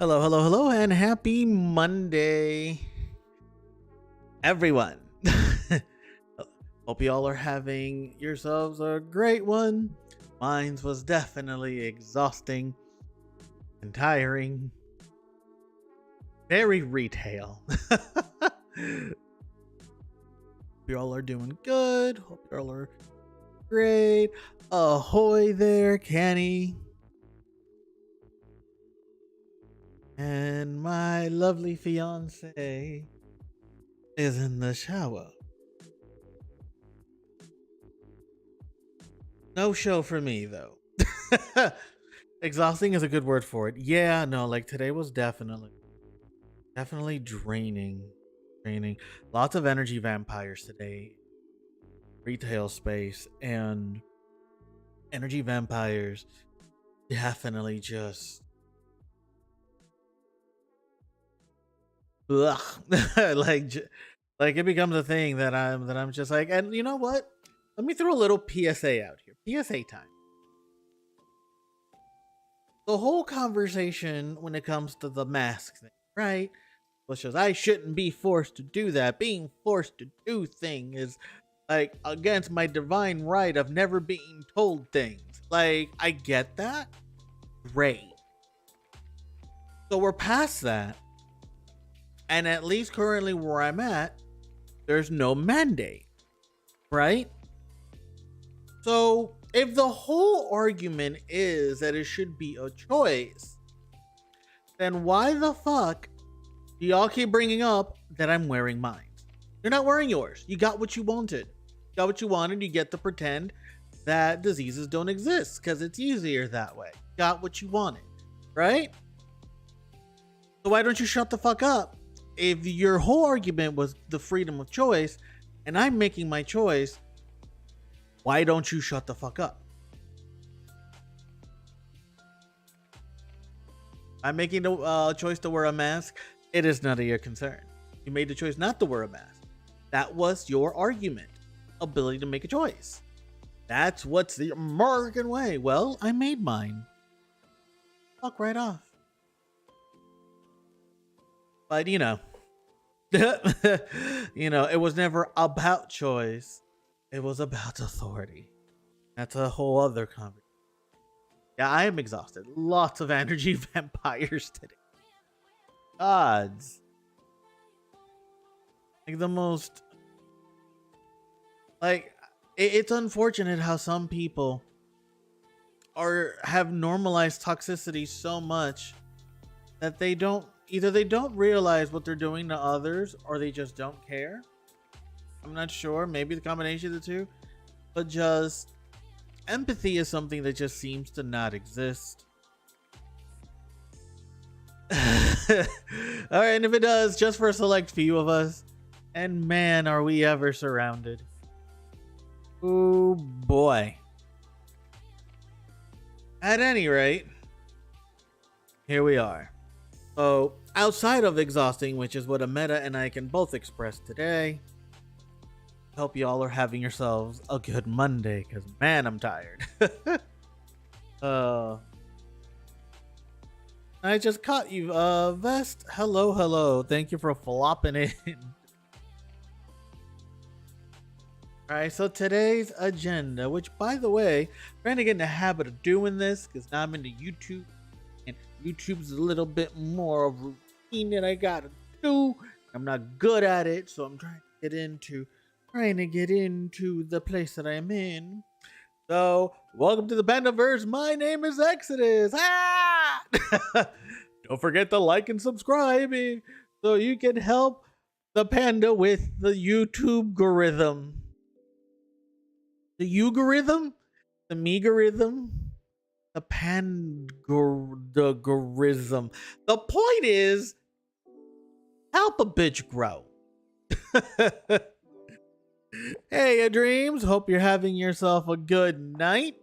Hello, hello, hello, and happy Monday, everyone. Hope y'all are having yourselves a great one. Mine was definitely exhausting and tiring. Very retail. Hope y'all are doing good. Hope y'all are great. Ahoy there, Kenny. And my lovely fiance is in the shower. No show for me, though. Exhausting is a good word for it. Yeah, no, like today was definitely draining. Lots of energy vampires today. Retail space and energy vampires definitely just ugh. like it becomes a thing that I'm just like, and you know what? Let me throw a little PSA out here. PSA time. The whole conversation when it comes to the mask thing, right? Which is I shouldn't be forced to do that. Being forced to do things is like against my divine right of never being told things. Like, I get that. Great. So we're past that. And at least currently where I'm at, there's no mandate. Right? So if the whole argument is that it should be a choice, then why the fuck do y'all keep bringing up that I'm wearing mine? You're not wearing yours. You got what you wanted. You got what you wanted. You get to pretend that diseases don't exist because it's easier that way. Got what you wanted, right? So why don't you shut the fuck up? If your whole argument was the freedom of choice and I'm making my choice, why don't you shut the fuck up? I'm making the choice to wear a mask. It is none of your concern. You made the choice not to wear a mask. That was your argument. Ability to make a choice. That's what's the American way. Well, I made mine. Fuck right off. But you know, it was never about choice. It was about authority. That's a whole other conversation. Yeah, I am exhausted. Lots of energy vampires today. Gods. Like the most... Like, it's unfortunate how some people have normalized toxicity so much that they don't... Either they don't realize what they're doing to others or they just don't care. I'm not sure. Maybe the combination of the two. But just... Empathy is something that just seems to not exist. Alright, and if it does, just for a select few of us. And man, are we ever surrounded. Oh boy. At any rate, here we are. So, outside of exhausting, which is what Andromeda and I can both express today, hope y'all are having yourselves a good Monday, because man, I'm tired. I just caught you, Vest. Hello. Thank you for flopping in. Alright, so today's agenda, which by the way, I'm trying to get in the habit of doing this because now I'm into YouTube, and YouTube's a little bit more of a routine that I gotta do. I'm not good at it, so I'm trying to get into the place that I'm in. So, welcome to the Pandaverse. My name is Exodus. Ah! Don't forget to like and subscribe so you can help the panda with the YouTube algorithm. The eugorithm? The megorithm? The pandagorism. The point is, help a bitch grow. Hey, dreams. Hope you're having yourself a good night.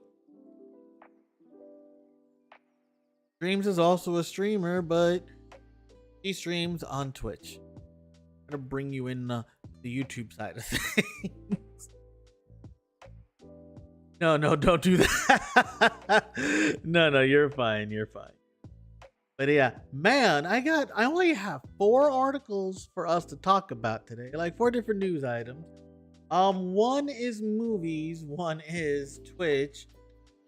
Dreams is also a streamer, but she streams on Twitch. I'm gonna bring you in the YouTube side of things. No, don't do that. No, you're fine. But yeah, man, I only have 4 articles for us to talk about today. Like 4 different news items. One is movies, one is Twitch,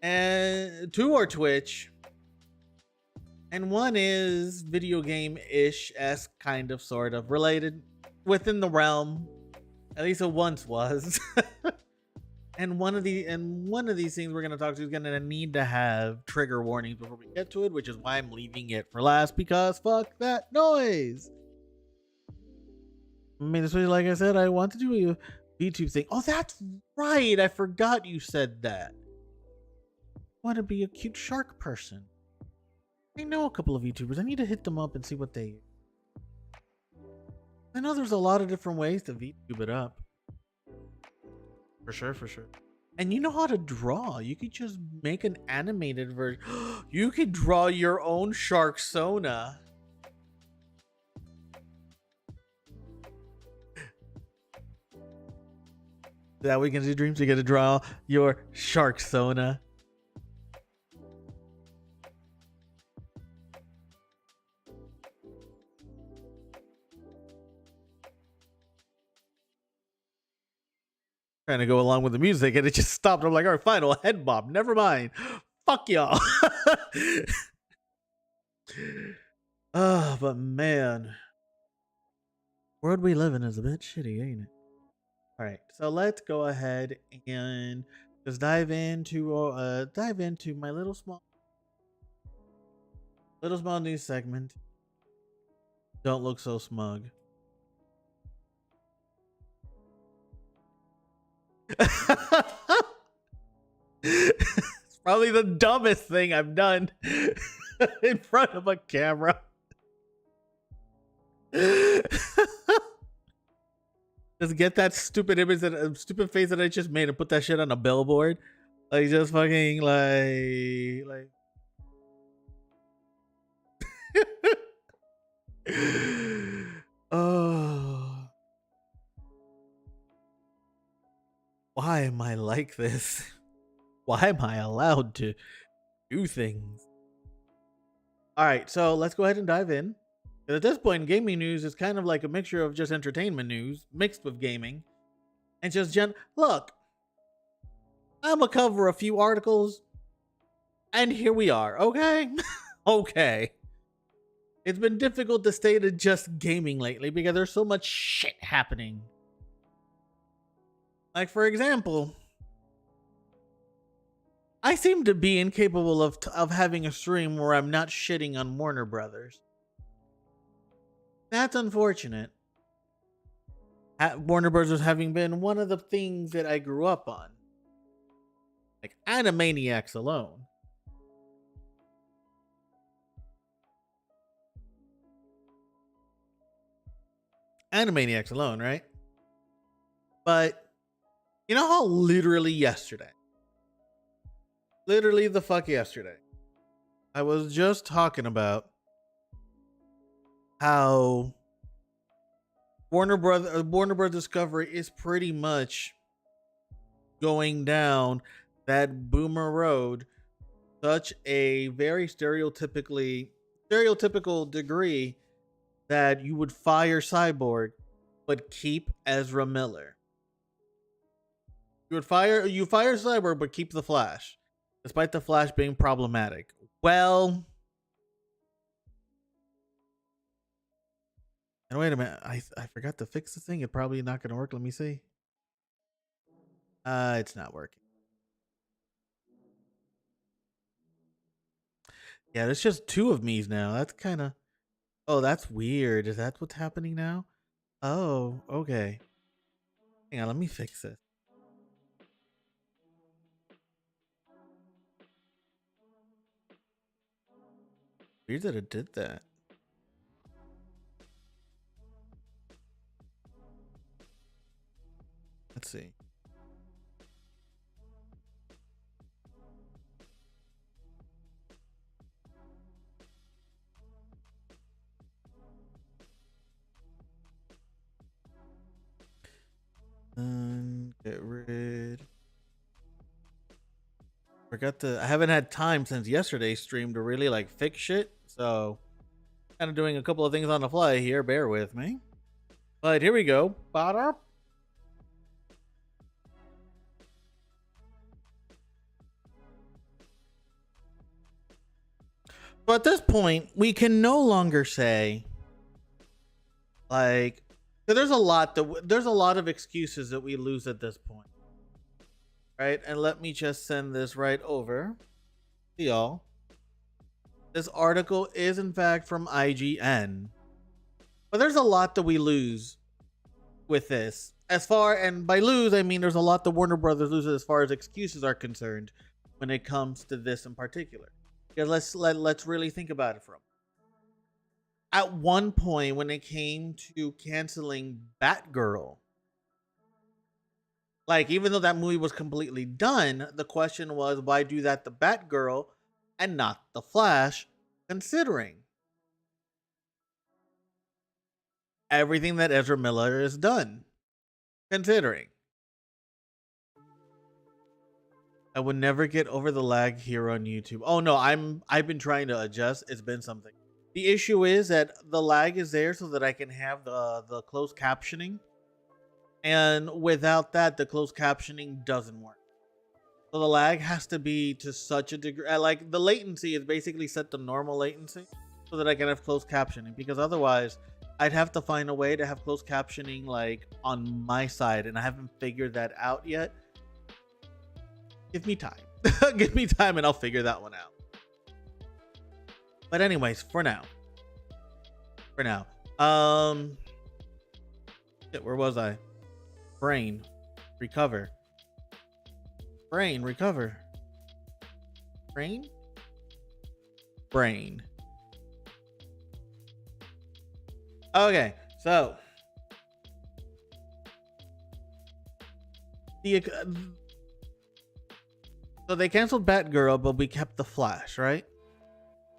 and 2 are Twitch, and one is video game-ish esque kind of sort of related within the realm. At least it once was. And one of these things we're gonna talk to is gonna need to have trigger warnings before we get to it, which is why I'm leaving it for last because fuck that noise. I mean, especially like I said, I want to do a VTube thing. Oh, that's right. I forgot you said that. I want to be a cute shark person. I know a couple of YouTubers. I need to hit them up and see what they. I know there's a lot of different ways to VTube it up. For sure, for sure. And you know how to draw. You could just make an animated version. You could draw your own Sharksona. That weekend your dreams, you get to draw your Sharksona. Trying to go along with the music and it just stopped. I'm like, all right, fine, I'll head bob. Never mind. Fuck y'all. Oh, but man, world we live in is a bit shitty, ain't it? All right, so let's go ahead and just dive into my little small news segment. Don't look so smug. It's probably the dumbest thing I've done in front of a camera. Just get that stupid image, that stupid face that I just made, and put that shit on a billboard. Like, just fucking like. Oh. Why am I like this? Why am I allowed to do things? All right, so let's go ahead and dive in. At this point, gaming news is kind of like a mixture of just entertainment news mixed with gaming. And just look, I'm gonna cover a few articles, and here we are, okay? Okay. It's been difficult to stay to just gaming lately because there's so much shit happening. Like, for example, I seem to be incapable of having a stream where I'm not shitting on Warner Brothers. That's unfortunate. Warner Brothers having been one of the things that I grew up on. Like Animaniacs alone. Animaniacs alone, right? But you know how literally the fuck yesterday, I was just talking about how Warner Bros. Discovery is pretty much going down that boomer road, such a very stereotypical degree that you would fire Cyborg, but keep Ezra Miller. You fire Cyborg, but keep the Flash, despite the Flash being problematic. Well, and wait a minute, I forgot to fix the thing. It's probably not going to work. Let me see. It's not working. Yeah, there's just 2 of me's now. That's kind of. Oh, that's weird. Is that what's happening now? Oh, okay. Hang on, let me fix it. Weird that it did that. Let's see. Get rid. I haven't had time since yesterday's stream to really like fix shit. So, kind of doing a couple of things on the fly here. Bear with me. But here we go. Ba-da. So at this point, we can no longer say, like, there's a lot of excuses that we lose at this point, right? And let me just send this right over to y'all. This article is in fact from IGN, but there's a lot that we lose with this. And by lose, I mean there's a lot that Warner Brothers loses as far as excuses are concerned when it comes to this in particular. Because let's really think about it for a moment. At one point, when it came to canceling Batgirl, like, even though that movie was completely done, the question was, why do that to Batgirl and not the Flash, considering everything that Ezra Miller has done? Considering. I would never get over the lag here on YouTube. Oh no, I've been trying to adjust. It's been something. The issue is that the lag is there so that I can have the closed captioning. And without that, the closed captioning doesn't work. So the lag has to be to such a degree. Like, the latency is basically set to normal latency so that I can have closed captioning. Because otherwise, I'd have to find a way to have closed captioning, like, on my side. And I haven't figured that out yet. Give me time. Give me time and I'll figure that one out. But anyways, for now. Shit, where was I? Brain. Recover. Brain. Recover. Brain? Brain. Okay, so. So they canceled Batgirl, but we kept the Flash, right?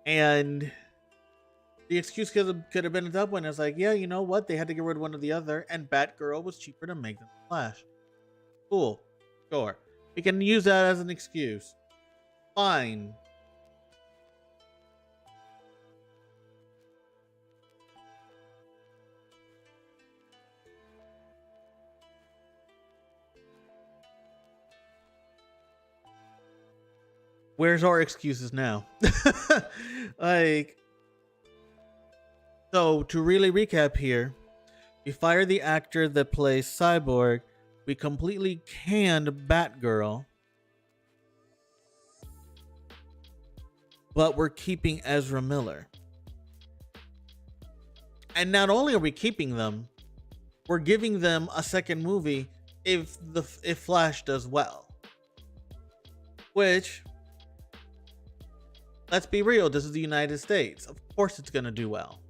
And the excuse could have been a dumb one. It's like, yeah, you know what? They had to get rid of one or the other, and Batgirl was cheaper to make than Flash. Cool. Sure. We can use that as an excuse. Fine. Where's our excuses now? Like, so to really recap here, we fired the actor that plays Cyborg. We completely canned Batgirl. But we're keeping Ezra Miller. And not only are we keeping them, we're giving them a second movie if Flash does well. Which, let's be real, this is the United States. Of course it's going to do well.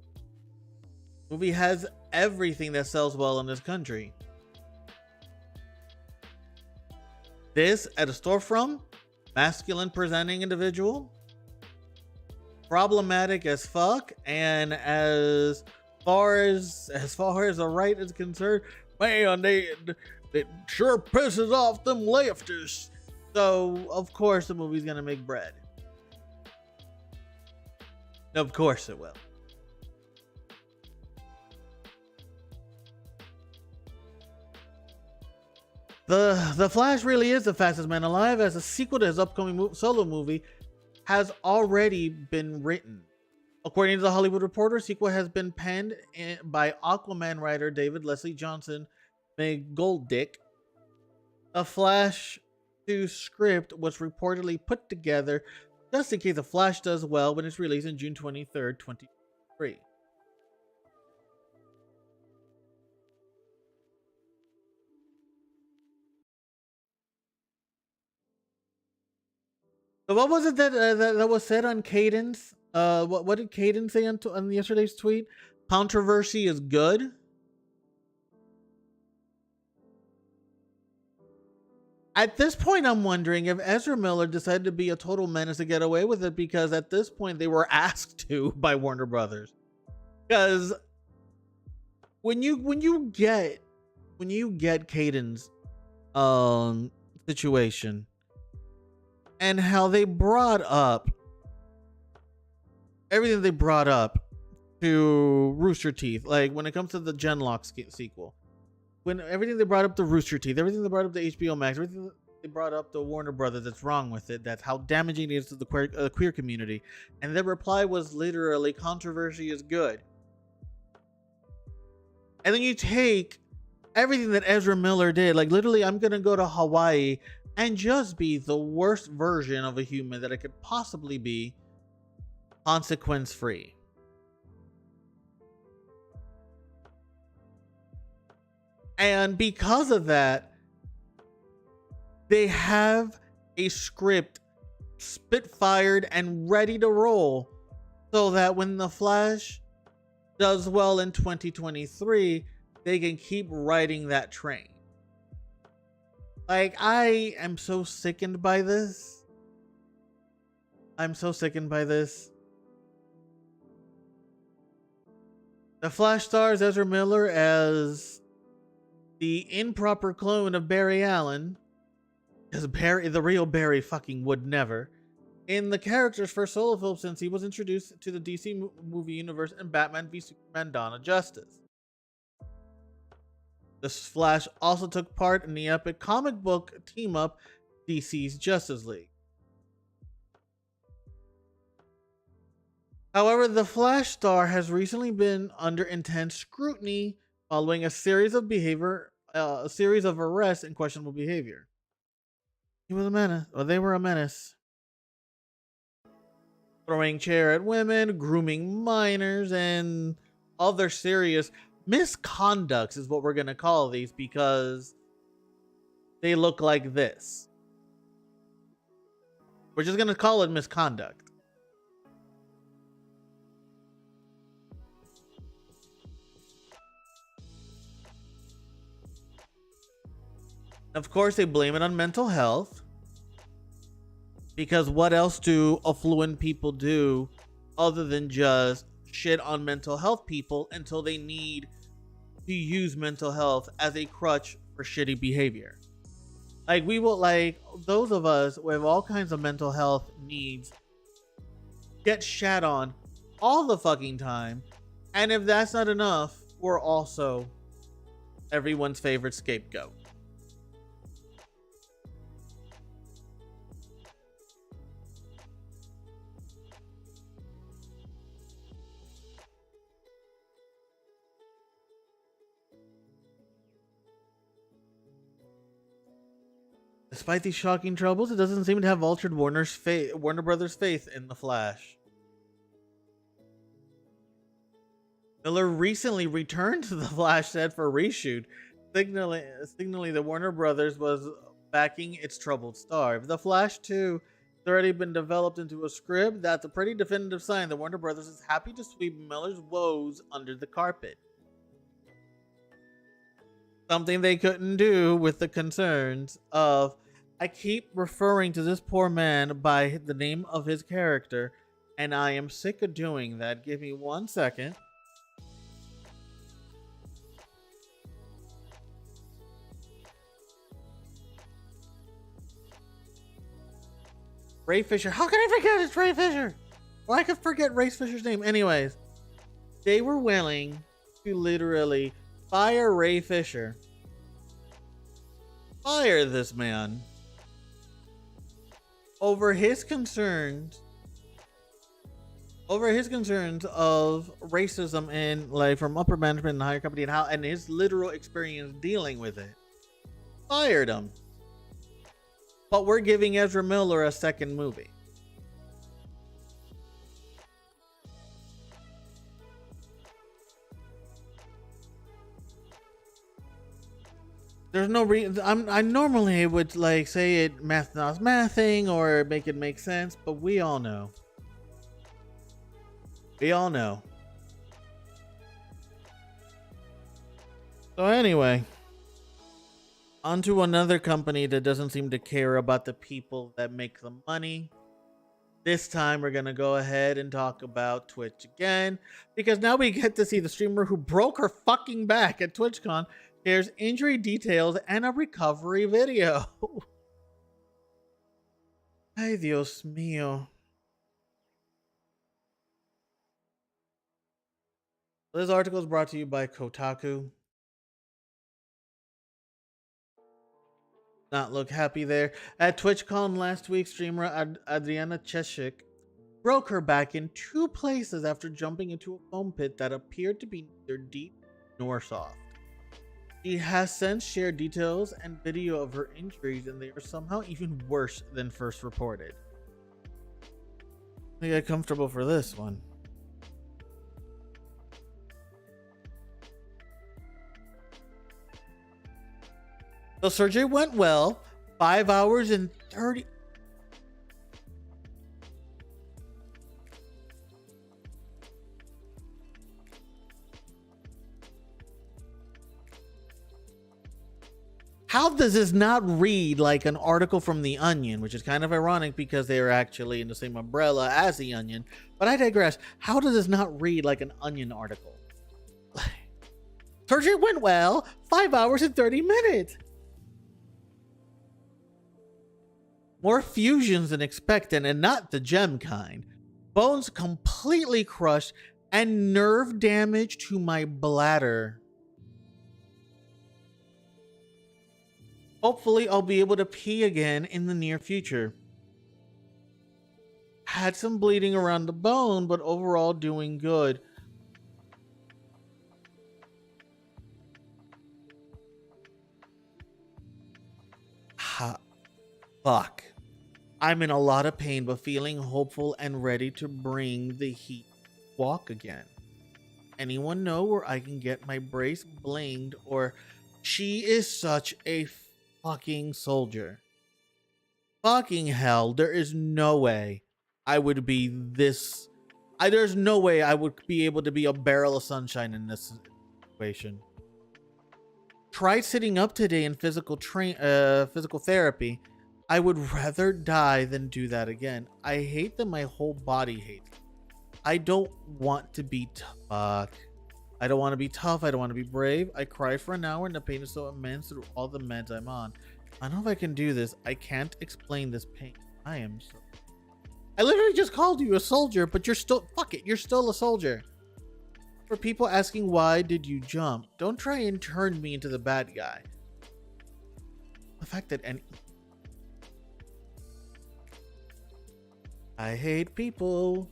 Movie has everything that sells well in this country. This at a storefront, masculine presenting individual, problematic as fuck, and as far as the right is concerned, man, it sure pisses off them leftists. So of course the movie's gonna make bread. Of course it will. The Flash really is the fastest man alive, as a sequel to his upcoming solo movie has already been written. According to the Hollywood Reporter, the sequel has been penned by Aquaman writer David Leslie Johnson McGoldrick. A Flash 2 script was reportedly put together just in case The Flash does well when it's released on June 23rd, 2023. So what was it that was said on Cadence? What did Cadence say on yesterday's tweet? Controversy is good. At this point, I'm wondering if Ezra Miller decided to be a total menace to get away with it, because at this point they were asked to by Warner Brothers. Because when you get Cadence situation and how they brought up everything they brought up to Rooster Teeth, like when it comes to the Genlock sequel, when everything they brought up to Rooster Teeth, everything they brought up to HBO Max, everything they brought up to Warner Brothers that's wrong with it, that's how damaging it is to the queer community, and their reply was literally controversy is good. And then you take everything that Ezra Miller did, like literally, I'm gonna go to Hawaii and just be the worst version of a human that I could possibly be, consequence free. And because of that, they have a script spitfired and ready to roll so that when The Flash does well in 2023, they can keep riding that train. Like, I am so sickened by this. I'm so sickened by this. The Flash stars Ezra Miller as the improper clone of Barry Allen, because the real Barry fucking would never, in the character's first solo film since he was introduced to the DC movie universe in Batman v Superman: Dawn of Justice. The Flash also took part in the epic comic book team-up DC's Justice League. However, the Flash star has recently been under intense scrutiny following a series of arrests and questionable behavior. He was a menace, or they were a menace. Throwing chair at women, grooming minors, and other serious misconducts is what we're going to call these because they look like this. We're just going to call it misconduct. Of course, they blame it on mental health. Because what else do affluent people do other than just shit on mental health people until they need to use mental health as a crutch for shitty behavior? Like, we will, like, those of us with all kinds of mental health needs get shat on all the fucking time. And if that's not enough, we're also everyone's favorite scapegoat. Despite these shocking troubles, it doesn't seem to have altered Warner Brothers' faith in the Flash. Miller recently returned to the Flash set for a reshoot, signaling that Warner Brothers was backing its troubled star. If the Flash 2 has already been developed into a script, that's a pretty definitive sign that Warner Brothers is happy to sweep Miller's woes under the carpet. Something they couldn't do with the concerns of, I keep referring to this poor man by the name of his character, and I am sick of doing that. Give me 1 second. Ray Fisher. How can I forget it's Ray Fisher? Well, I could forget Ray Fisher's name. Anyways, they were willing to literally fire Ray Fisher. Fire this man over his concerns of racism and, like, from upper management and higher company, and how, and his literal experience dealing with it. Fired him. But we're giving Ezra Miller a second movie. There's no reason. I normally would, like, say it math not mathing or make it make sense, but we all know. We all know. So anyway, on to another company that doesn't seem to care about the people that make the money. This time we're gonna go ahead and talk about Twitch again, because now we get to see the streamer who broke her fucking back at TwitchCon shares injury details and a recovery video. Ay, Dios mío. This article is brought to you by Kotaku. Not look happy there. At TwitchCon last week, streamer Adriana Cheshik broke her back in 2 places after jumping into a foam pit that appeared to be neither deep nor soft. She has since shared details and video of her injuries, and they are somehow even worse than first reported. I get comfortable for this one. The surgery went well. 5 hours and 30. How does this not read like an article from The Onion, which is kind of ironic because they are actually in the same umbrella as The Onion, but I digress. How does this not read like an Onion article? Surgery went well, 5 hours and 30 minutes. More fusions than expected, and not the gem kind. Bones completely crushed and nerve damage to my bladder. Hopefully, I'll be able to pee again in the near future. Had some bleeding around the bone, but overall doing good. Fuck. I'm in a lot of pain, but feeling hopeful and ready to bring the heat walk again. Anyone know where I can get my brace blinged? Or she is such a fucking soldier. Fucking hell, there is no way I would be this. There's no way I would be able to be a barrel of sunshine in this situation. Tried sitting up today in physical therapy. I would rather die than do that again. I hate that my whole body hates it. I don't want to be I don't want to be tough. I don't want to be brave. I cried for an hour and the pain is so immense through all the meds I'm on. I don't know if I can do this. I can't explain this pain. I literally just called you a soldier, but you're still, fuck it, you're still a soldier. For people asking why did you jump, don't try and turn me into the bad guy. The fact that I hate people.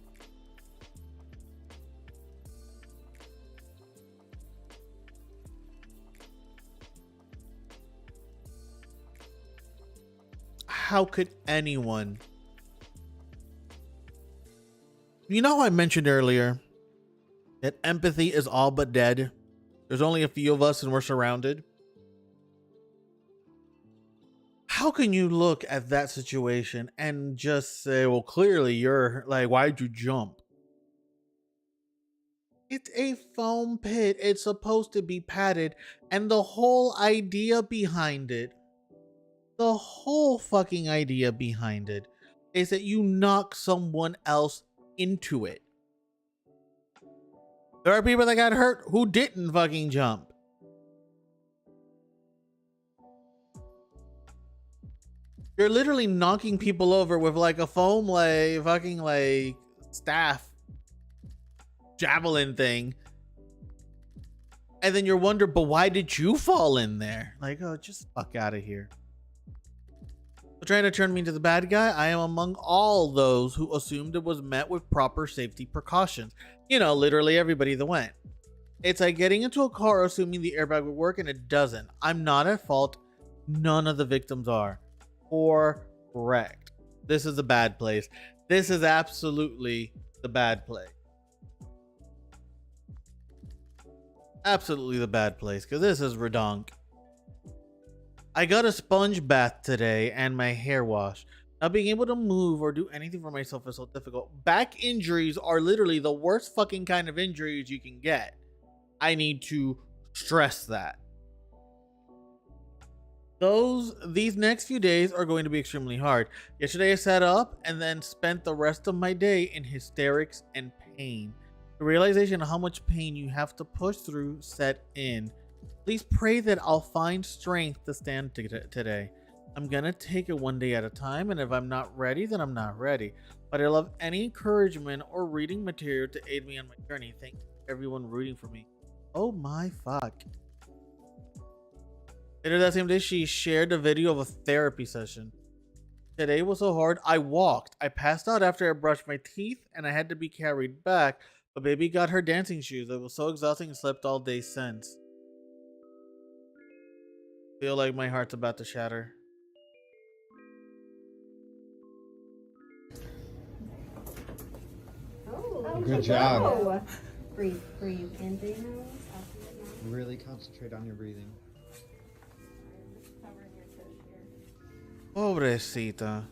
How could anyone? You know, I mentioned earlier that empathy is all but dead. There's only a few of us and we're surrounded. How can you look at that situation and just say, well, clearly you're like, why'd you jump? It's a foam pit. It's supposed to be padded. And the whole idea behind it, the whole fucking idea behind it is that you knock someone else into it. There are people that got hurt who didn't fucking jump. You're literally knocking people over with like a foam, like fucking like staff javelin thing. And then you're wondering, but why did you fall in there? Like, oh, just fuck out of here. So trying to turn me into the bad guy, I am among all those who assumed it was met with proper safety precautions. You know, literally everybody that went. It's like getting into a car assuming the airbag would work and it doesn't. I'm not at fault. None of the victims are. Correct. This is a bad place. This is absolutely the bad place. Absolutely the bad place, because this is redonk. I got a sponge bath today and my hair wash. Not being able to move or do anything for myself is so difficult. Back injuries are literally the worst fucking kind of injuries you can get. I need to stress that. These next few days are going to be extremely hard. Yesterday I sat up and then spent the rest of my day in hysterics and pain. The realization of how much pain you have to push through set in. Please pray that I'll find strength to stand today. I'm gonna take it one day at a time, and if I'm not ready, then I'm not ready. But I love any encouragement or reading material to aid me on my journey. Thank you everyone rooting for me. Oh my fuck. Later that same day, she shared a video of a therapy session. Today was so hard. I walked. I passed out after I brushed my teeth and I had to be carried back. But baby got her dancing shoes. It was so exhausting and slept all day since. Feel like my heart's about to shatter. Oh, good job. Breathe in through your nose, out through your mouth. Really concentrate on your breathing. Covering your toes here. Pobrecita.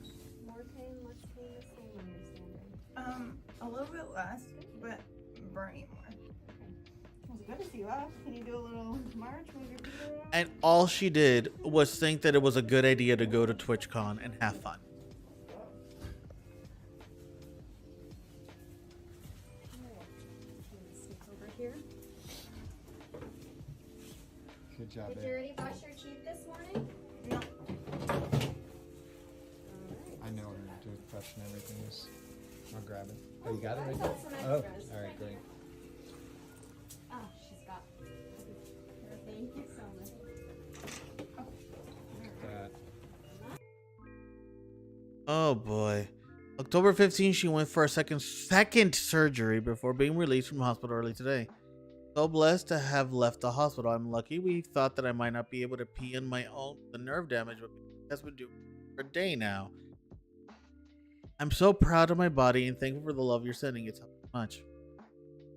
More pain, less pain, the same understanding. A little bit less, but burning more. It was good to see you off. Can you do a little march, move your feet around? And all she did was think that it was a good idea to go to TwitchCon and have fun. Sneak over here. Good job, Did you babe. already brush your teeth this morning? No. Alright. I know where the toothbrush and everything is. I'll grab it. Oh, you got it right That's there? some Oh, extras. all right, great. Oh, she's got. Thank you so much. That. Oh boy. October 15th, she went for a second surgery before being released from hospital early today. So blessed to have left the hospital. I'm lucky. We thought that I might not be able to pee on my own, the nerve damage, but that's what do for a day now. I'm so proud of my body and thankful for the love you're sending. It's helped much.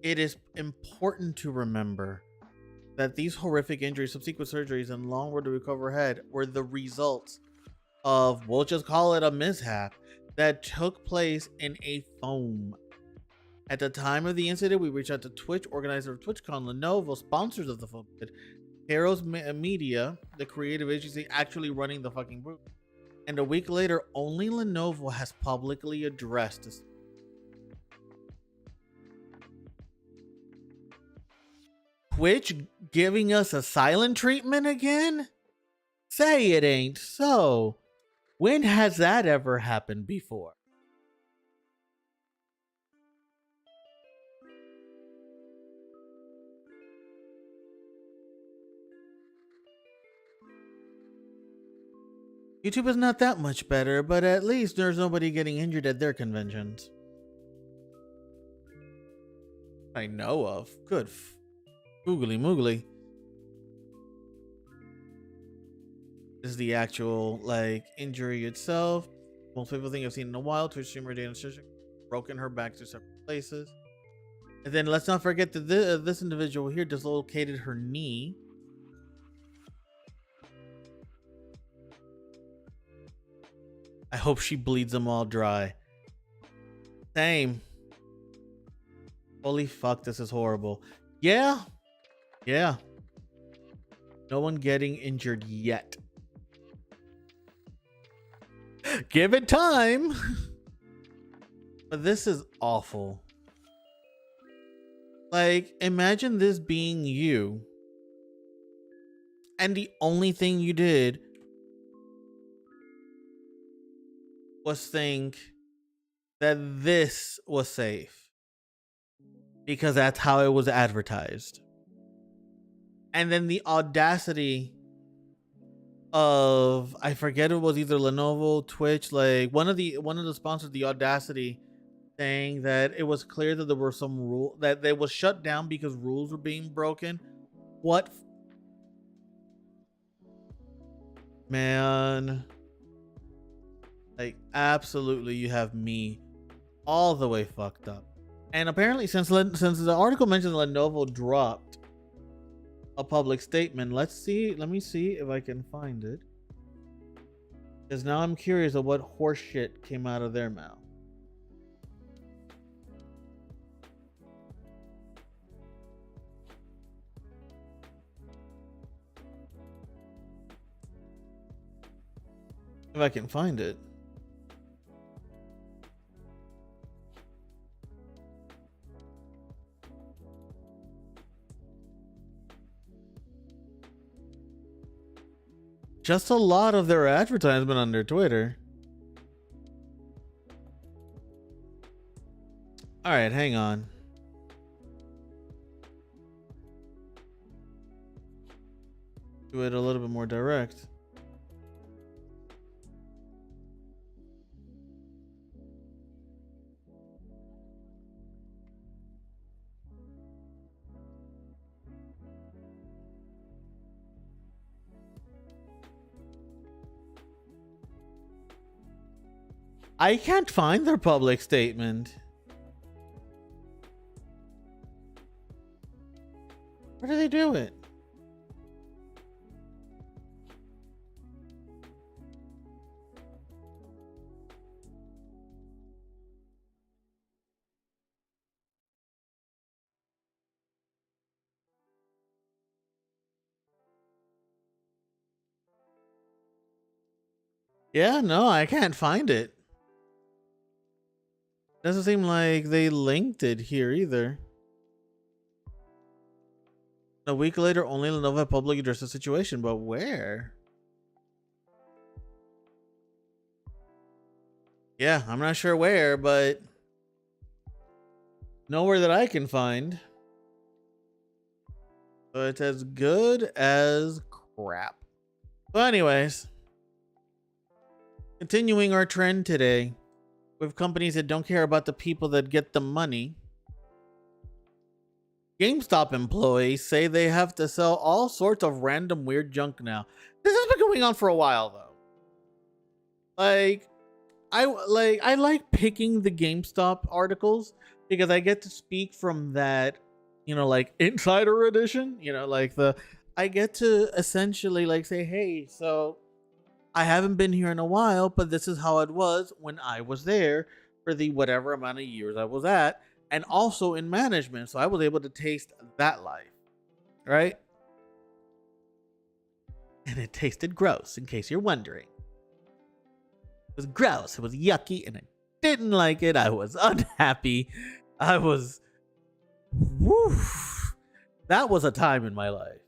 It is important to remember that these horrific injuries, subsequent surgeries, and long road to recover ahead were the results of, we'll just call it a mishap, that took place in a foam. At the time of the incident, we reached out to Twitch, organizer of TwitchCon, Lenovo, sponsors of the foam pit, Heroes Media, the creative agency actually running the fucking booth. And a week later, only Lenovo has publicly addressed this. Twitch giving us a silent treatment again? Say it ain't so. When has that ever happened before? YouTube is not that much better, but at least there's nobody getting injured at their conventions. I know of. Good. Googly moogly. This is the actual, like, injury itself. Most people think I've seen in a while. Twitch streamer Dana Shishick broken her back to separate places. And then let's not forget that this individual here dislocated her knee. I hope she bleeds them all dry. Same. Holy fuck, this is horrible. Yeah. Yeah. No one getting injured yet. Give it time. But this is awful. Like, imagine this being you. And the only thing you did was think that this was safe because that's how it was advertised. And then the audacity of, I forget, it was either Lenovo, Twitch, like one of the sponsors, the audacity saying that it was clear that there were some rule that they was shut down because rules were being broken. What? Man. Like, absolutely, you have me all the way fucked up. And apparently, since the article mentions Lenovo dropped a public statement, let me see if I can find it. Because now I'm curious of what horse shit came out of their mouth. If I can find it. Just a lot of their advertisement on their Twitter. All right, hang on. do it a little bit more direct. I can't find their public statement. Where do they do it? Yeah, no, I can't find it. Doesn't seem like they linked it here either. A week later, only Lenovo publicly addressed the situation, but where? Yeah, I'm not sure where, but nowhere that I can find. So it's as good as crap. But anyways, continuing our trend today with companies that don't care about the people that get the money. GameStop employees say they have to sell all sorts of random weird junk now. This has been going on for a while though. I like picking the GameStop articles because I get to speak from that, like insider edition, I get to essentially like say, hey, so I haven't been here in a while, but this is how it was when I was there for the whatever amount of years I was at, and also in management. So I was able to taste that life, right? And it tasted gross, in case you're wondering. It was gross. It was yucky, and I didn't like it. I was unhappy. I was... Woof. That was a time in my life.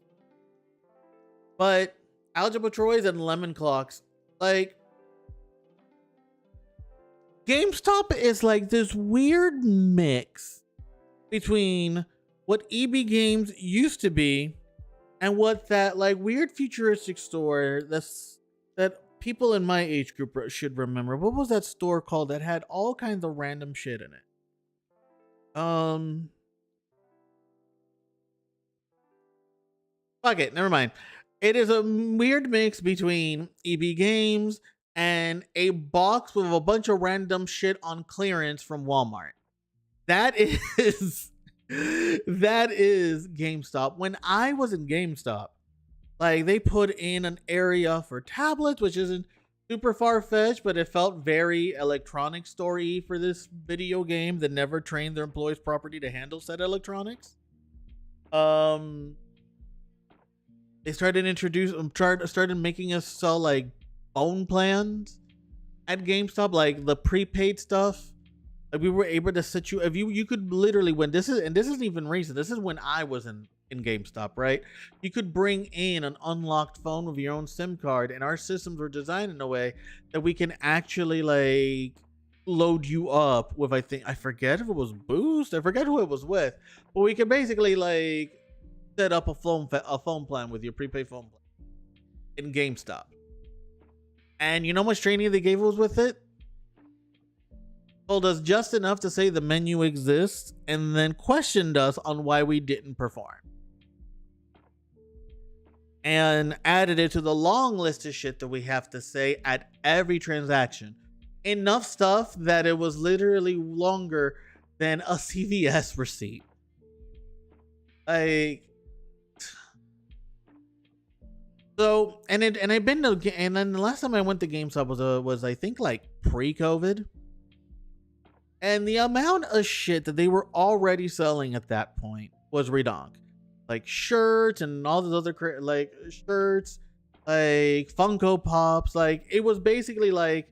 But Algebra Troys and Lemon Clocks, like... GameStop is like this weird mix between what EB Games used to be and what that like weird futuristic store that people in my age group should remember. What was that store called that had all kinds of random shit in it? Fuck it, never mind. It is a weird mix between EB Games and a box with a bunch of random shit on clearance from Walmart. That is GameStop. When I was in GameStop, like they put in an area for tablets, which isn't super far-fetched, but it felt very electronic story for this video game that never trained their employees properly to handle said electronics. They started making us sell like phone plans at GameStop, like the prepaid stuff. Like we were able to set you, if you could literally, when this isn't even recent, this is when I was in GameStop, right? You could bring in an unlocked phone with your own SIM card, and our systems were designed in a way that we can actually like load you up with, I forget if it was Boost, I forget who it was with, but we could basically like set up a phone plan with your prepaid phone plan in GameStop. And you know how much training they gave us with it? Told us just enough to say the menu exists, and then questioned us on why we didn't perform. And added it to the long list of shit that we have to say at every transaction. Enough stuff that it was literally longer than a CVS receipt. Like... So, and then the last time I went to GameStop was I think like pre-COVID. And the amount of shit that they were already selling at that point was redonk. Like shirts and all these other like shirts, like Funko Pops. Like it was basically like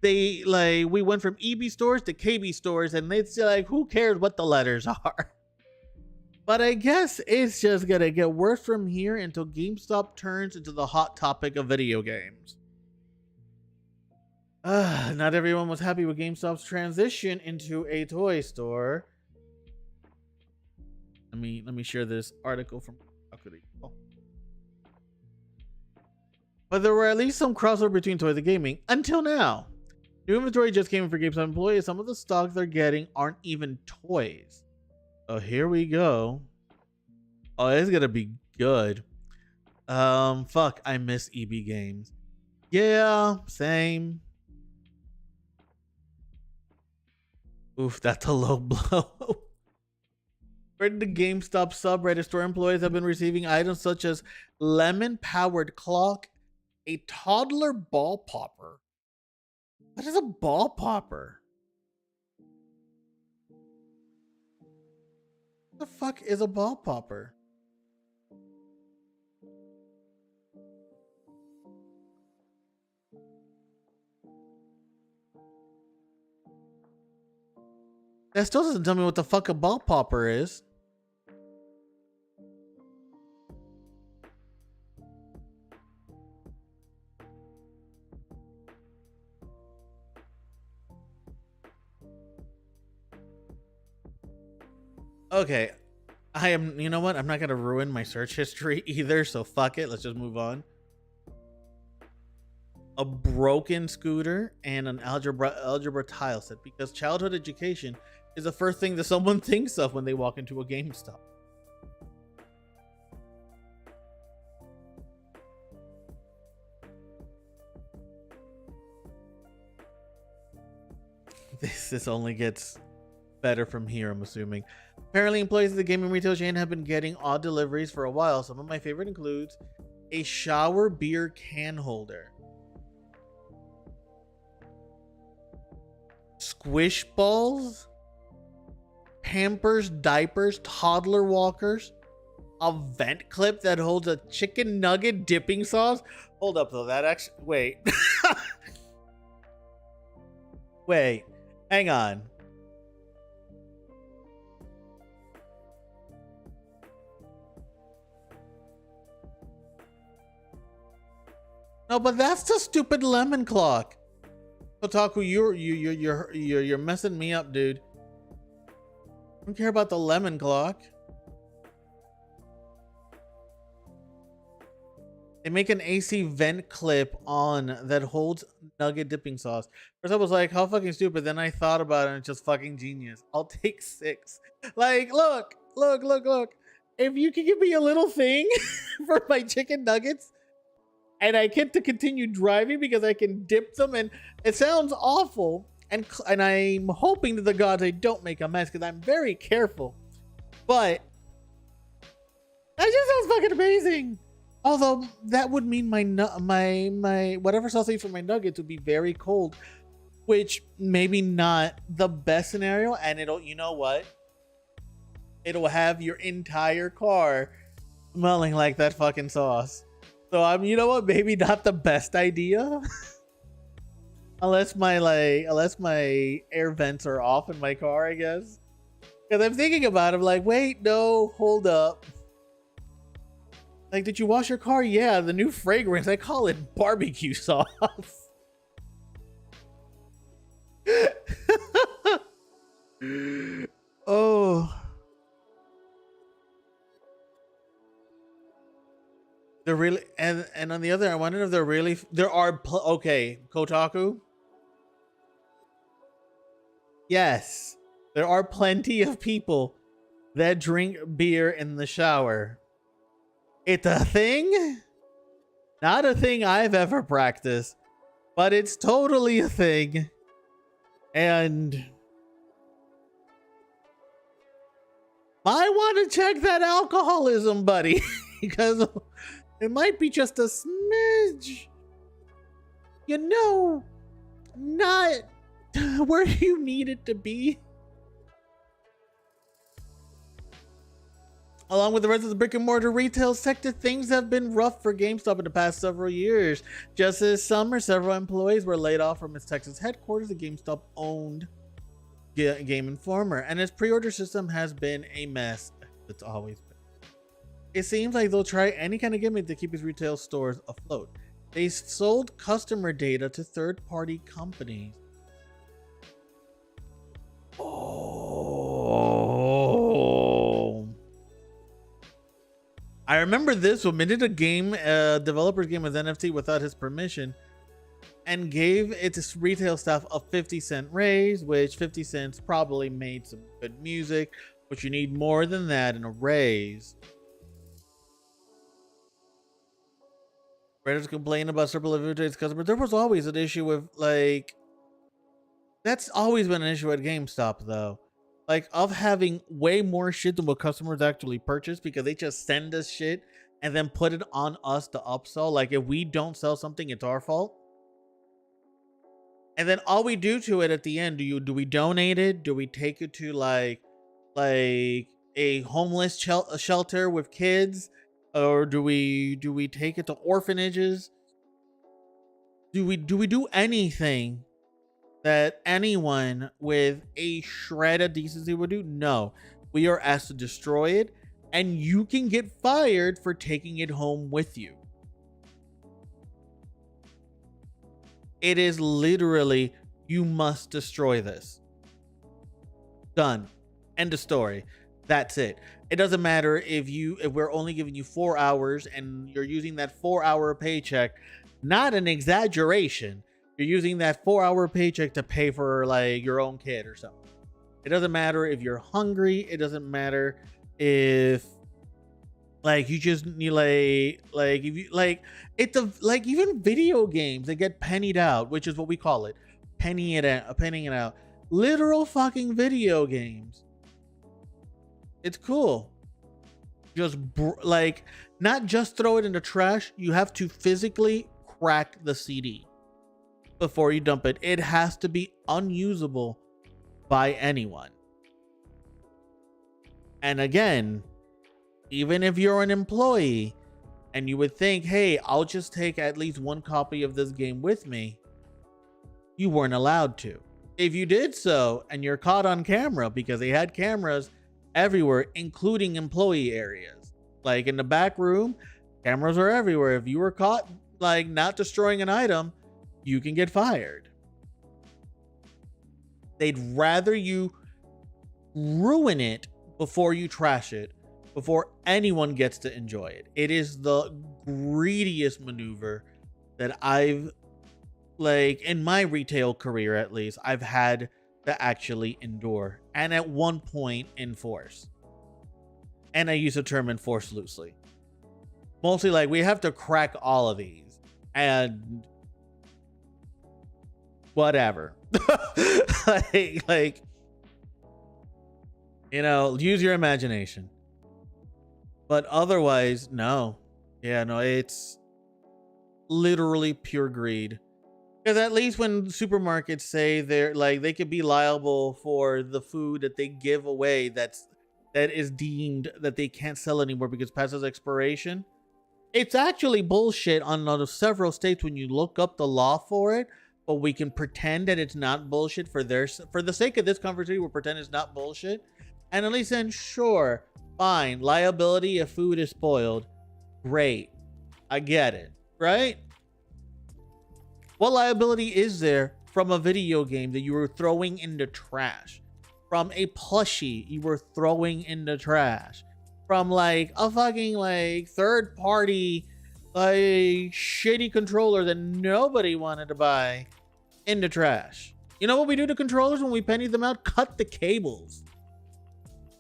we went from EB stores to KB stores, and they'd say like, who cares what the letters are? But I guess it's just gonna get worse from here until GameStop turns into the hot topic of video games. Not everyone was happy with GameStop's transition into a toy store. Let me share this article from But there were at least some crossover between toys and gaming until now. New inventory just came in for GameStop employees. Some of the stock they're getting aren't even toys. So here we go. Oh, it's gonna be good. Fuck, I miss EB Games. Yeah, same. Oof, that's a low blow. According to GameStop subreddit, store employees have been receiving items such as lemon-powered clock, a toddler ball popper. What is a ball popper? What the fuck is a ball popper? That still doesn't tell me what the fuck a ball popper is. Okay, you know what? I'm not gonna ruin my search history either, so fuck it. Let's just move on. A broken scooter and an algebra tile set, because childhood education is the first thing that someone thinks of when they walk into a GameStop. This only gets better from here, I'm assuming. Apparently, employees of the gaming retail chain have been getting odd deliveries for a while. Some of my favorite includes a shower beer can holder, squish balls, Pampers diapers, toddler walkers, a vent clip that holds a chicken nugget dipping sauce. Hold up though, that actually, wait. Wait, hang on. No, but that's the stupid lemon clock. Kotaku, you're messing me up, dude. I don't care about the lemon clock. They make an AC vent clip on that holds nugget dipping sauce. First I was like, how fucking stupid. Then I thought about it and it's just fucking genius. I'll take 6. Like, look. If you can give me a little thing for my chicken nuggets, and I get to continue driving because I can dip them, and it sounds awful. And I'm hoping to the gods I don't make a mess because I'm very careful. But that just sounds fucking amazing. Although that would mean my whatever sauce I use for my nuggets would be very cold, which maybe not the best scenario. And it'll, you know what? It'll have your entire car smelling like that fucking sauce. So you know what? Maybe not the best idea. Unless my air vents are off in my car, I guess. Because I'm thinking about it, I'm like, wait, no, hold up. Like, did you wash your car? Yeah, the new fragrance. I call it barbecue sauce. Oh. They're really, and on the other, I wonder if there are, okay, Kotaku. Yes, there are plenty of people that drink beer in the shower. It's a thing? Not a thing I've ever practiced, but it's totally a thing. And I want to check that alcoholism, buddy, because it might be just a smidge, you know, not where you need it to be. Along with the rest of the brick and mortar retail sector, things have been rough for GameStop in the past several years. Just this summer, several employees were laid off from its Texas headquarters. The GameStop owned Game Informer, and its pre-order system has been a mess. It's always been. It seems like they'll try any kind of gimmick to keep its retail stores afloat. They sold customer data to third-party companies. Oh. I remember this one. Minted a game, developer's game as NFT without his permission, and gave its retail staff a 50-cent raise, which 50 cents probably made some good music, but you need more than that in a raise. Redditors complain about surplus to its customers. There was always an issue with, like, that's always been an issue at GameStop, though. Like, of having way more shit than what customers actually purchase, because they just send us shit and then put it on us to upsell. Like, if we don't sell something, it's our fault. And then all we do to it at the end, do we donate it? Do we take it to like a homeless shelter with kids, or do we take it to orphanages? Do we do anything that anyone with a shred of decency would do? No. We are asked to destroy it, and you can get fired for taking it home with you. It is literally, you must destroy this. Done. End of story. That's it. It doesn't matter if we're only giving you 4 hours and you're using that 4-hour paycheck, not an exaggeration. You're using that 4-hour paycheck to pay for like your own kid or something. It doesn't matter if you're hungry. It doesn't matter if like you just need like if you like it's like even video games that get pennied out, which is what we call it, pennying it out. Literal fucking video games. It's cool. Just like not just throw it in the trash. You have to physically crack the CD before you dump it. It has to be unusable by anyone. And again, even if you're an employee and you would think, hey, I'll just take at least one copy of this game with me, you weren't allowed to. If you did so and you're caught on camera, because they had cameras everywhere, including employee areas, like in the back room, cameras are everywhere. If you were caught like not destroying an item, you can get fired. They'd rather you ruin it before you trash it, before anyone gets to enjoy it. It is the greediest maneuver that I've, like, in my retail career at least, I've had to actually endure and at one point enforce. And I use the term enforce loosely. Mostly like, we have to crack all of these and whatever. like, you know, use your imagination. But otherwise, no. Yeah, no, it's literally pure greed. Because at least when supermarkets say they're like, they could be liable for the food that they give away that is deemed that they can't sell anymore because past its expiration. It's actually bullshit on several states when you look up the law for it, but we can pretend that it's not bullshit for the sake of this conversation. We'll pretend it's not bullshit. And at least then, sure, fine, liability if food is spoiled. Great. I get it, right? What liability is there from a video game that you were throwing in the trash? From a plushie you were throwing in the trash? From like a fucking like third party like shitty controller that nobody wanted to buy in the trash? You know what we do to controllers when we penny them out? Cut the cables.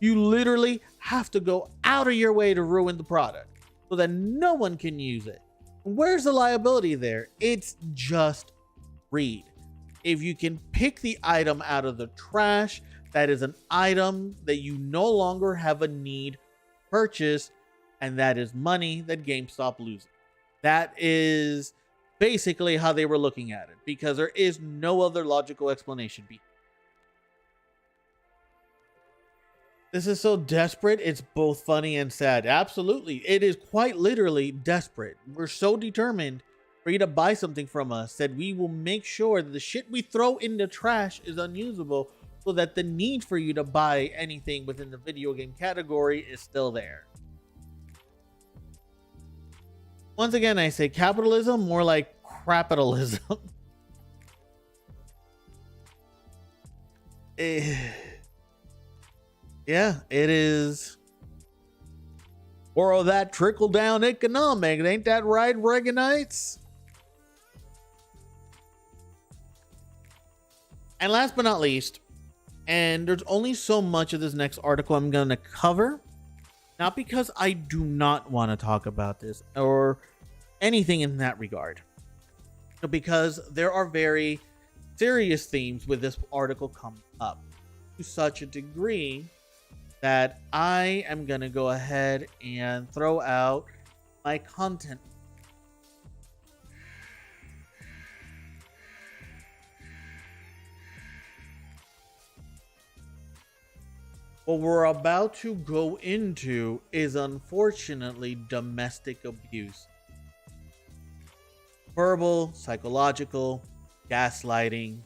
You literally have to go out of your way to ruin the product so that no one can use it. Where's the liability there? It's just greed. If you can pick the item out of the trash, that is an item that you no longer have a need to purchase, and that is money that GameStop loses. That is basically how they were looking at it, because there is no other logical explanation behind it. This is so desperate, it's both funny and sad. Absolutely. It is quite literally desperate. We're so determined for you to buy something from us that we will make sure that the shit we throw in the trash is unusable, so that the need for you to buy anything within the video game category is still there. Once again, I say capitalism, more like crapitalism. Yeah, it is. More of that trickle down economic. Ain't that right, Reaganites? And last but not least, and there's only so much of this next article I'm going to cover. Not because I do not want to talk about this or anything in that regard, but because there are very serious themes with this article coming up to such a degree that I am going to go ahead and throw out my content. What we're about to go into is unfortunately domestic abuse. Verbal, psychological, gaslighting,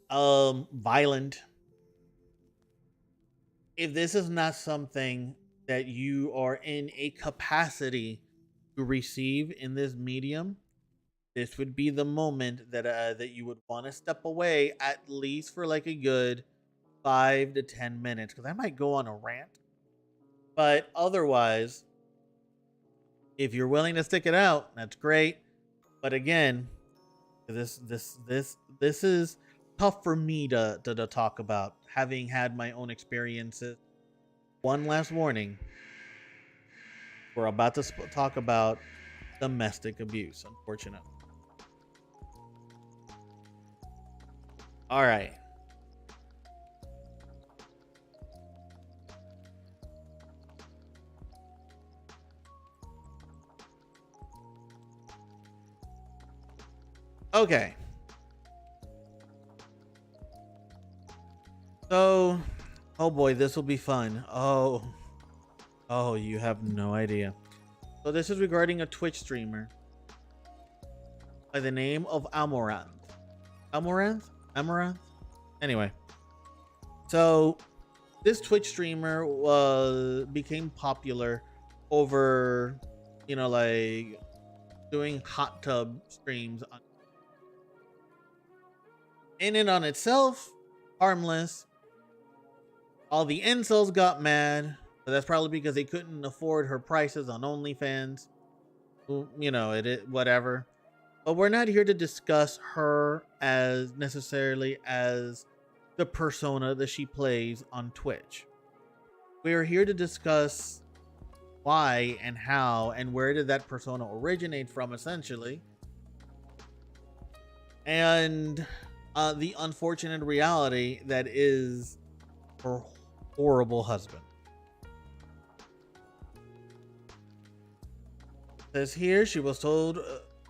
violent. If this is not something that you are in a capacity to receive in this medium, this would be the moment that that you would want to step away at least for like a good 5 to 10 minutes, because I might go on a rant. But otherwise, if you're willing to stick it out, that's great. But again, this is tough for me to talk about, having had my own experiences. One last warning: we're about to talk about domestic abuse, unfortunately. All right. Okay. So, oh boy, this will be fun. Oh, you have no idea. So this is regarding a Twitch streamer by the name of Amaranth. Amaranth? Anyway. So this Twitch streamer became popular over, like doing hot tub streams. In and on itself, harmless. All the incels got mad, but that's probably because they couldn't afford her prices on OnlyFans. Whatever. But we're not here to discuss her as necessarily as the persona that she plays on Twitch. We are here to discuss why and how and where did that persona originate from, essentially. And the unfortunate reality that is her horrible husband. Says here she was told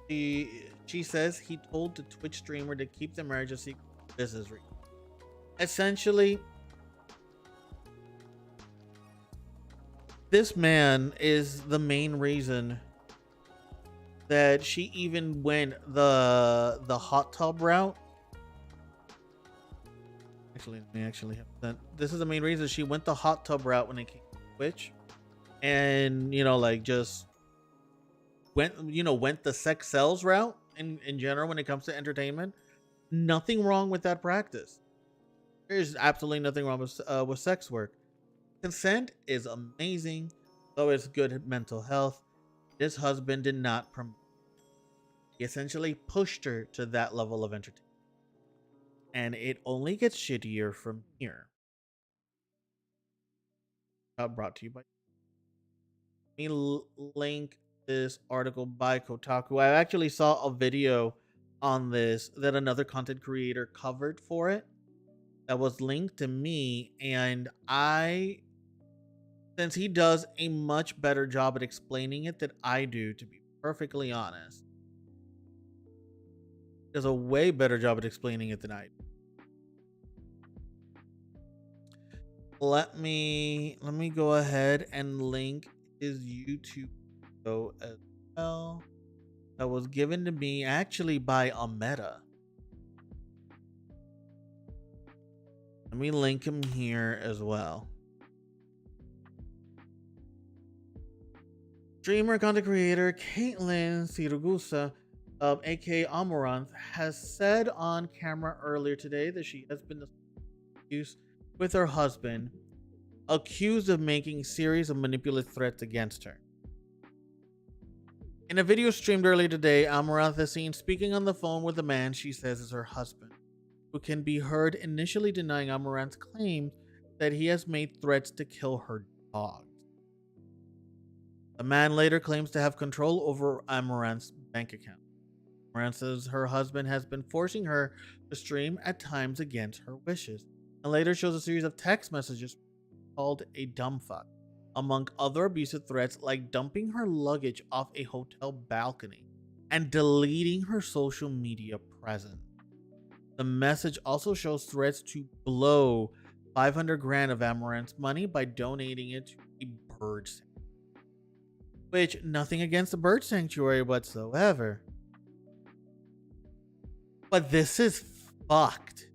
she says he told the Twitch streamer to keep the marriage a secret for business reasons. Essentially, this man is the main reason that she even went the hot tub route. This is the main reason she went the hot tub route when it came to Twitch, and just went the sex sells route in general when it comes to entertainment. Nothing wrong with that practice. There's absolutely nothing wrong with sex work. Consent is amazing, so it's good mental health. This husband did not promote. He essentially pushed her to that level of entertainment. And it only gets shittier from here. Brought to you by... Let me link this article by Kotaku. I actually saw a video on this that another content creator covered for it that was linked to me, and since he does a much better job at explaining it than I do, to be perfectly honest, does a way better job at explaining it than I do. Let me go ahead and link his YouTube video as well. That was given to me actually by Andromeda. Let me link him here as well. Streamer content creator Caitlin Siragusa, aka Amaranth, has said on camera earlier today that she has been abused with her husband, accused of making a series of manipulative threats against her. In a video streamed earlier today, Amaranth is seen speaking on the phone with a man she says is her husband, who can be heard initially denying Amaranth's claim that he has made threats to kill her dogs. The man later claims to have control over Amaranth's bank account. Amaranth says her husband has been forcing her to stream at times against her wishes, and later shows a series of text messages called a dumb fuck, among other abusive threats like dumping her luggage off a hotel balcony and deleting her social media presence. The message also shows threats to blow 500 grand of Amaranth's money by donating it to a bird sanctuary. Which, nothing against the bird sanctuary whatsoever. But this is fucked.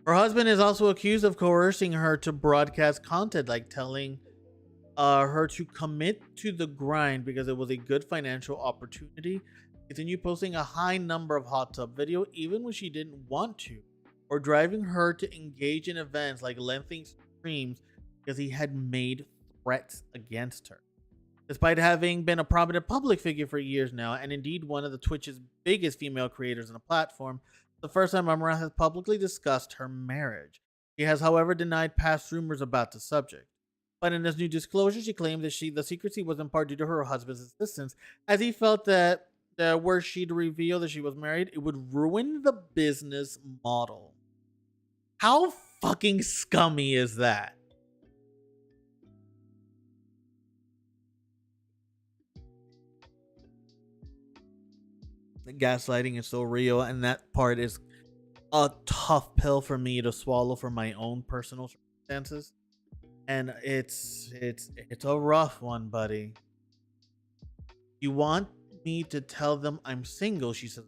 Her husband is also accused of coercing her to broadcast content, like telling her to commit to the grind because it was a good financial opportunity, continue posting a high number of hot tub videos even when she didn't want to, or driving her to engage in events like lengthy streams because he had made threats against her. Despite having been a prominent public figure for years now, and indeed one of the Twitch's biggest female creators on the platform, the first time Amaranth has publicly discussed her marriage. She has, however, denied past rumors about the subject. But in this new disclosure, she claimed that the secrecy was in part due to her husband's insistence, as he felt that were she to reveal that she was married, it would ruin the business model. How fucking scummy is that? The gaslighting is so real, and that part is a tough pill for me to swallow for my own personal circumstances. And it's a rough one, buddy. You want me to tell them I'm single, she says.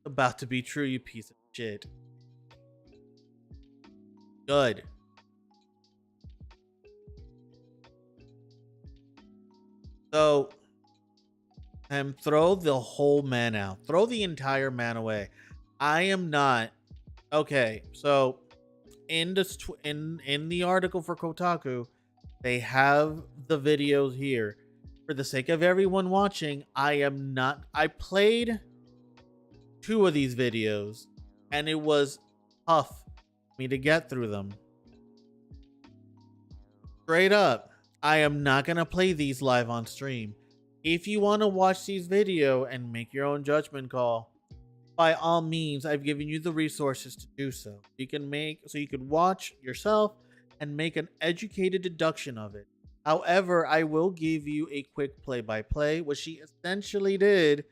About to be true, you piece of shit. Good. So, throw the whole man out. Throw the entire man away. I am not. Okay, so in this in the article for Kotaku, they have the videos here. For the sake of everyone watching, I played 2 of these videos, and it was tough for me to get through them. Straight up, I am not gonna play these live on stream. If you want to watch these videos and make your own judgment call, by all means, I've given you the resources to do so. You can watch yourself and make an educated deduction of it. However, I will give you a quick play-by-play. What she essentially did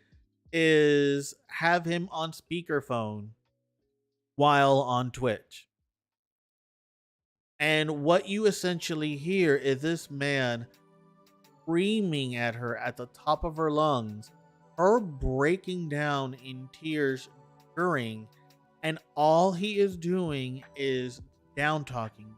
is have him on speakerphone while on Twitch. And what you essentially hear is this man screaming at her at the top of her lungs, her breaking down in tears during, and all he is doing is down talking,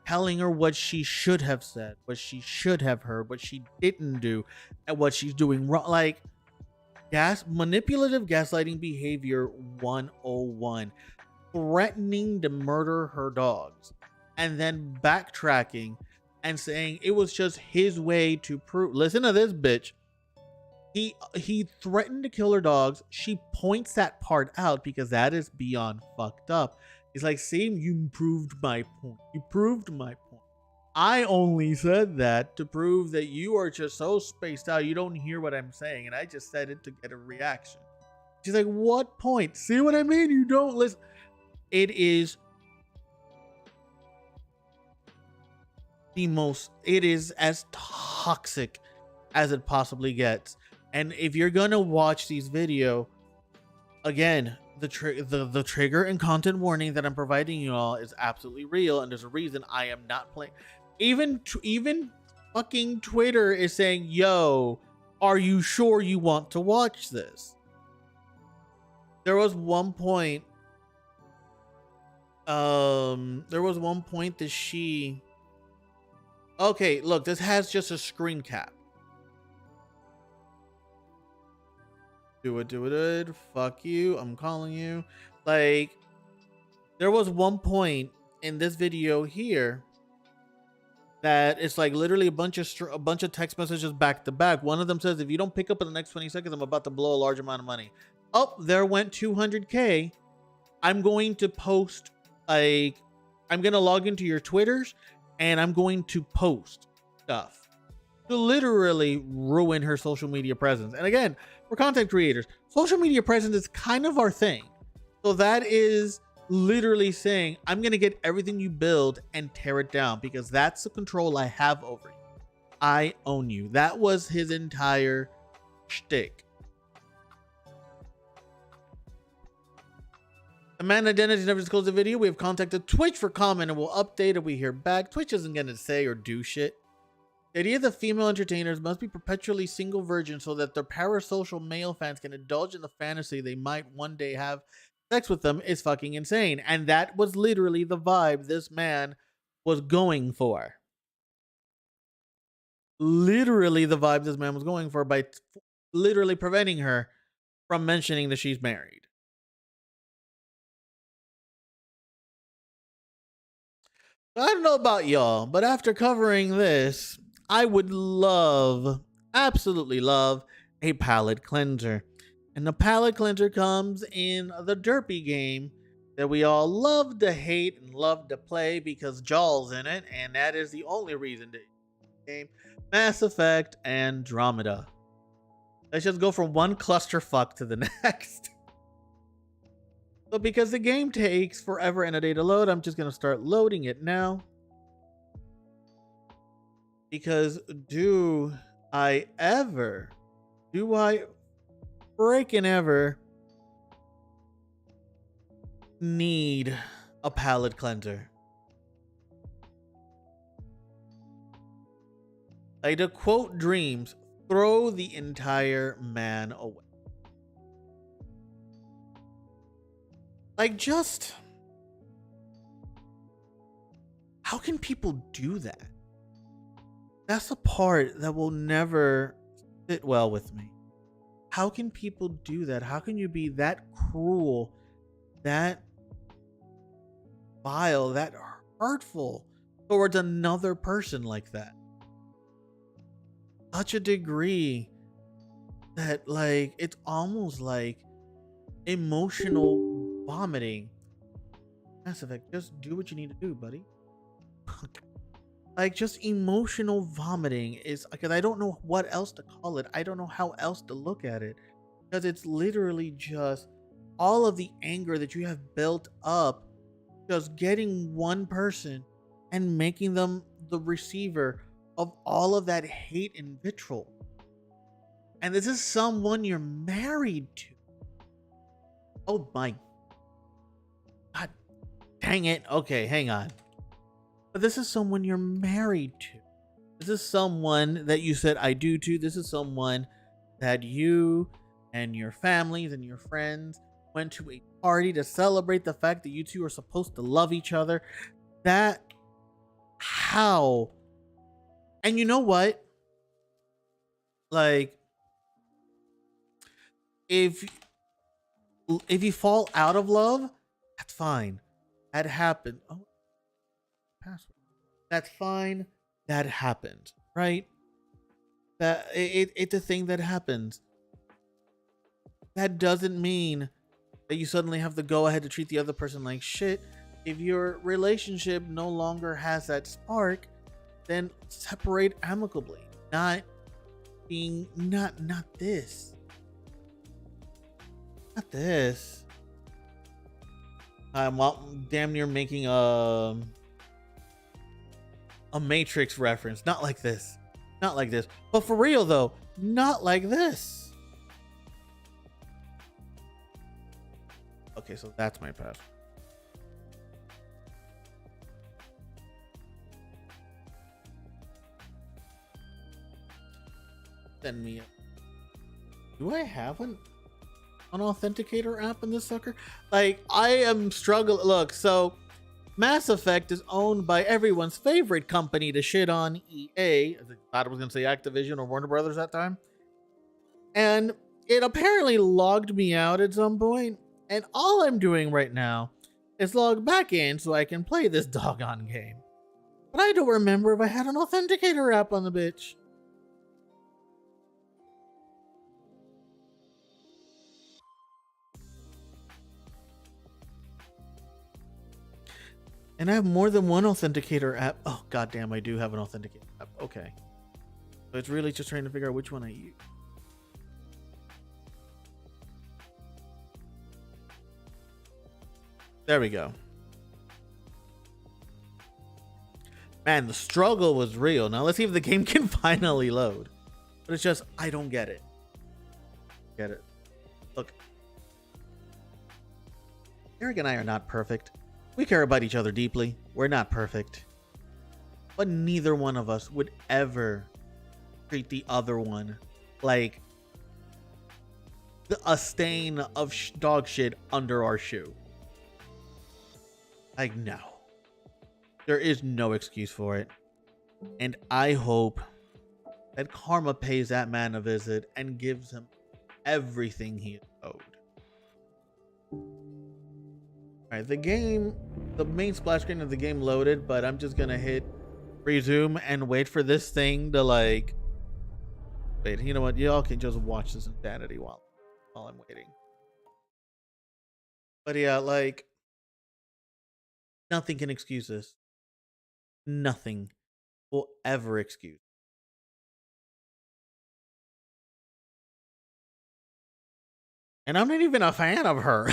telling her what she should have said, what she should have heard, what she didn't do, and what she's doing wrong. Like, manipulative gaslighting behavior 101. Threatening to murder her dogs, and then backtracking and saying it was just his way to prove. Listen to this bitch. He threatened to kill her dogs. She points that part out because that is beyond fucked up. He's like, see, you proved my point. You proved my point. I only said that to prove that you are just so spaced out. You don't hear what I'm saying. And I just said it to get a reaction. She's like, what point? See what I mean? You don't listen. It is as toxic as it possibly gets. And if you're gonna watch these videos, again, the trigger and content warning that I'm providing you all is absolutely real, and there's a reason I am not playing. Even fucking Twitter is saying, yo, are you sure you want to watch this? There was one point that she... Okay, look, this has just a screen cap. Do it. Fuck you. I'm calling you. Like, There was one point in this video here that it's like literally a bunch of text messages back to back. One of them says, if you don't pick up in the next 20 seconds, I'm about to blow a large amount of money. Oh, there went 200K. I'm going to post I'm going to log into your Twitters and I'm going to post stuff to literally ruin her social media presence. And again, we're content creators. Social media presence is kind of our thing. So that is literally saying, I'm going to get everything you build and tear it down because that's the control I have over you. I own you. That was his entire shtick. The man identity never disclosed the video. We have contacted Twitch for comment and we'll update if we hear back. Twitch isn't going to say or do shit. The idea that female entertainers must be perpetually single virgins so that their parasocial male fans can indulge in the fantasy they might one day have sex with them is fucking insane. And that was literally the vibe this man was going for. Literally the vibe this man was going for by literally preventing her from mentioning that she's married. I don't know about y'all, but after covering this, I would love, absolutely love, a palette cleanser. And the palette cleanser comes in the derpy game that we all love to hate and love to play because Jaw's in it, and that is the only reason to game Mass Effect Andromeda. Let's just go from one clusterfuck to the next. So because the game takes forever and a day to load, I'm just going to start loading it now. Because do I freaking ever need a palette cleanser? Like to quote Dreams, throw the entire man away. Like, just how can people do that? That's the part that will never sit well with me. How can people do that? How can you be that cruel, that vile, that hurtful towards another person like that? Such a degree that, like, it's almost like emotional vomiting. Mass Effect, just do what you need to do, buddy. Like, just emotional vomiting is, because I don't know what else to call it. I don't know how else to look at it, because it's literally just all of the anger that you have built up, just getting one person and making them the receiver of all of that hate and vitriol. And this is someone you're married to. Oh my God, dang it. Okay, hang on. But this is someone you're married to. This is someone that you said I do to. This is someone that you and your families and your friends went to a party to celebrate the fact that you two are supposed to love each other. That, how? And you know what? Like, if you fall out of love, that's fine. That happened. Oh, password. That's fine. That happened, right? That it's a thing that happens. That doesn't mean that you suddenly have to go ahead to treat the other person like shit. If your relationship no longer has that spark, then separate amicably. Not this. Not this. I'm damn near making a Matrix reference. Not like this. Not like this. But for real though, not like this. Okay, so that's my password. Send me do I have an authenticator app in this sucker? Like, I am struggling. Look, so Mass Effect is owned by everyone's favorite company to shit on, EA. I thought I was gonna say Activision or Warner Brothers that time. And it apparently logged me out at some point. And all I'm doing right now is log back in so I can play this doggone game. But I don't remember if I had an authenticator app on the bitch. And I have more than one authenticator app. Oh, goddamn, I do have an authenticator app. Okay. So it's really just trying to figure out which one I use. There we go. Man, the struggle was real. Now let's see if the game can finally load. But it's just, I don't get it. Get it. Look. Eric and I are not perfect. We care about each other deeply. We're not perfect. But neither one of us would ever treat the other one like a stain of dog shit under our shoe. Like, no. There is no excuse for it. And I hope that karma pays that man a visit and gives him everything he is owed. Alright, the main splash screen of the game loaded, but I'm just gonna hit resume and wait for this thing to like... Wait, you know what? Y'all can just watch this insanity while I'm waiting. But yeah, like... Nothing can excuse this. Nothing will ever excuse. And I'm not even a fan of her.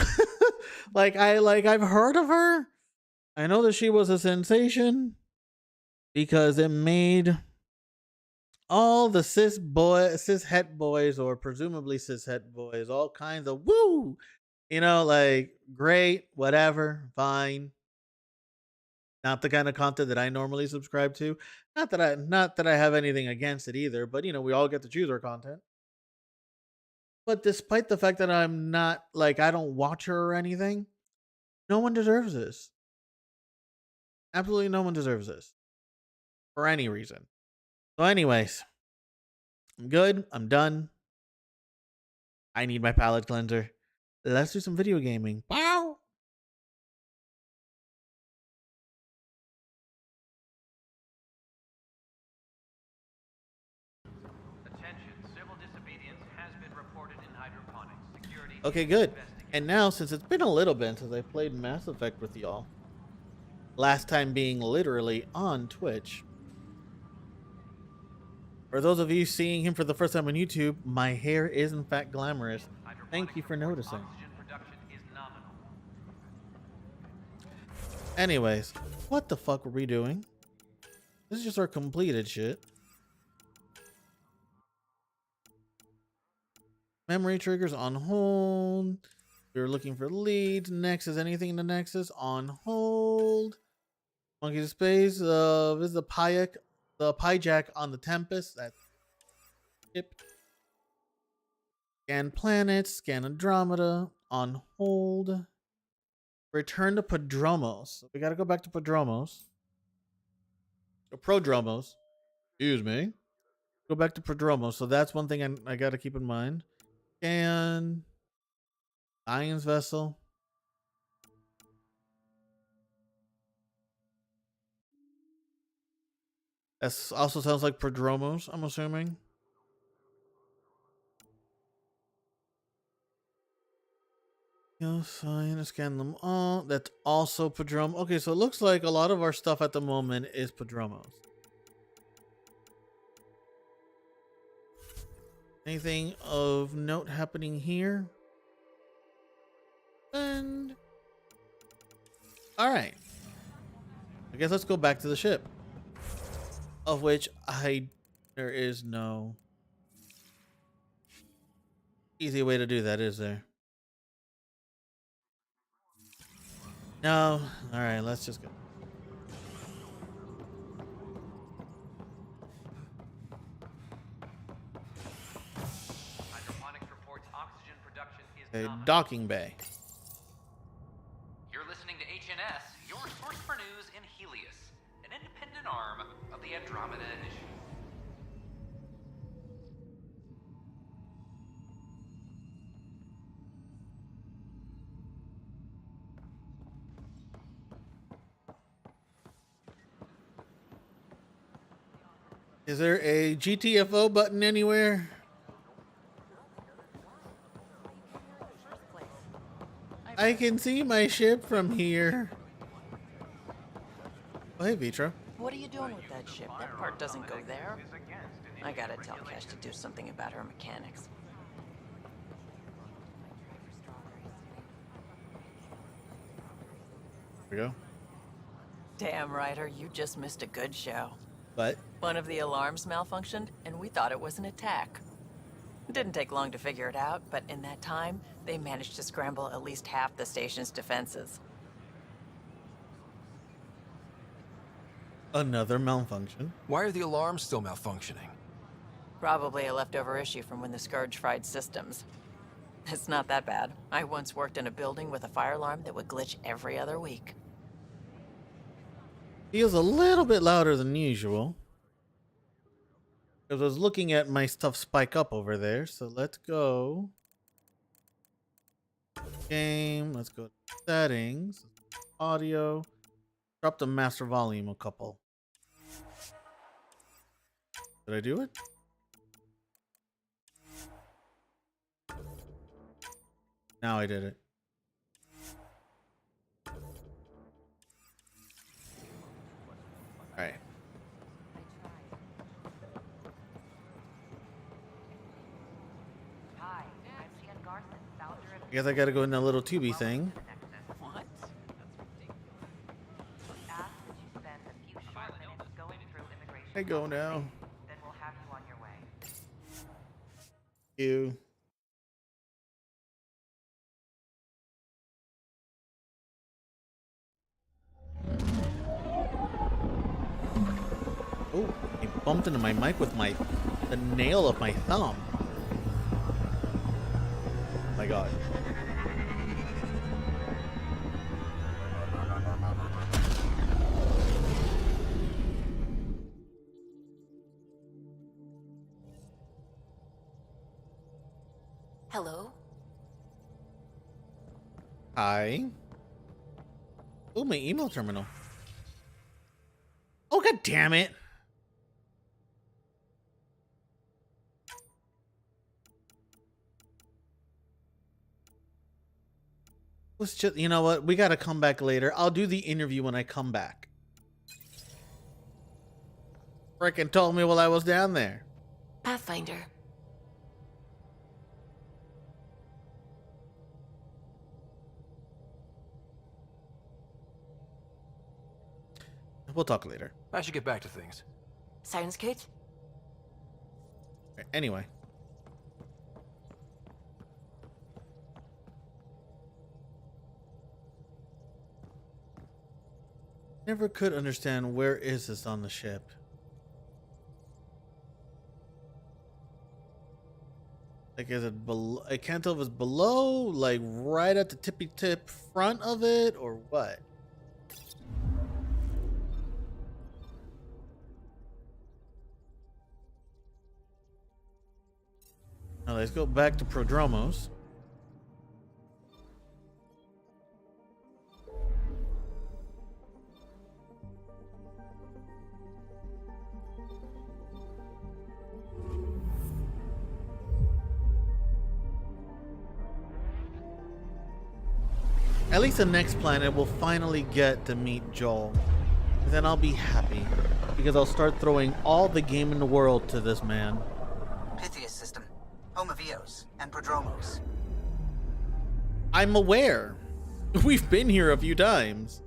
I've heard of her. I know that she was a sensation because it made all the cis-het boys, or presumably cis-het boys, all kinds of woo. You know, like, great, whatever, fine. Not the kind of content that I normally subscribe to. Not that I have anything against it either, but you know, we all get to choose our content. But despite the fact that I'm not, like, I don't watch her or anything, no one deserves this. Absolutely no one deserves this. For any reason. So anyways, I'm good. I'm done. I need my palate cleanser. Let's do some video gaming. Wow. Okay, good. And now, since it's been a little bit since I played Mass Effect with y'all, last time being literally on Twitch. For those of you seeing him for the first time on YouTube, my hair is in fact glamorous. Thank you for noticing. Anyways, what the fuck were we doing? This is just our completed shit. Memory triggers on hold. You're looking for leads. Nexus. Anything in the Nexus? On hold. Monkey to space. This is the Pyjack on the Tempest. That's ship. Scan planets. Scan Andromeda. On hold. Return to Prodromos. We gotta go back to Prodromos. Or Prodromos. Excuse me. Go back to Prodromos. So that's one thing I gotta keep in mind. And Iron's vessel. That also sounds like Prodromos, I'm assuming. Fine, scan them all. That's also Prodromos. Okay, so it looks like a lot of our stuff at the moment is Prodromos. Anything of note happening here? And all right, I guess let's go back to the ship, of which there is no easy way to do that, is there? No. All right, let's just go. Okay, docking bay. You're listening to HNS, your source for news in Helios, an independent arm of the Andromeda Initiative. Is there a GTFO button anywhere? I can see my ship from here. Oh, hey, Vitra. What are you doing with that ship? That part doesn't go there. I gotta tell Cash to do something about her mechanics. Here we go. Damn, Ryder, you just missed a good show. But One of the alarms malfunctioned, and we thought it was an attack. It didn't take long to figure it out, but in that time, they managed to scramble at least half the station's defenses. another malfunction. Why are the alarms still malfunctioning? Probably a leftover issue from when the Scourge fried systems. It's not that bad. I once worked in a building with a fire alarm that would glitch every other week. Feels a little bit louder than usual. Because I was looking at my stuff spike up over there. So let's go. Game. Let's go to settings. Audio. Drop the master volume a couple. Did I do it? Now I did it. All right. Hi, I'm Jan Garson, founder of I guess I gotta go in that little tubey thing. What? Ask that you spend a few short minutes going through immigration. I go now. Then we'll have you on your way. You. Oh, I bumped into my mic with the nail of my thumb. Oh my God. Hello? Hi. Oh, my email terminal. Oh, God damn it. Let's just, you know what? We got to come back later. I'll do the interview when I come back. Frickin' told me while I was down there. Pathfinder. We'll talk later. I should get back to things. Sounds good. Anyway. Never could understand where is this on the ship. Like, is it below? I can't tell if it's below, like right at the tippy tip front of it, or what. Now let's go back to Prodromos. At least the next planet we'll finally get to meet Joel. And then I'll be happy. Because I'll start throwing all the game in the world to this man. Pythias system, home of Eos and Prodromos. I'm aware. We've been here a few times.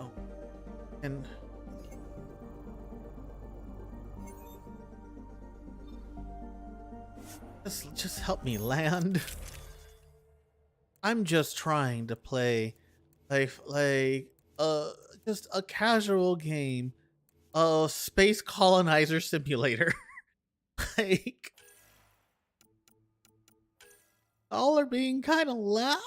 Oh. And just help me land. I'm just trying to play just a casual game of Space Colonizer Simulator. Like, all are being kind of loud.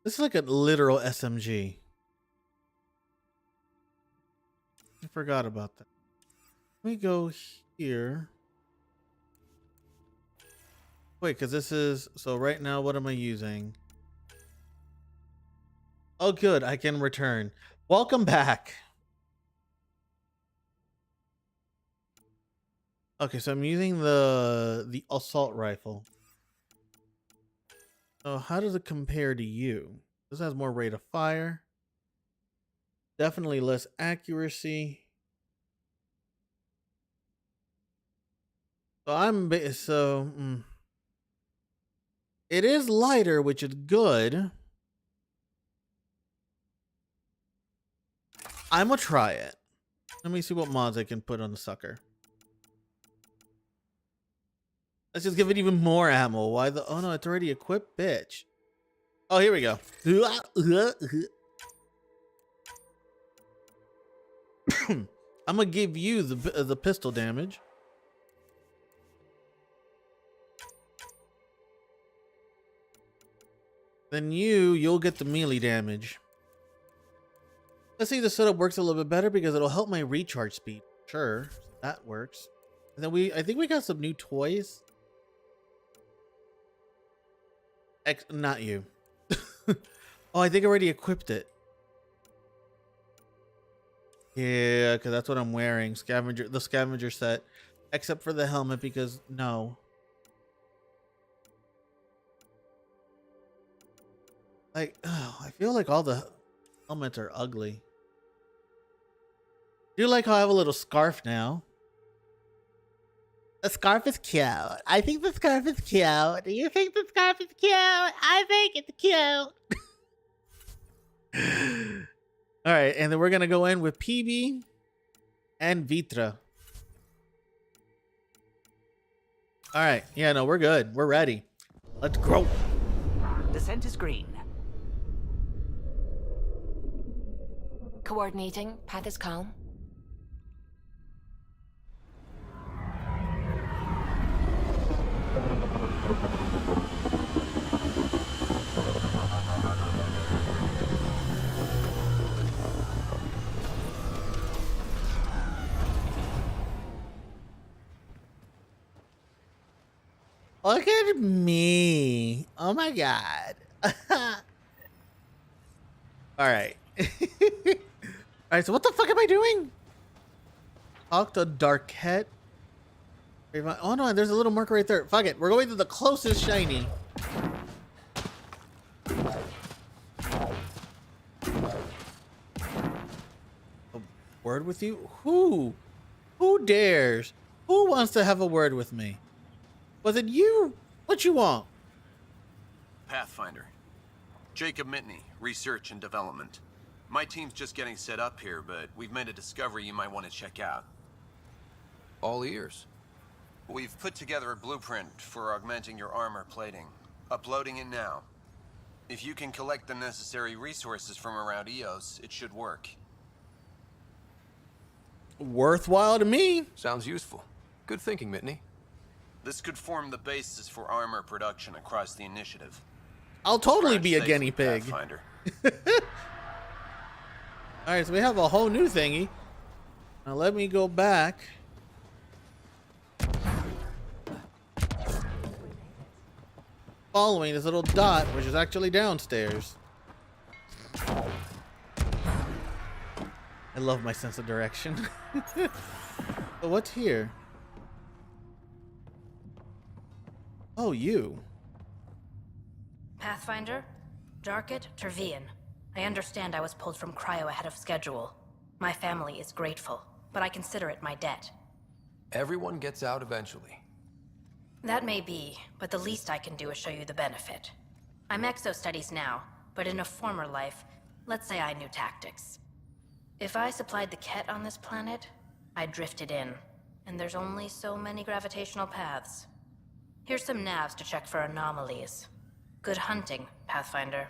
This is like a literal SMG. I forgot about that. Let me go here. Wait, because this is... So right now, what am I using? Oh, good. I can return. Welcome back. Okay, so I'm using the assault rifle. So how does it compare to you? This has more rate of fire. Definitely less accuracy. So it is lighter, which is good. I'm gonna try it. Let me see what mods I can put on the sucker. Let's just give it even more ammo. Why the... Oh no, it's already equipped, bitch. Oh, here we go. I'm gonna give you the pistol damage. Then you'll get the melee damage. Let's see if the setup works a little bit better because it'll help my recharge speed. Sure, that works. And then I think we got some new toys. Not you. Oh, I think I already equipped it. Yeah, because that's what I'm wearing. The scavenger set. Except for the helmet because no. Like, oh, I feel like all the helmets are ugly. I do like how I have a little scarf now. The scarf is cute. I think the scarf is cute. Do you think the scarf is cute? I think it's cute. All right, and then we're gonna go in with PB and Vitra. All right, yeah, no, we're good. We're ready. Let's grow. Descent is green. Coordinating. Path is calm. Look at me. Oh my god. All right. All right, so what the fuck am I doing? Talk to Darkette. Oh no, there's a little marker right there. Fuck it. We're going to the closest shiny. A word with you? Who? Who dares? Who wants to have a word with me? Was it you? What you want? Pathfinder. Jacob Mitney, Research and Development. My team's just getting set up here, but we've made a discovery you might want to check out. All ears. We've put together a blueprint for augmenting your armor plating. Uploading it now. If you can collect the necessary resources from around EOS, it should work. Worthwhile to me. Sounds useful. Good thinking, Mitney. This could form the basis for armor production across the initiative. I'll totally Scratch be a safe guinea with pig. Pathfinder. All right, so we have a whole new thingy. Now let me go back. Following this little dot, which is actually downstairs. I love my sense of direction. So what's here? Oh, you. Pathfinder? Jarkett Tervian. I understand I was pulled from cryo ahead of schedule. My family is grateful, but I consider it my debt. Everyone gets out eventually. That may be, but the least I can do is show you the benefit. I'm exo-studies now, but in a former life, let's say I knew tactics. If I supplied the Ket on this planet, I drifted in, and there's only so many gravitational paths. Here's some navs to check for anomalies. Good hunting, Pathfinder.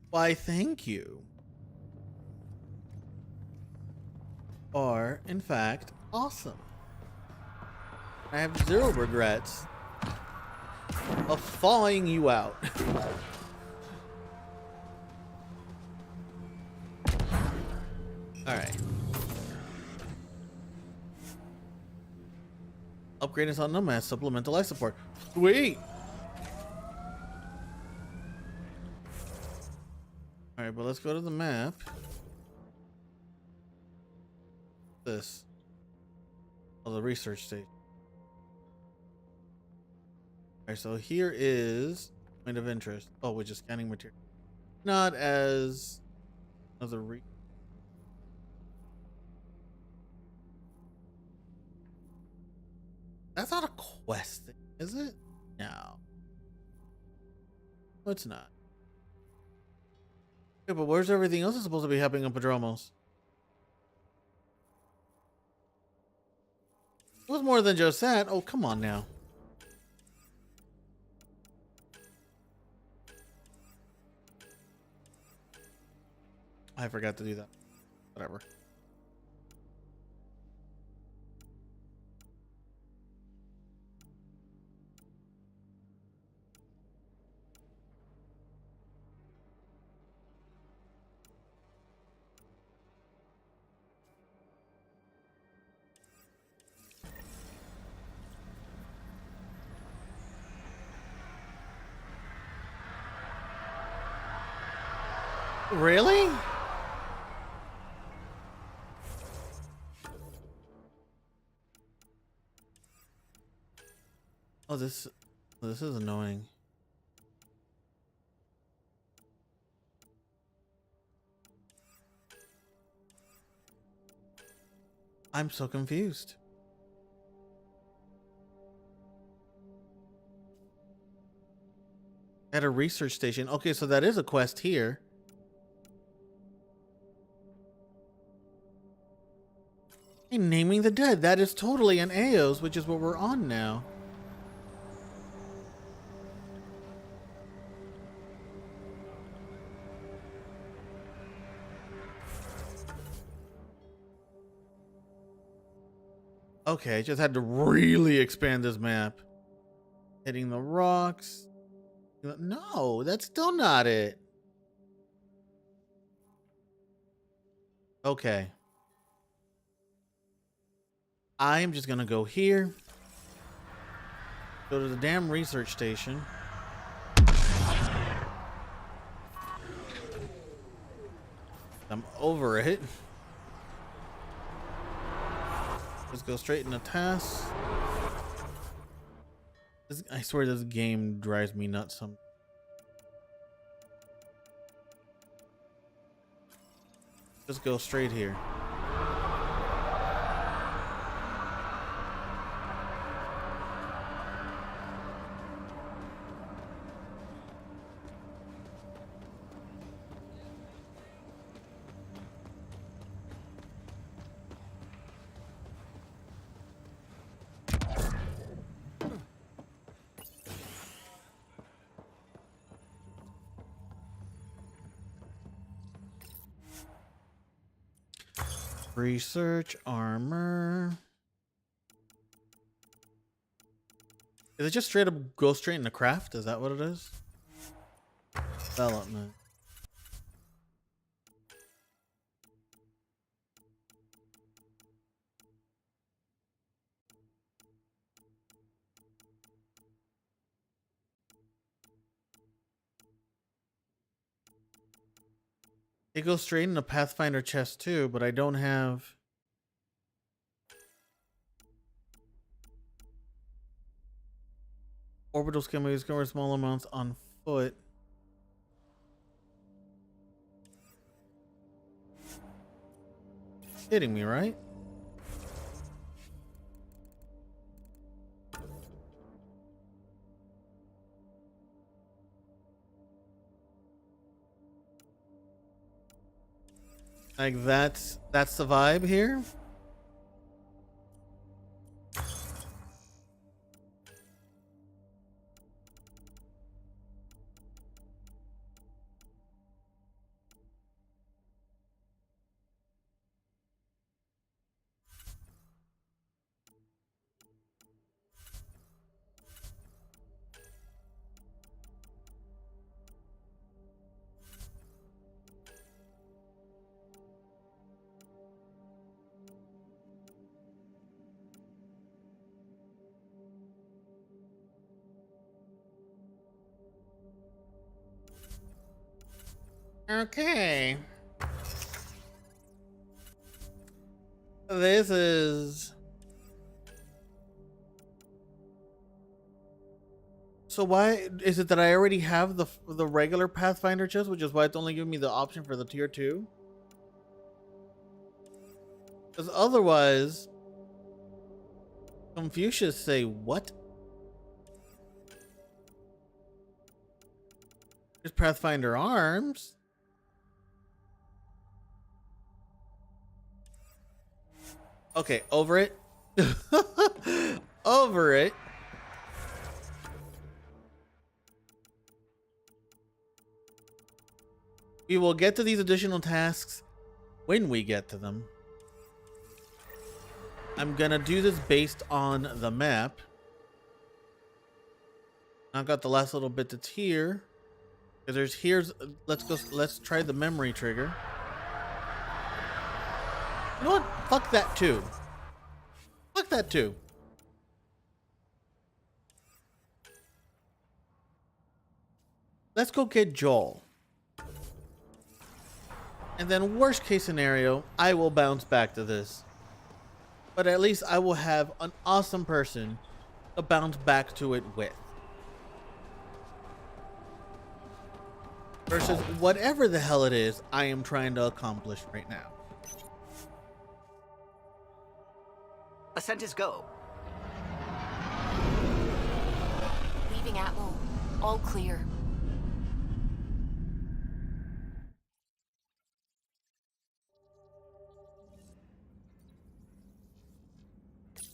Why, thank you. Are, in fact, awesome. I have zero regrets of thawing you out. All right. Upgrade is on Nomad supplemental life support. Sweet. All right, but let's go to the map. This. Oh, the research station. All right, so here is point of interest. Oh, we're just scanning material. Not as another That's not a quest thing, is it? No. No, it's not. Yeah, but where's everything else that's supposed to be happening in Padromos? It was more than just that. Oh, come on now. I forgot to do that. Whatever. Really? Oh, this is annoying. I'm so confused. At a research station. Okay, so that is a quest here. Hey, naming the dead. That is totally an AOS, which is what we're on now. Okay, just had to really expand this map. Hitting the rocks. No, that's still not it. Okay. I'm just gonna go here. Go to the damn research station. I'm over it. Just go straight into tasks. I swear this game drives me nuts. Just go straight here. Research armor. Is it just straight up go straight into craft? Is that what it is? Development. It goes straight into Pathfinder chest too, but I don't have. Orbital skin moves cover small amounts on foot. Kidding me, right? Like that's the vibe here. Okay. This is... So why is it that I already have the regular Pathfinder chest, which is why it's only giving me the option for the tier 2? Because otherwise, Confucius say what? There's Pathfinder arms. Okay, over it. Over it. We will get to these additional tasks when we get to them. I'm gonna do this based on the map. I've got the last little bit that's here. Because let's try the memory trigger. You know what? Fuck that too. Fuck that too. Let's go get Joel. And then worst case scenario, I will bounce back to this. But at least I will have an awesome person to bounce back to it with. Versus whatever the hell it is I am trying to accomplish right now. Ascent is go. Leaving Atwell. All clear.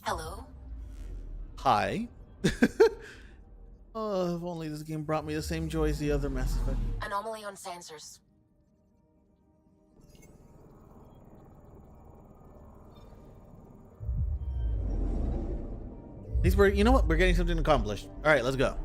Hello? Hi. Oh, if only this game brought me the same joy as the other Mass Effect. Anomaly on sensors. These were, you know what? We're getting something accomplished. All right, let's go.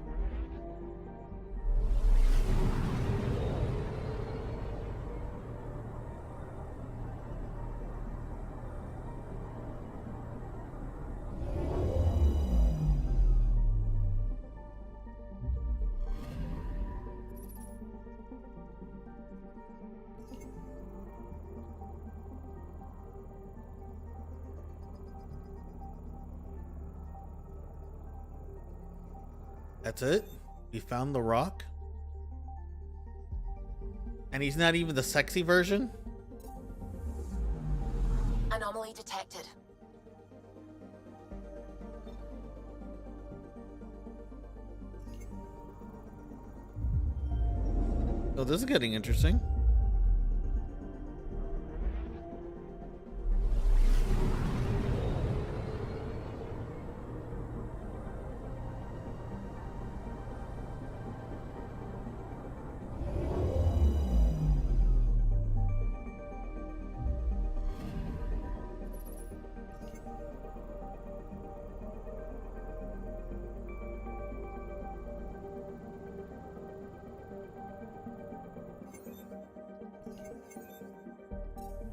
That's it. We found the rock. And he's not even the sexy version? Anomaly detected. Oh, this is getting interesting.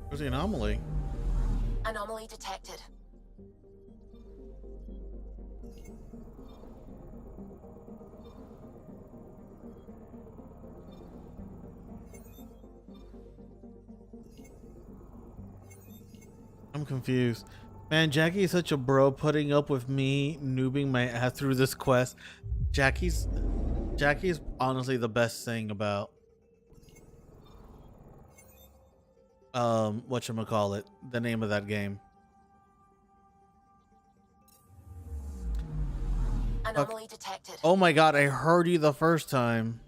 Where's the anomaly? Anomaly detected. I'm confused. Man, Jackie is such a bro putting up with me noobing my ass through this quest. Jackie's honestly the best thing about whatchamacallit, the name of that game. Anomaly detected. Oh my god, I heard you the first time.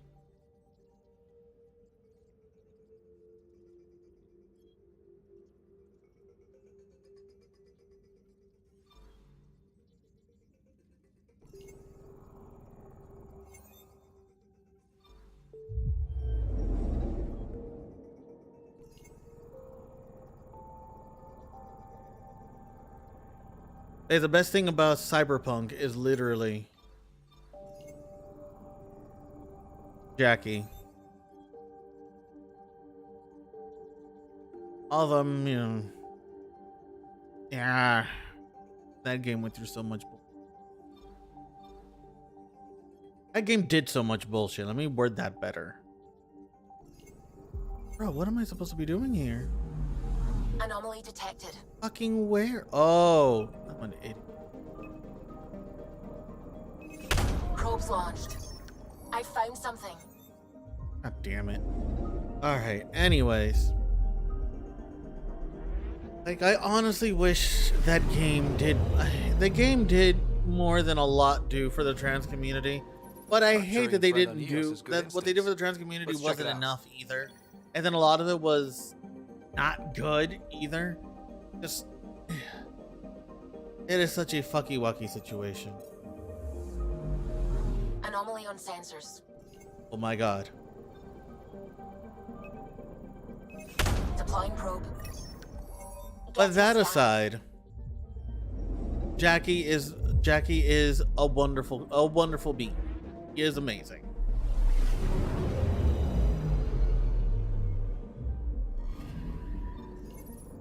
Hey, the best thing about Cyberpunk is literally Jackie. All of them, you know. Yeah. That game went through so much That game did so much bullshit. Let me word that better. Bro, what am I supposed to be doing here? Anomaly detected. Fucking where? Oh, I'm an idiot. Probes launched. I found something. God damn it. Alright, anyways. Like, I honestly wish that game did... The game did more than a lot do for the trans community. But I hate that they didn't do... that. What they did for the trans community wasn't enough either. And then a lot of it was not good either. Just... It is such a fucky-wucky situation. Anomaly on sensors. Oh my god. Deploying probe. But that aside, Jackie is a wonderful being. He is amazing.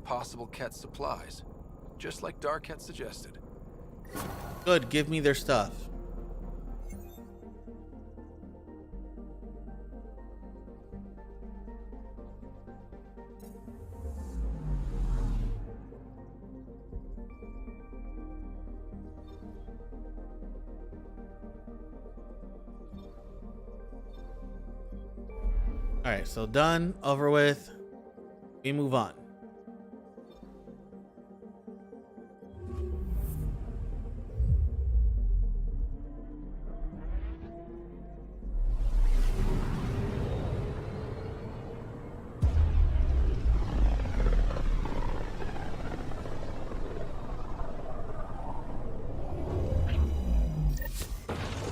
Possible Ket supplies, just like Dark had suggested. Good, give me their stuff. All right, so done, over with. We move on.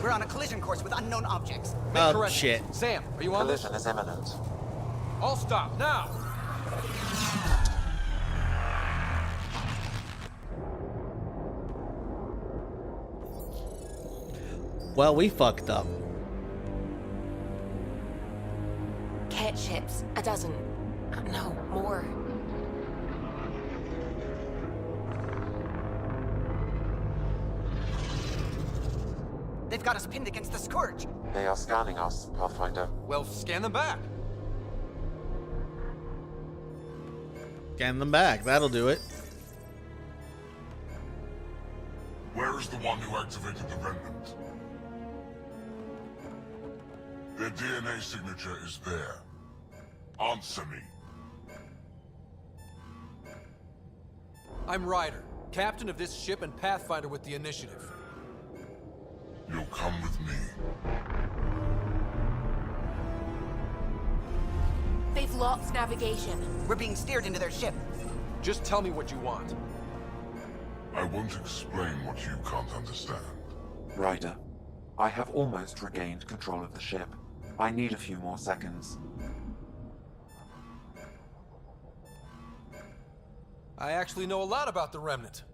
We're on a collision course with unknown objects. Oh, shit. Sam, are you on this? Collision is imminent. All stop now. Well, we fucked up. Ket ships. A dozen. No, more. They've got us pinned against the Scourge. They are scanning us, Pathfinder. Well, scan them back. Scan them back. That'll do it. Where is the one who activated the remnant? Their DNA signature is there. Answer me. I'm Ryder, captain of this ship and Pathfinder with the initiative. You'll come with me. They've lost navigation. We're being steered into their ship. Just tell me what you want. I won't explain what you can't understand. Ryder, I have almost regained control of the ship. I need a few more seconds. I actually know a lot about the Remnant.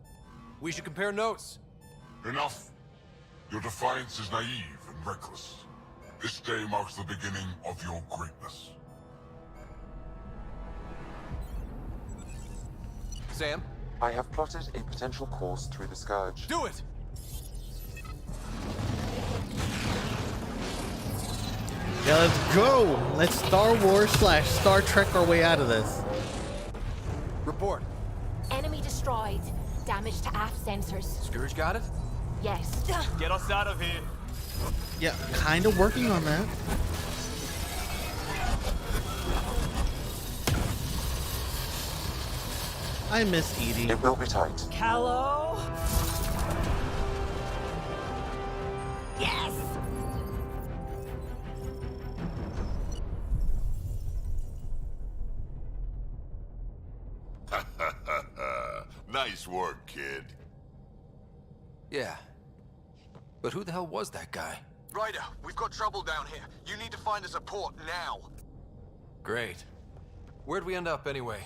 We should compare notes. Enough. Your defiance is naive and reckless. This day marks the beginning of your greatness. Sam? I have plotted a potential course through the Scourge. Do it! Yeah, let's go. Let's Star Wars / Star Trek our way out of this. Report. Enemy destroyed. Damage to aft sensors. Scourge got it? Yes. Get us out of here. Yeah, kind of working on that. I miss Edie. It will be tight. Hello? Yes! Nice work, kid. Yeah. But who the hell was that guy? Ryder, we've got trouble down here. You need to find us a port now. Great. Where'd we end up anyway?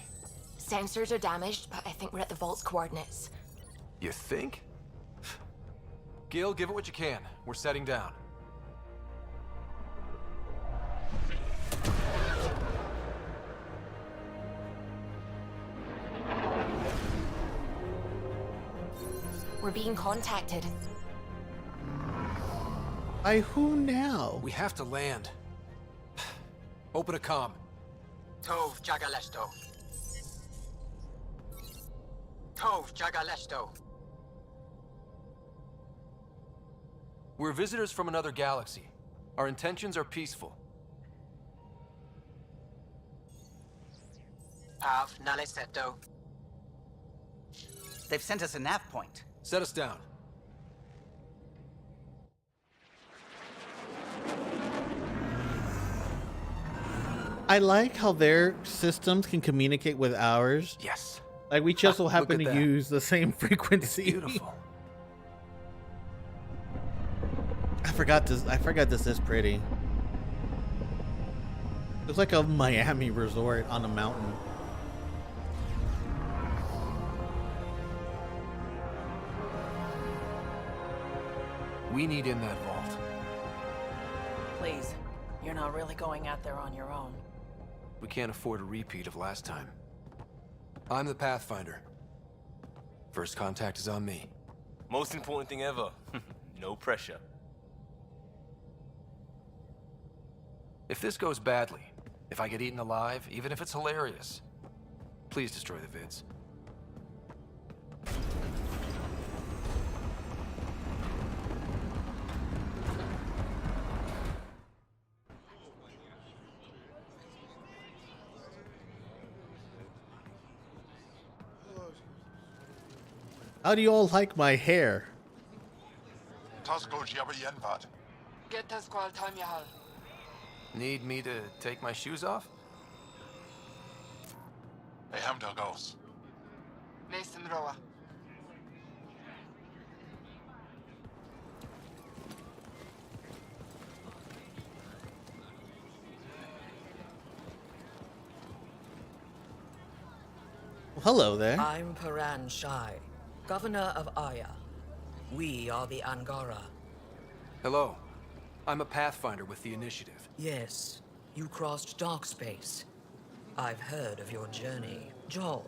Sensors are damaged, but I think we're at the vault's coordinates. You think? Gil, give it what you can. We're setting down. We're being contacted. By who now? We have to land. Open a comm. Tov Jagalesto. Tov Jagalesto. We're visitors from another galaxy. Our intentions are peaceful. Av Naleseto. They've sent us a nav point. Set us down. I like how their systems can communicate with ours. Yes. Like we just so happen to Look at that. use the same frequency. Beautiful. I forgot this is pretty. It's like a Miami resort on a mountain. We need in that vault. Please, you're not really going out there on your own. We can't afford a repeat of last time. I'm the Pathfinder. First contact is on me. Most important thing ever. No pressure. If this goes badly, if I get eaten alive, even if it's hilarious, please destroy the vids. How do you all like my hair? Need me to take my shoes off? Well, hello there. I'm Paran Shai, Governor of Aya. We are the Angara. Hello. I'm a Pathfinder with the Initiative. Yes, you crossed dark space. I've heard of your journey, Joel.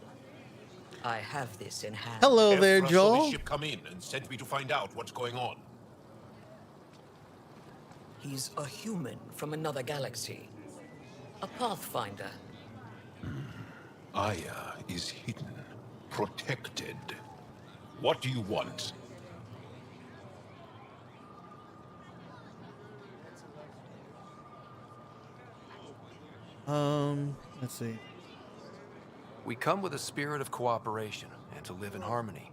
I have this in hand. Hello there, Efra Joel. saw the ship come in and sent me to find out what's going on. He's a human from another galaxy. A Pathfinder. Aya is hidden, protected. What do you want? Let's see. We come with a spirit of cooperation and to live in harmony.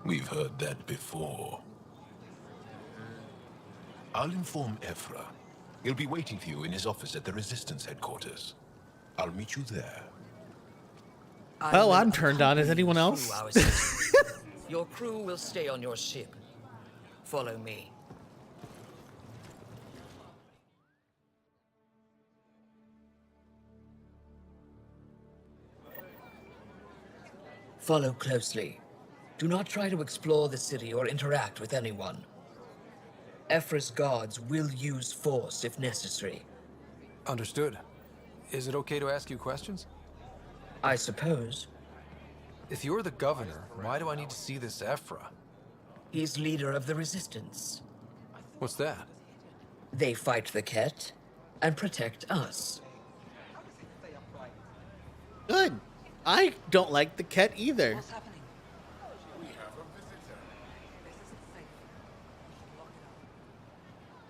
We've heard that before. I'll inform Efra. He'll be waiting for you in his office at the Resistance headquarters. I'll meet you there. Well, I'm turned on. Is anyone Through else? our system. Your crew will stay on your ship. Follow me. Follow closely. Do not try to explore the city or interact with anyone. Efra's guards will use force if necessary. Understood. Is it okay to ask you questions? I suppose. If you're the governor, why do I need to see this Efra? He's leader of the Resistance. What's that? They fight the Ket and protect us. Good. I don't like the Ket either.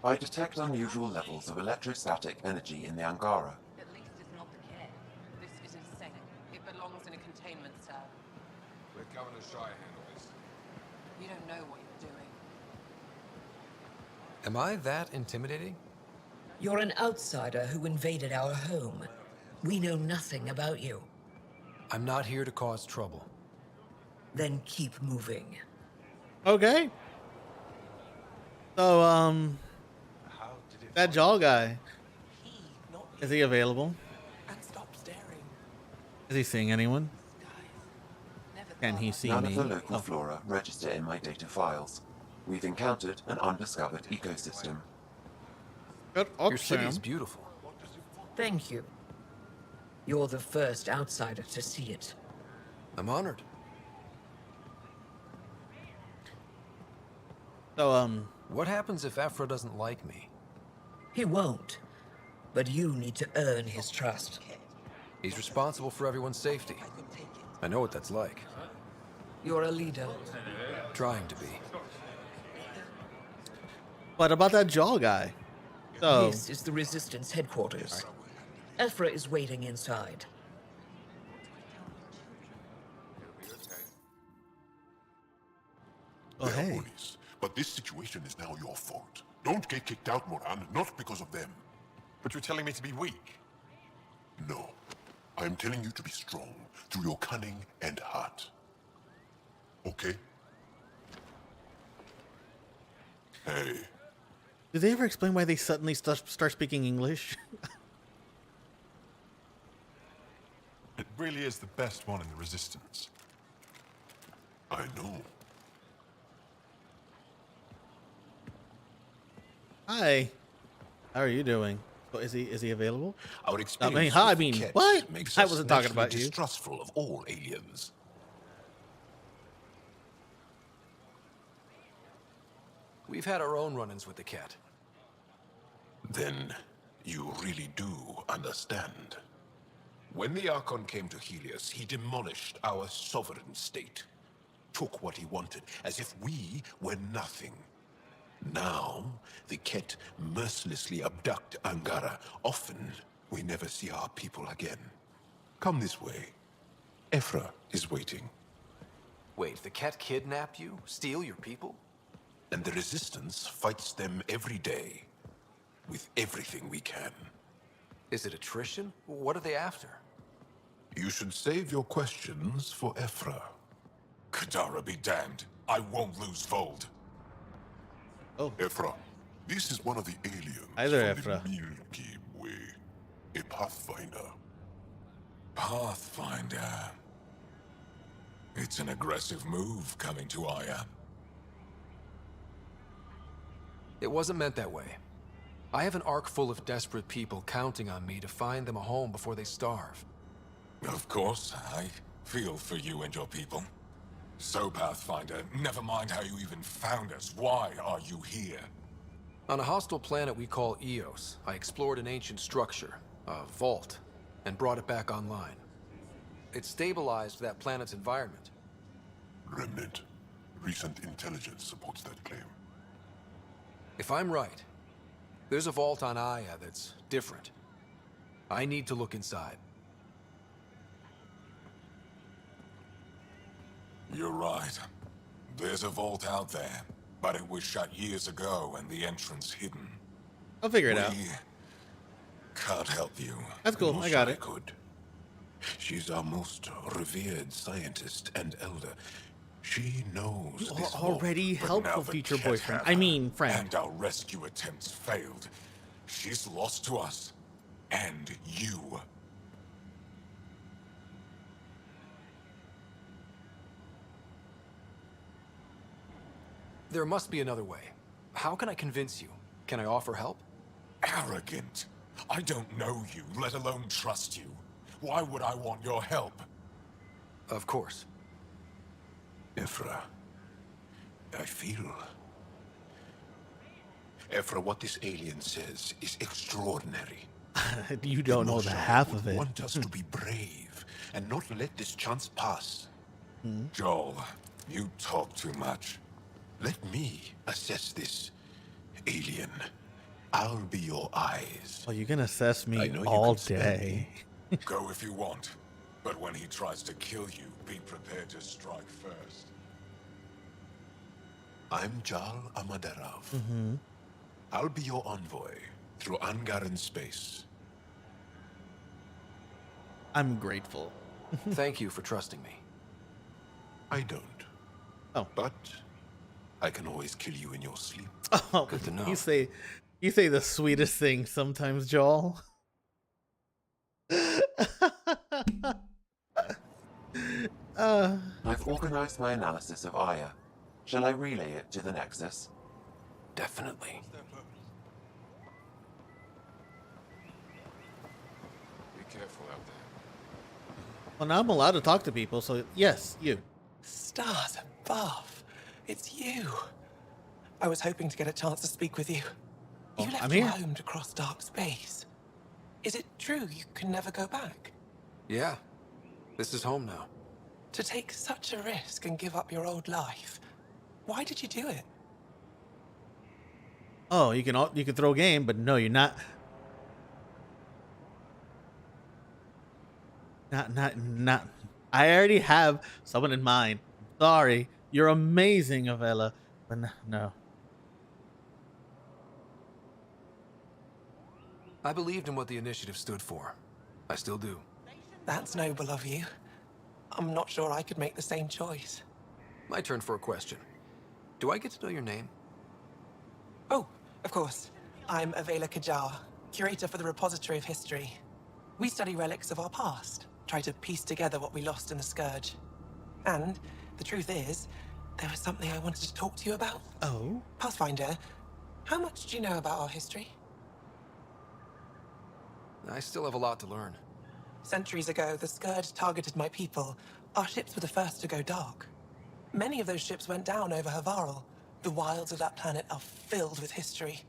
I detect unusual levels of electrostatic energy in the Angara. At least it's not the Ket. This is insane. It belongs in a containment cell. Let Governor Shai handle this. You don't know what you're doing. Am I that intimidating? You're an outsider who invaded our home. We know nothing about you. I'm not here to cause trouble. Then keep moving. Okay. So, that Jaw guy. Is he available? And stop staring. Is he seeing anyone? Can he see None me? of the local flora register in my data files. We've encountered an undiscovered ecosystem. Your city is beautiful. Thank you. You're the first outsider to see it. I'm honored. So, what happens if Efra doesn't like me? He won't. but you need to earn his trust. He's responsible for everyone's safety. I know what that's like. You're a leader. Trying to be. What about that jaw guy? So, This is the Resistance headquarters. Ephra is waiting inside. oh hey, Police. But this situation is now your fault. Don't get kicked out, Moran, not because of them. But you're telling me to be weak. No. I am telling you to be strong through your cunning and heart. Okay? Hey. did they ever explain why they suddenly start speaking English? It really is the best one in the Resistance. I know. Hi, how are you doing? Oh, is he available? Our I experience mean, hi, I with mean, Ket what? makes I us wasn't talking naturally about you. distrustful of all aliens. We've had our own run-ins with the cat. Then you really do understand. When the Archon came to Helios, he demolished our sovereign state. Took what he wanted, as if we were nothing. Now, the Ket mercilessly abduct Angara. Often, we never see our people again. Come this way. Ephra is waiting. Wait, the cat kidnapped you? Steal your people? And the Resistance fights them every day. With everything we can. Is it attrition? What are they after? You should save your questions for Ephra. Kadara be damned. I won't lose Vold. Oh. Ephra, this is one of the aliens Hi there, from Ephra. the Milky Way. A Pathfinder. Pathfinder. It's an aggressive move coming to Aya. It wasn't meant that way. I have an ark full of desperate people counting on me to find them a home before they starve. Of course, I feel for you and your people. So, Pathfinder, never mind how you even found us. Why are you here? On a hostile planet we call Eos, I explored an ancient structure, a vault, and brought it back online. It stabilized that planet's environment. Remnant. Recent intelligence supports that claim. If I'm right, there's a vault on Aya that's different. I need to look inside. You're right. There's a vault out there, but it was shut years ago and the entrance hidden. I'll figure it out. We can't help you. That's cool. I got it. Could. She's our most revered scientist and elder. She knows You this are vault. already But helpful, now the future Ket boyfriend. have I her, mean, friend. And our rescue attempts failed. She's lost to us. And you. There must be another way. How can I convince you? Can I offer help? Arrogant. I don't know you, let alone trust you. Why would I want your help? Of course. Ephra, I feel... Ephra, what this alien says is extraordinary. You don't know the half of it. Want us to be brave and not let this chance pass. Joel, you talk too much. Let me assess this alien. I'll be your eyes. Oh, you can assess I me know you all can spare day. Go if you want. But when he tries to kill you, be prepared to strike first. I'm Jal Amaderov. Mm-hmm. I'll be your envoy through Angaran space. I'm grateful. Thank you for trusting me. I don't. Oh. But I can always kill you in your sleep. Oh, good to know. You say the sweetest thing sometimes, Joel. I've organized my analysis of Aya. Shall I relay it to the Nexus? Definitely. Be careful out there. Well, now I'm allowed to talk to people, so yes, you. Stars above. It's you. I was hoping to get a chance to speak with you. You Oh, left I'm your here. home to cross dark space. Is it true you can never go back? Yeah. This is home now. To take such a risk and give up your old life, why did you do it? Oh, you can throw game, but no, you're not. Not. I already have someone in mind. Sorry, you're amazing, Avella, but no. I believed in what the initiative stood for. I still do. That's noble of you. I'm not sure I could make the same choice. My turn for a question. Do I get to know your name? Oh, of course. I'm Avela Kajar, curator for the Repository of History. We study relics of our past, try to piece together what we lost in the Scourge. And the truth is, there was something I wanted to talk to you about. Oh? Pathfinder, how much do you know about our history? I still have a lot to learn. Centuries ago, the Scourge targeted my people. Our ships were the first to go dark. Many of those ships went down over Havarl. The wilds of that planet are filled with history.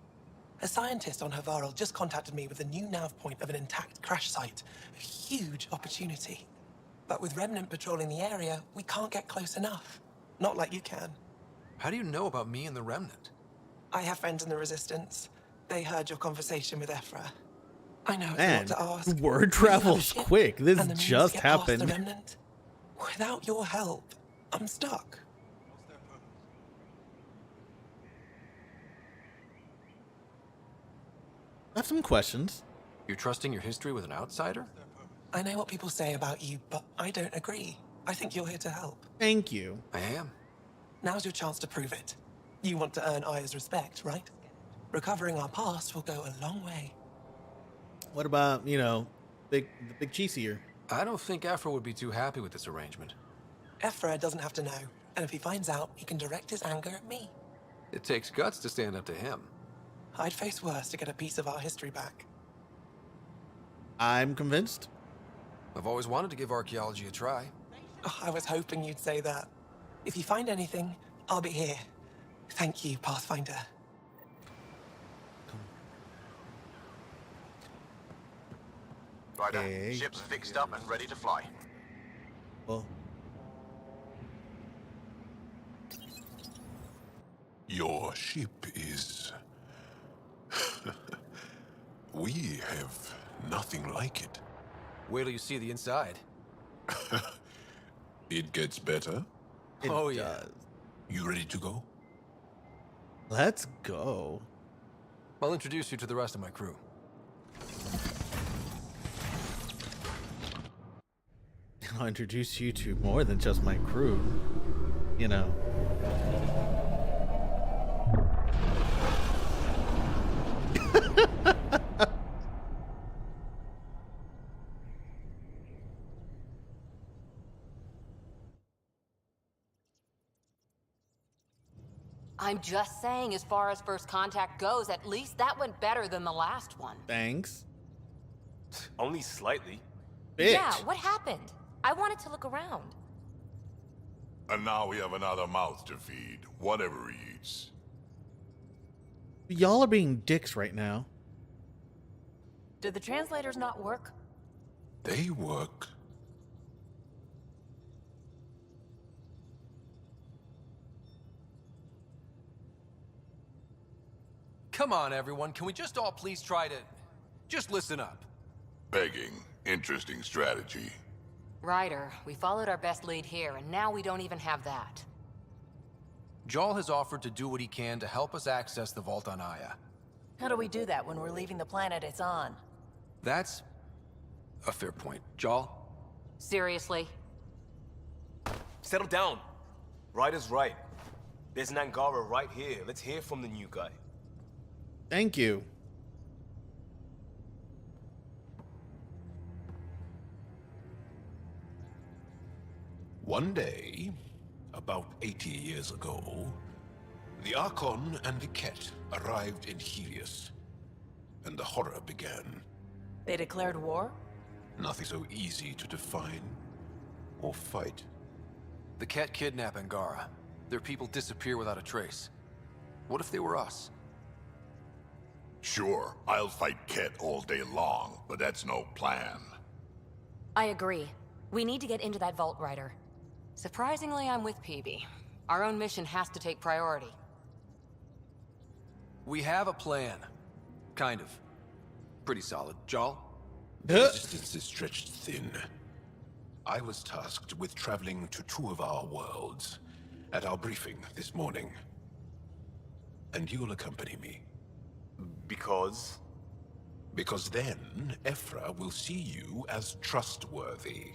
A scientist on Havarl just contacted me with a new nav point of an intact crash site. A huge opportunity. But with Remnant patrolling the area, we can't get close enough. Not like you can. How do you know about me and the Remnant? I have friends in the Resistance. They heard your conversation with Ephra. I know it's Man, a lot to ask. word travels quick. This and the means to just get past happened. The Remnant. Without your help, I'm stuck. I have some questions. You're trusting your history with an outsider? I know what people say about you, but I don't agree. I think you're here to help. Thank you. I am. Now's your chance to prove it. You want to earn Aya's respect, right? Recovering our past will go a long way. What about, the big cheese here? I don't think Ephra would be too happy with this arrangement. Ephra doesn't have to know, and if he finds out, he can direct his anger at me. It takes guts to stand up to him. I'd face worse to get a piece of our history back. I'm convinced. I've always wanted to give archaeology a try. Oh, I was hoping you'd say that. If you find anything, I'll be here. Thank you, Pathfinder. Ryder, Okay. ship's fixed up and ready to fly. Well, Your ship is... We have nothing like it. Wait till you see the inside. It gets better. it Oh, yeah. does. You ready to go? Let's go. I'll introduce you to the rest of my crew. I'll introduce you to more than just my crew. I'm just saying, as far as first contact goes, at least that went better than the last one. Thanks. Only slightly. Bitch. Yeah, what happened? I wanted to look around. And now we have another mouth to feed, whatever he eats. Y'all are being dicks right now. Did the translators not work? They work. Come on, everyone. Can we just all please try to... just listen up? Begging. Interesting strategy. Ryder, we followed our best lead here, and now we don't even have that. Jarl has offered to do what he can to help us access the vault on Aya. How do we do that when we're leaving the planet it's on? That's a fair point. Jarl? Seriously? Settle down. Ryder's right. There's an Angara right here. Let's hear from the new guy. Thank you. One day, about 80 years ago, the Archon and the Ket arrived in Helios, and the horror began. They declared war? Nothing so easy to define or fight. The Ket kidnap Angara. Their people disappear without a trace. What if they were us? Sure, I'll fight Ket all day long, but that's no plan. I agree. We need to get into that vault, Ryder. Surprisingly, I'm with PB. Our own mission has to take priority. We have a plan. Kind of. Pretty solid. Jal? Resistance is stretched thin. I was tasked with traveling to 2 of our worlds at our briefing this morning. And you'll accompany me. Because? Because then, Ephra will see you as trustworthy.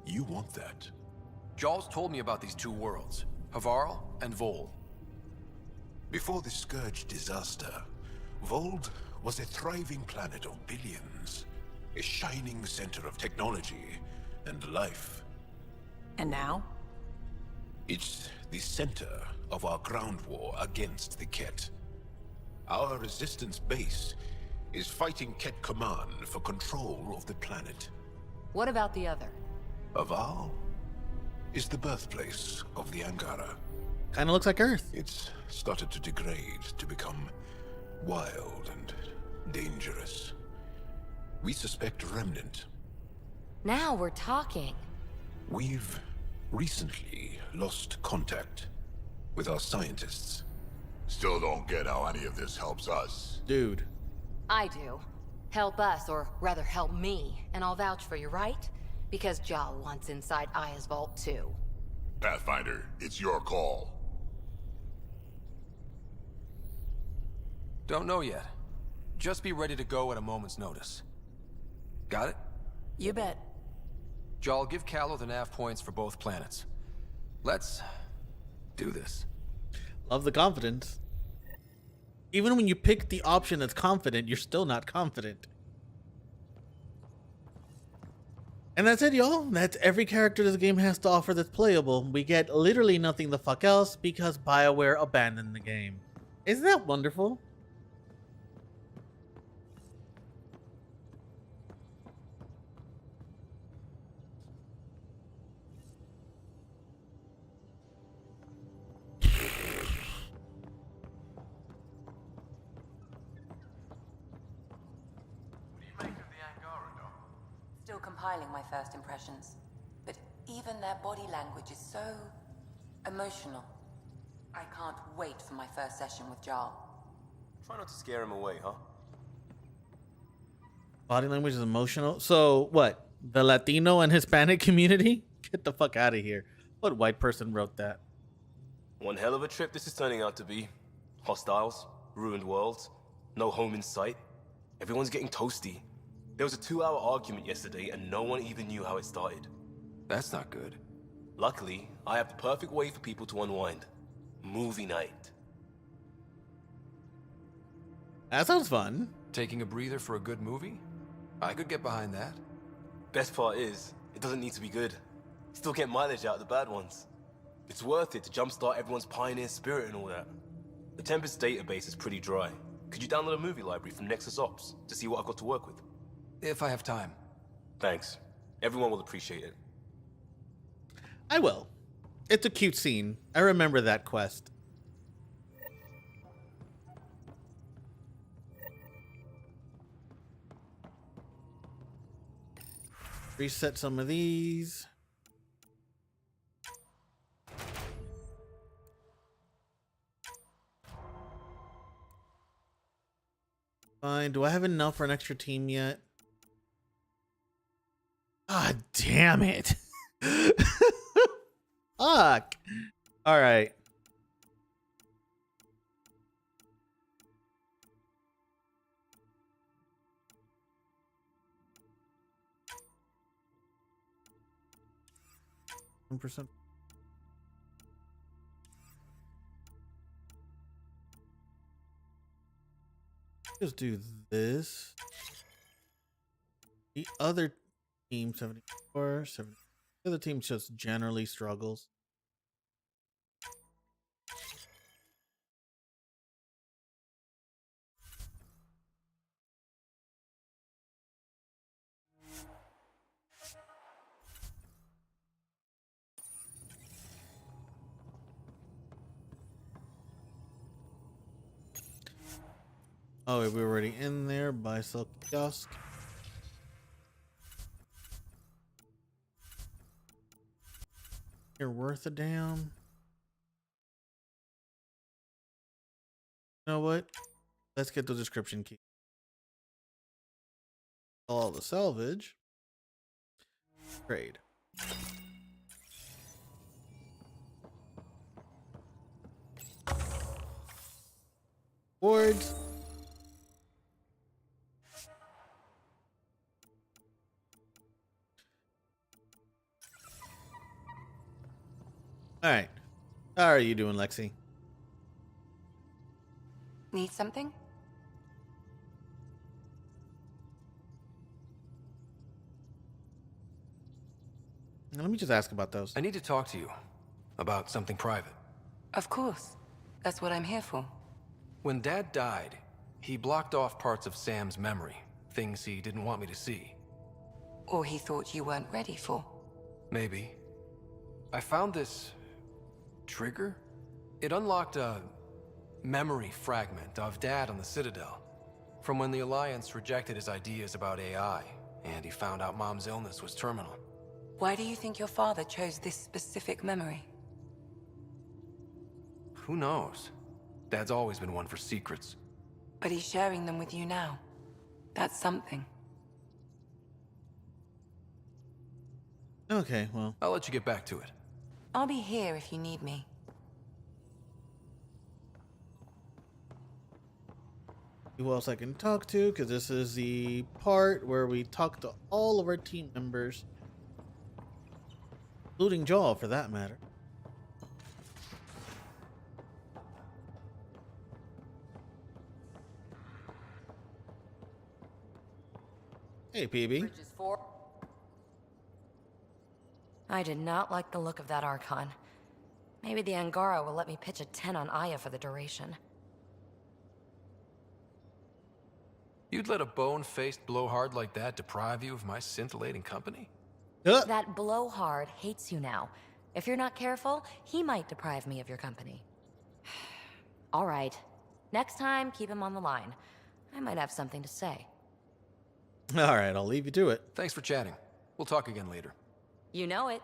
You want that. Jal's told me about these 2 worlds, Havarl and Vol. Before the Scourge disaster, Vold was a thriving planet of billions. A shining center of technology and life. And now? It's the center of our ground war against the Ket. Our resistance base is fighting Ket Command for control of the planet. What about the other? Havarl is the birthplace of the Angara. Kind of looks like Earth. It's started to degrade, to become wild and dangerous. We suspect Remnant. Now we're talking. We've recently lost contact with our scientists. Still don't get how any of this helps us. Dude. I do. Help us, or rather help me, and I'll vouch for you, right? Because Jal wants inside Aya's vault too. Pathfinder, it's your call. Don't know yet. Just be ready to go at a moment's notice. Got it? You bet. Jal, give Callow the nav points for both planets. Let's do this. Love the confidence. Even when you pick the option that's confident, you're still not confident. And that's it, y'all. That's every character this game has to offer that's playable. We get literally nothing the fuck else because BioWare abandoned the game. Isn't that wonderful? Still compiling my first impressions. But even their body language is so emotional. I can't wait for my first session with Jal. Try not to scare him away, huh? Body language is emotional. So what? The Latino and Hispanic community? Get the fuck out of here. What white person wrote that? One hell of a trip this is turning out to be. Hostiles, ruined worlds, no home in sight. Everyone's getting toasty. There was a 2-hour argument yesterday and no one even knew how it started. That's not good. Luckily, I have the perfect way for people to unwind. Movie night. That sounds fun. Taking a breather for a good movie? I could get behind that. Best part is, it doesn't need to be good. Still get mileage out of the bad ones. It's worth it to jumpstart everyone's pioneer spirit and all that. The Tempest database is pretty dry. Could you download a movie library from Nexus Ops to see what I've got to work with? If I have time. Thanks. Everyone will appreciate it. I will. It's a cute scene. I remember that quest. Reset some of these. Fine. Do I have enough for an extra team yet? God damn it. Fuck. All right. %. Just do this. The other team 74, 70. The other team just generally struggles. Oh, wait, we were already in there. Buy sell kiosk. You're worth a damn. You know what? Let's get the description key. All the salvage. Trade. Boards. All right. How are you doing, Lexi? Need something? Let me just ask about those. I need to talk to you about something private. Of course. That's what I'm here for. When Dad died, he blocked off parts of Sam's memory, things he didn't want me to see. Or he thought you weren't ready for. Maybe. I found this trigger. It unlocked a memory fragment of Dad on the Citadel, from when the Alliance rejected his ideas about AI, and he found out Mom's illness was terminal. Why do you think your father chose this specific memory? Who knows? Dad's always been one for secrets. But he's sharing them with you now. That's something. Okay, well. I'll let you get back to it. I'll be here if you need me. Who else I can talk to? Because this is the part where we talk to all of our team members. Including Jaw, for that matter. Hey, PB. I did not like the look of that Archon. Maybe the Angara will let me pitch a 10 on Aya for the duration. You'd let a bone-faced blowhard like that deprive you of my scintillating company? That blowhard hates you now. If you're not careful, he might deprive me of your company. All right. Next time, keep him on the line. I might have something to say. All right, I'll leave you to it. Thanks for chatting. We'll talk again later. You know it.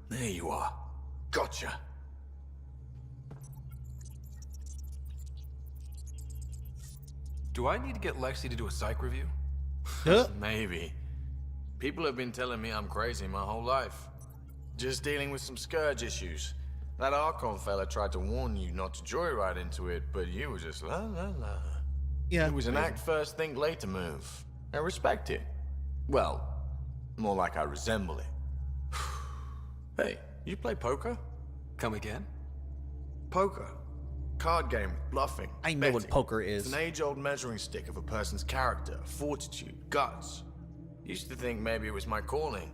There you are. Gotcha. Do I need to get Lexi to do a psych review? Maybe. People have been telling me I'm crazy my whole life. Just dealing with some scourge issues. That Archon fella tried to warn you not to joyride into it, but you were just la la la. Yeah. It was an act first, think later move. I respect it. Well, more like I resemble it. Hey, you play poker? Come again? Poker. Card game, bluffing. I know what poker is. It's an age-old measuring stick of a person's character, fortitude, guts. Used to think maybe it was my calling.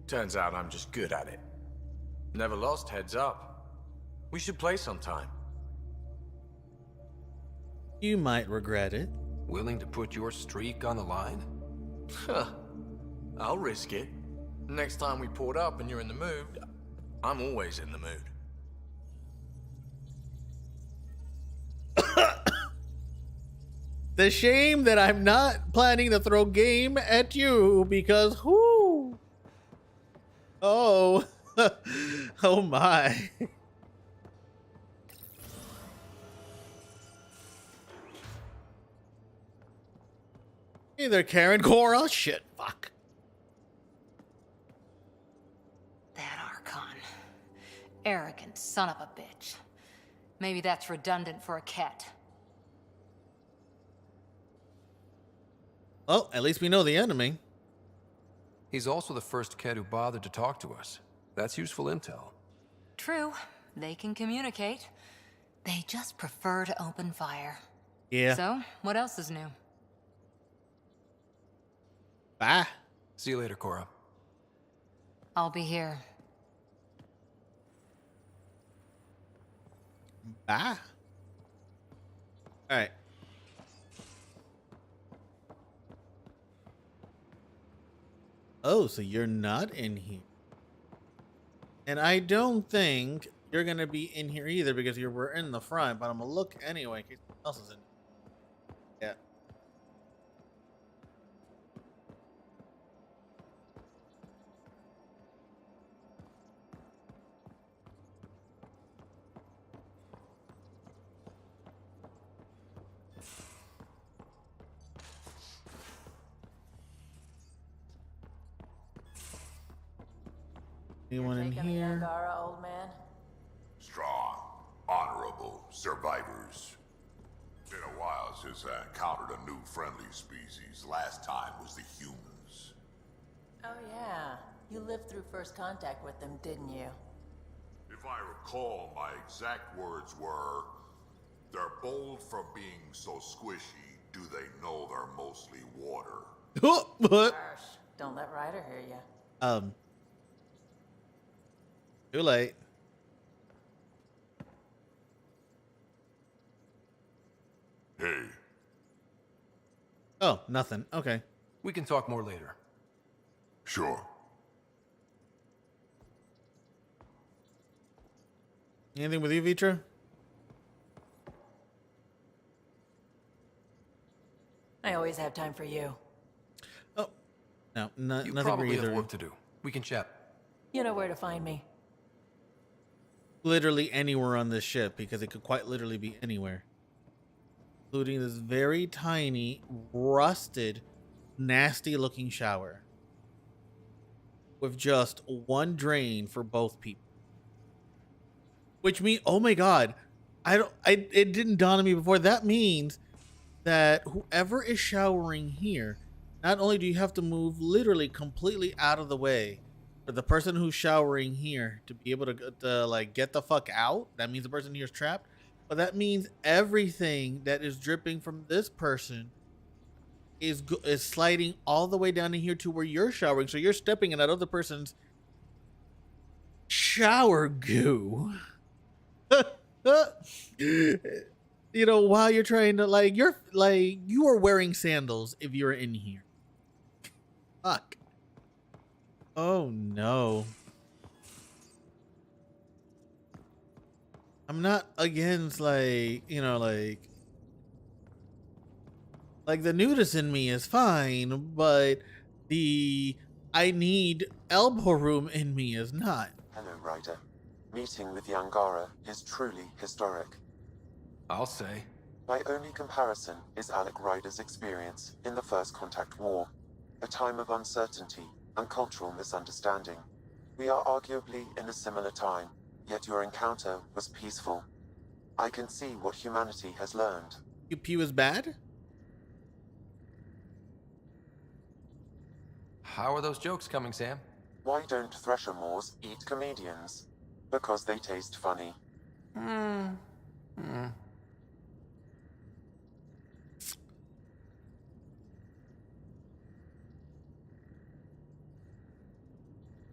Turns out I'm just good at it. Never lost heads up. We should play sometime. You might regret it. Willing to put your streak on the line? Huh. I'll risk it. Next time we port up and you're in the mood, I'm always in the mood. The shame that I'm not planning to throw game at you because whoo. Oh. Oh my. Hey there, Karen Cora. Shit, fuck. That Archon. Arrogant son of a bitch. Maybe that's redundant for a cat. Well, at least we know the enemy. He's also the first kid who bothered to talk to us. That's useful intel. True. They can communicate. They just prefer to open fire. Yeah. So, what else is new? Bye. See you later, Cora. I'll be here. Bye. All right. Oh, so you're not in here. And I don't think you're gonna be in here either because we're in the front, but I'm gonna look anyway in case someone else is in. Yeah. Anyone in Taking the here? Angara, old man? Strong, honorable survivors. Been a while since I encountered a new friendly species. Last time was the humans. Oh yeah, you lived through first contact with them, didn't you? If I recall, my exact words were, "They're bold for being so squishy. Do they know they're mostly water?" What? Gosh, don't let Ryder hear you. Too late. Hey. Oh, nothing. Okay. We can talk more later. Sure. Anything with you, Vitra? I always have time for you. Oh, no, You nothing for probably either. have work to do. We can chat. You know where to find me. Literally anywhere on this ship because it could quite literally be anywhere, including this very tiny, rusted, nasty-looking shower with just one drain for both people. Which means, oh my god, it didn't dawn on me before. That means that whoever is showering here, not only do you have to move literally completely out of the way for the person who's showering here to be able to like get the fuck out. That means the person here is trapped. But that means everything that is dripping from this person is sliding all the way down in here to where you're showering. So you're stepping in that other person's shower goo. You know, while you're trying to you are wearing sandals if you're in here. Fuck. Oh no. I'm not against like the nudist in me is fine, but the I need elbow room in me is not. Hello, Ryder. Meeting with the Angara is truly historic. I'll say. My only comparison is Alec Ryder's experience in the First Contact War, a time of uncertainty and cultural misunderstanding. We are arguably in a similar time, yet your encounter was peaceful. I can see what humanity has learned. Pew is bad? How are those jokes coming, Sam? Why don't Thresher Moors eat comedians? Because they taste funny.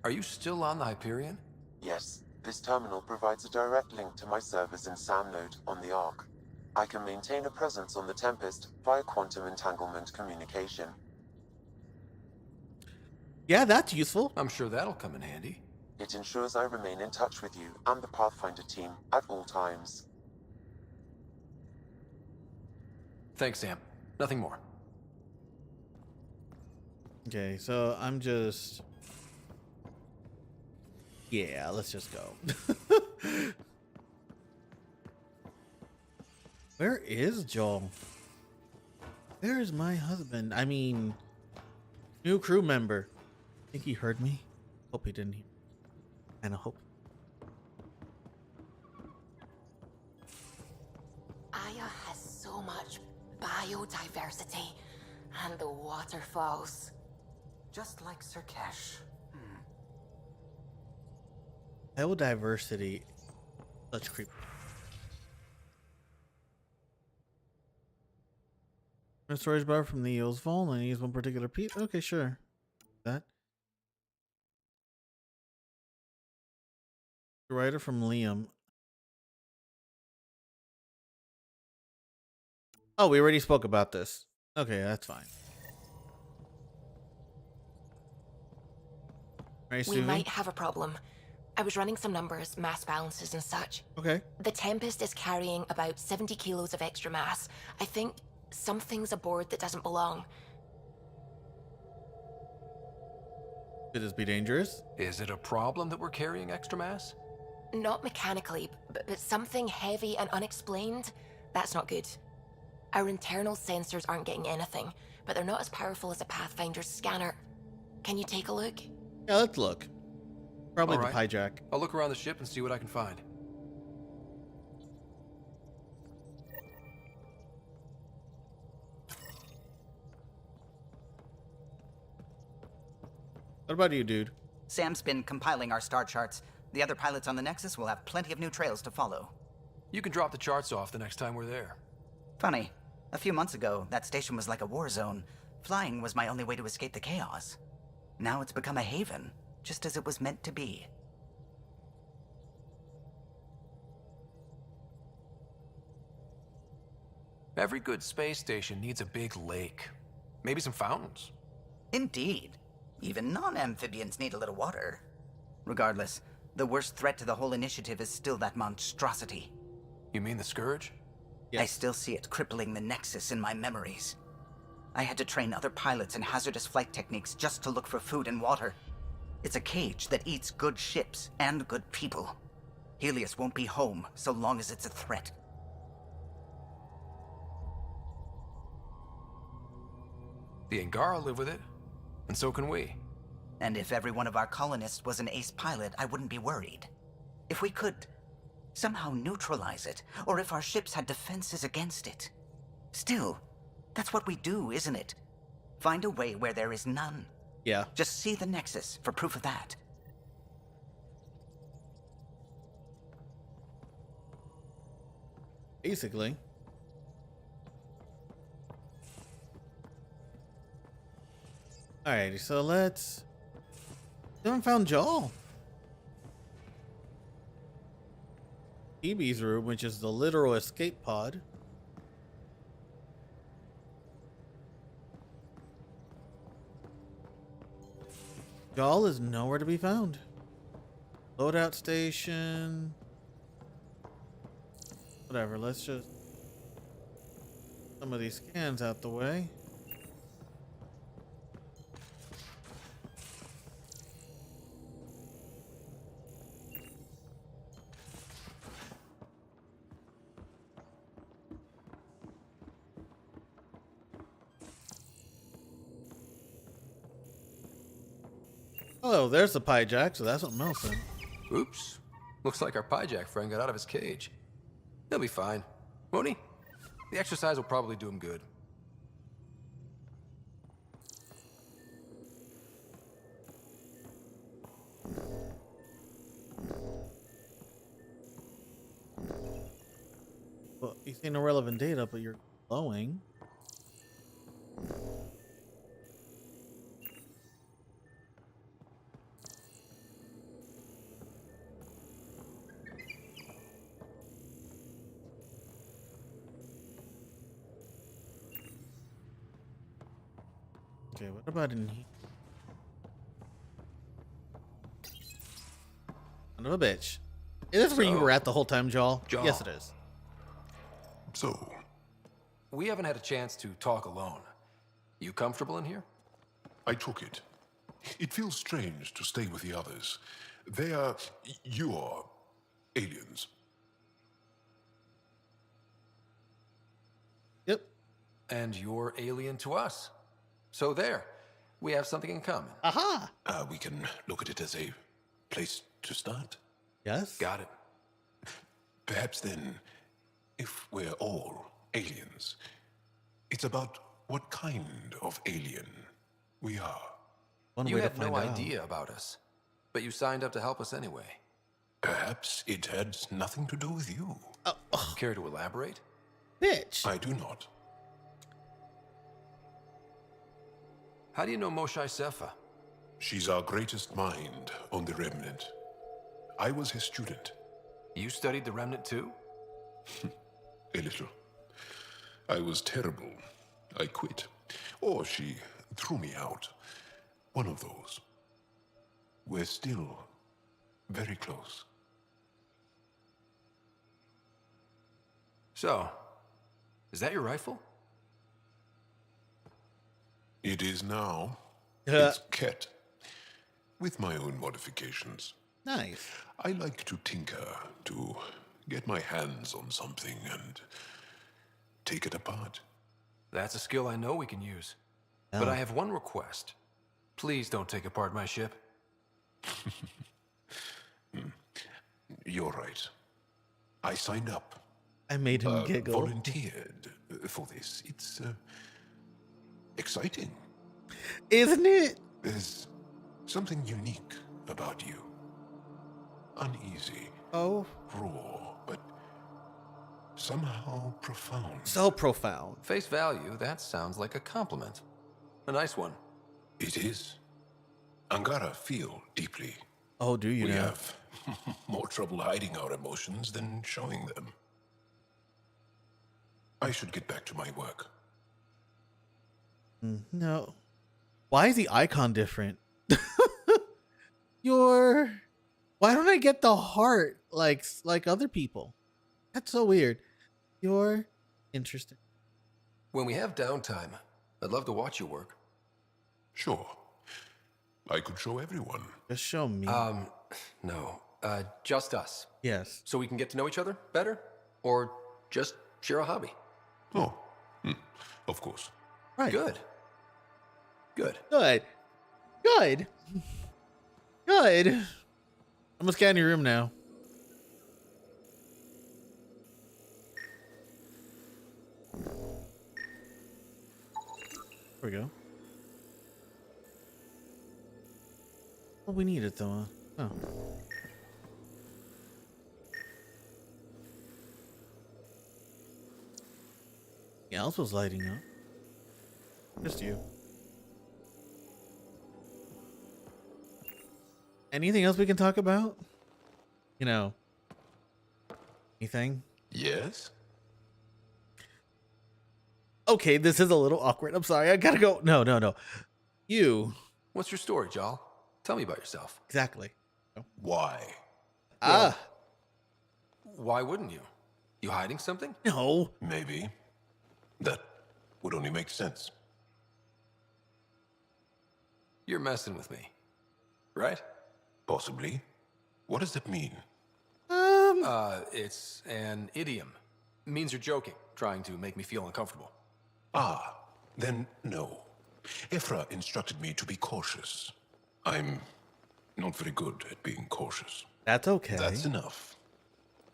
Are you still on the Hyperion? Yes, this terminal provides a direct link to my servers in Samnode on the Ark. I can maintain a presence on the Tempest via quantum entanglement communication. Yeah, that's useful. I'm sure that'll come in handy. It ensures I remain in touch with you and the Pathfinder team at all times. Thanks, Sam. Nothing more. Okay, so I'm just... Yeah, let's just go. Where is Joel? Where is my husband? I mean, new crew member. Think he heard me? Hope he didn't hear. And I hope. Aya has so much biodiversity and the waterfalls. Just like Sirkesh. Biodiversity. Such creep. A storage bar from the eel's vault. I use one particular piece. Okay, sure. That. Writer from Liam. Oh, we already spoke about this. Okay, that's fine. Right, We Suvi? might have a problem. I was running some numbers, mass balances and such. Okay. The Tempest is carrying about 70 kilos of extra mass. I think something's aboard that doesn't belong. Could this be dangerous? Is it a problem that we're carrying extra mass? Not mechanically, but something heavy and unexplained. That's not good. Our internal sensors aren't getting anything, but they're not as powerful as a Pathfinder's scanner. Can you take a look? Yeah, let's look. Probably All the right. hijack. I'll look around the ship and see what I can find. What about you, dude? Sam's been compiling our star charts. The other pilots on the Nexus will have plenty of new trails to follow. You can drop the charts off the next time we're there. Funny, a few months ago, that station was like a war zone. Flying was my only way to escape the chaos. Now it's become a haven, just as it was meant to be. Every good space station needs a big lake. Maybe some fountains. Indeed. Even non-amphibians need a little water. Regardless, the worst threat to the whole initiative is still that monstrosity. You mean the Scourge? I still see it crippling the Nexus in my memories. I had to train other pilots in hazardous flight techniques just to look for food and water. It's a cage that eats good ships and good people. Helios won't be home so long as it's a threat. The Angara live with it, and so can we. And if every one of our colonists was an ace pilot, I wouldn't be worried. If we could somehow neutralize it, or if our ships had defenses against it. Still, that's what we do, isn't it? Find a way where there is none. Yeah. Just see the Nexus for proof of that. Basically. Alrighty, so let's... We haven't found Joel. Phoebe's room, which is the literal escape pod. Joel is nowhere to be found. Loadout station. Whatever, let's just... some of these scans out the way. Oh, there's the pie jack, so that's what Mel said. Oops. Looks like our Pyjack friend got out of his cage. He'll be fine, won't he? The exercise will probably do him good. Well, you see no relevant data, but you're glowing. Okay, what about in here? Son of a bitch. Is this where you were at the whole time, Joel? Yes, it is. So, we haven't had a chance to talk alone. You comfortable in here? I took it. It feels strange to stay with the others. They are... you are... aliens. Yep. And you're alien to us. So there. We have something in common. Aha! We can look at it as a place to start. Yes. Got it. Perhaps then, if we're all aliens, it's about what kind of alien we are. You had no idea about us, but you signed up to help us anyway. Perhaps it had nothing to do with you. Care to elaborate? Bitch. I do not. How do you know Moshae Sefa? She's our greatest mind on the Remnant. I was his student. You studied the Remnant too? A little. I was terrible. I quit. Or she threw me out. One of those. we're still very close. So, is that your rifle? It is now. It's Ket, with my own modifications. Nice. I like to tinker, to get my hands on something and take it apart. That's a skill I know we can use. But I have one request. Please don't take apart my ship. You're right. I signed up. I made him giggle. Volunteered for this. It's exciting. Isn't it? There's something unique about you. Uneasy. Oh. Raw, but somehow profound. So profound. Face value, that sounds like a compliment. A nice one. It is. Angara feel deeply. Oh, do you We now? have more trouble hiding our emotions than showing them. I should get back to my work. No. Why is the icon different? Why don't I get the heart like other people? That's so weird. You're interesting. When we have downtime, I'd love to watch you work. Sure. I could show everyone. Just show me. No. Just us. Yes. So we can get to know each other better? Or just share a hobby? Oh, of course. Right. Good. Good. Good. Good. Good. I'm gonna scan your room now. There we go. Well, we need it though. Oh. Yeah, else was lighting up. Just you. Anything else we can talk about? You know, anything? Yes? Okay, this is a little awkward. I'm sorry. I gotta go. No. You. What's your story, Jal? Tell me about yourself. Exactly. Why? Why wouldn't you? You hiding something? No. Maybe. That would only make sense. You're messing with me, right? Possibly. What does that mean? It's an idiom. Means you're joking, trying to make me feel uncomfortable. Ah, then no. Ephra instructed me to be cautious. I'm not very good at being cautious. That's okay. That's enough.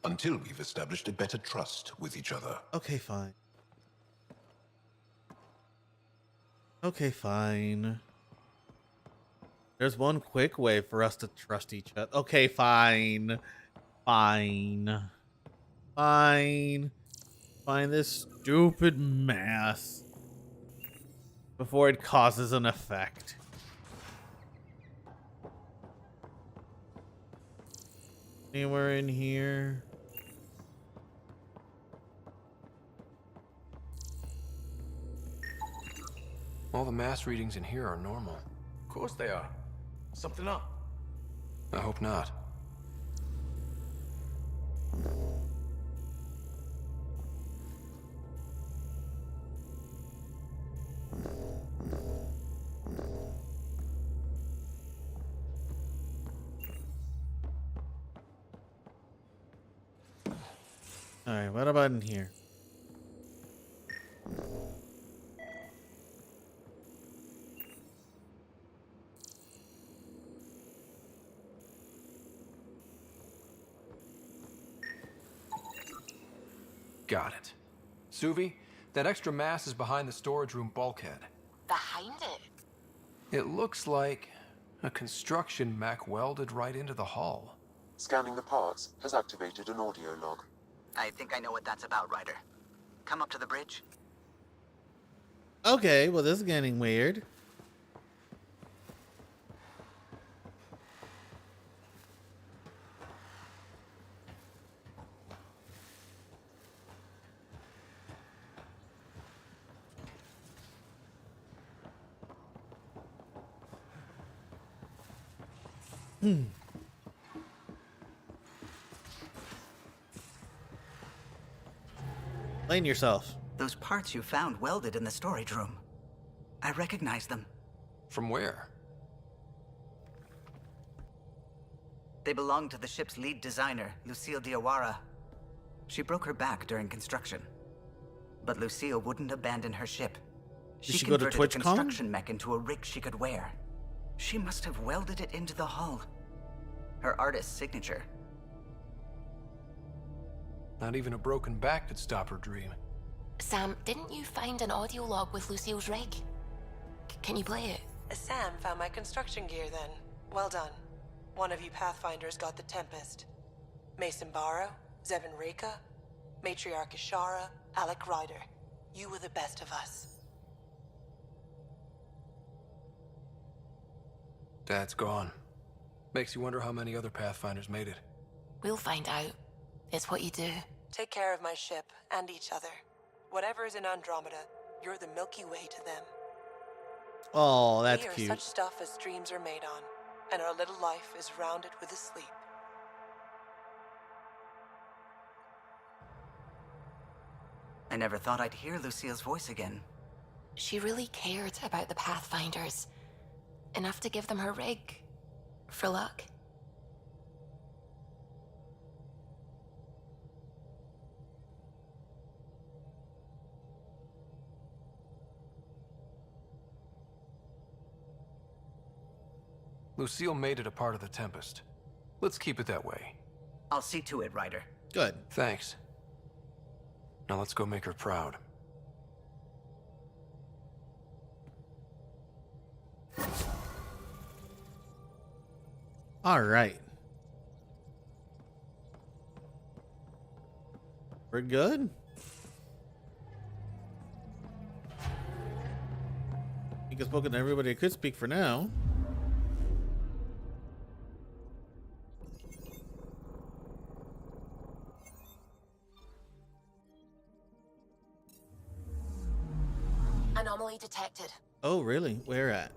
Until we've established a better trust with each other. Okay, fine. Okay, fine. There's one quick way for us to trust each other. Okay, fine. Fine. Fine. Find this stupid mass before it causes an effect. Anywhere in here? All the mass readings in here are normal. Of course they are. Something up. I hope not. Alright, what about in here? Got it. Suvi, that extra mass is behind the storage room bulkhead. Behind it? It looks like a construction mech welded right into the hull. Scanning the parts has activated an audio log. I think I know what that's about, Ryder. Come up to the bridge. Okay, well this is getting weird. Explain yourself. Those parts you found welded in the storage room. I recognize them. From where? They belong to the ship's lead designer, Lucille Diawara. She broke her back during construction. But Lucille wouldn't abandon her ship. Did she go to converted a TwitchCon? construction mech into a rig she could wear. She must have welded it into the hull. Her artist's signature. Not even a broken back could stop her dream. Sam, didn't you find an audio log with Lucille's rig? Can you play it? Sam found my construction gear then. Well done. One of you Pathfinders got the Tempest. Mason Barrow, Zevin Reka, Matriarch Ishara, Alec Ryder. You were the best of us. Dad's gone. Makes you wonder how many other Pathfinders made it. We'll find out. It's what you do. Take care of my ship and each other. Whatever is in Andromeda, you're the Milky Way to them. Oh, that's we are cute. such stuff as dreams are made on, and our little life is rounded with a sleep. I never thought I'd hear Lucille's voice again. She really cared about the Pathfinders. Enough to give them her rig. For luck. Lucille made it a part of the Tempest. Let's keep it that way. I'll see to it, Ryder. Good. Thanks. Now let's go make her proud. All right. We're good. I think I've spoken to everybody I could speak for now. Anomaly detected. Oh, really? Where at?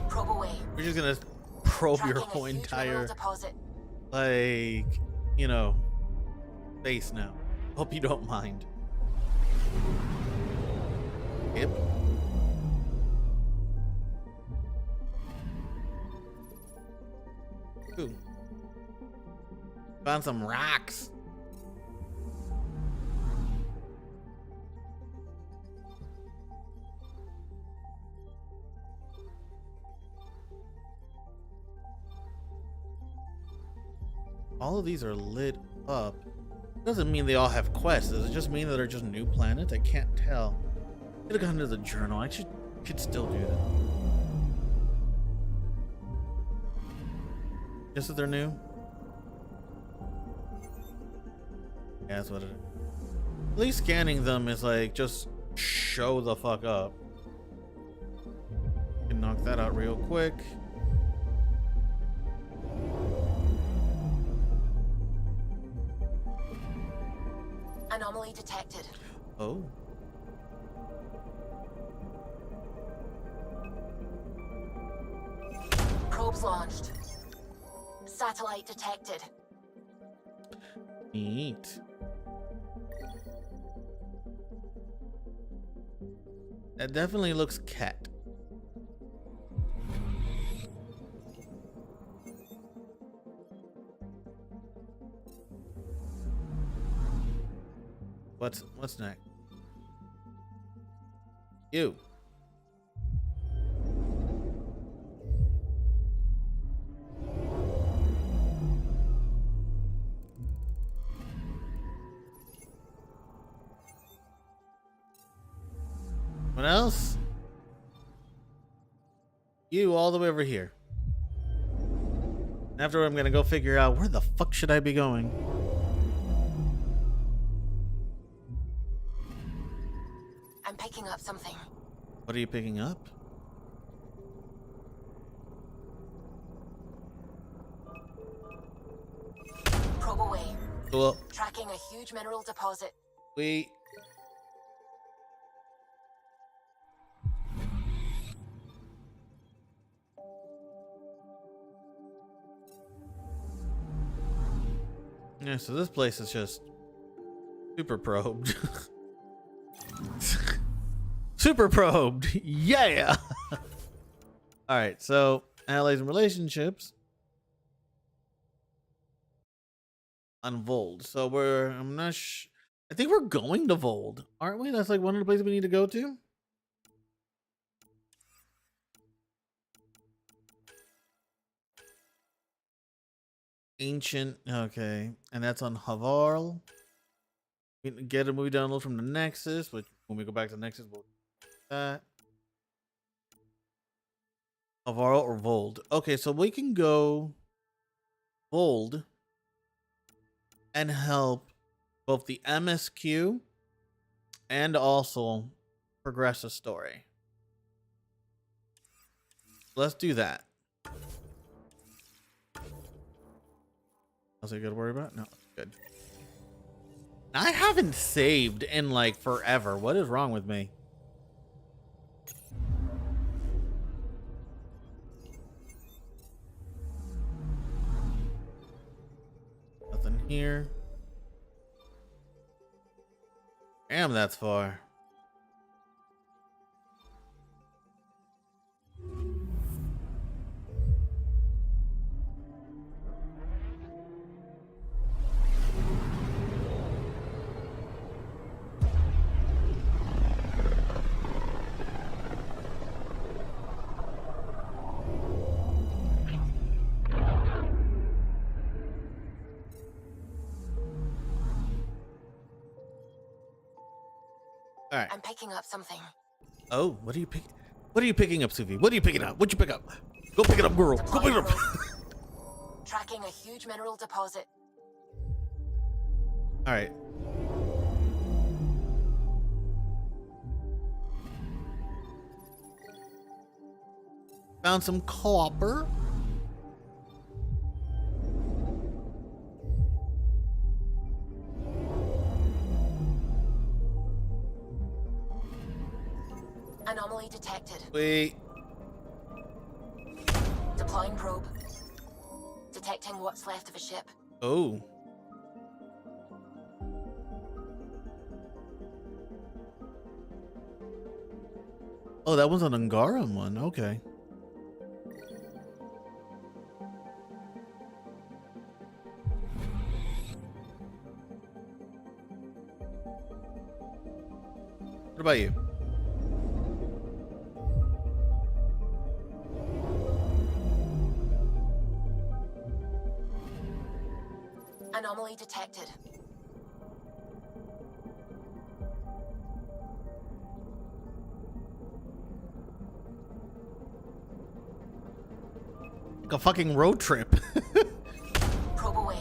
Probe away. We're just gonna probe your Tracking whole a huge entire, mineral deposit. like, you know, base now. Hope you don't mind. Yep. Ooh. Found some rocks. All of these are lit up. Doesn't mean they all have quests. Does it just mean that they're just new planets? I can't tell. Could have gone to the journal. I should still do that. Just that they're new? Yeah, that's what it is. At least scanning them is like, just show the fuck up. Can knock that out real quick. Anomaly detected. Oh. Probes launched. Satellite detected. Neat. That definitely looks cat. What's next? You. What else? You all the way over here. After I'm gonna go figure out where the fuck should I be going. I'm picking up something. What are you picking up? Probe away. Well, Tracking a huge mineral deposit. we. Yeah, so this place is just super probed. Super probed. Yeah. All right, so allies and relationships on Vold. So I'm not I think we're going to Vold, aren't we? That's like one of the places we need to go to. Ancient, okay, and that's on Havarl. We can get a movie download from the Nexus, which when we go back to the Nexus, we'll do that. Havarl or Vold. Okay, so we can go Vold and help both the MSQ and also progress the story. Let's do that. Else I gotta worry about? No, good. I haven't saved in like forever. What is wrong with me? Nothing here. Damn, that's far. All right. I'm picking up something. Oh, what are you picking? What are you picking up, Suvi? What are you picking up? What'd you pick up? Go pick it up, girl. Go pick it up. Tracking a huge mineral deposit. All right. Found some copper. Anomaly detected. Wait. Deploying probe. Detecting what's left of a ship. Oh. Oh, that was an Angaran one. Okay. What about you? Anomaly detected. Like a fucking road trip. Probe away.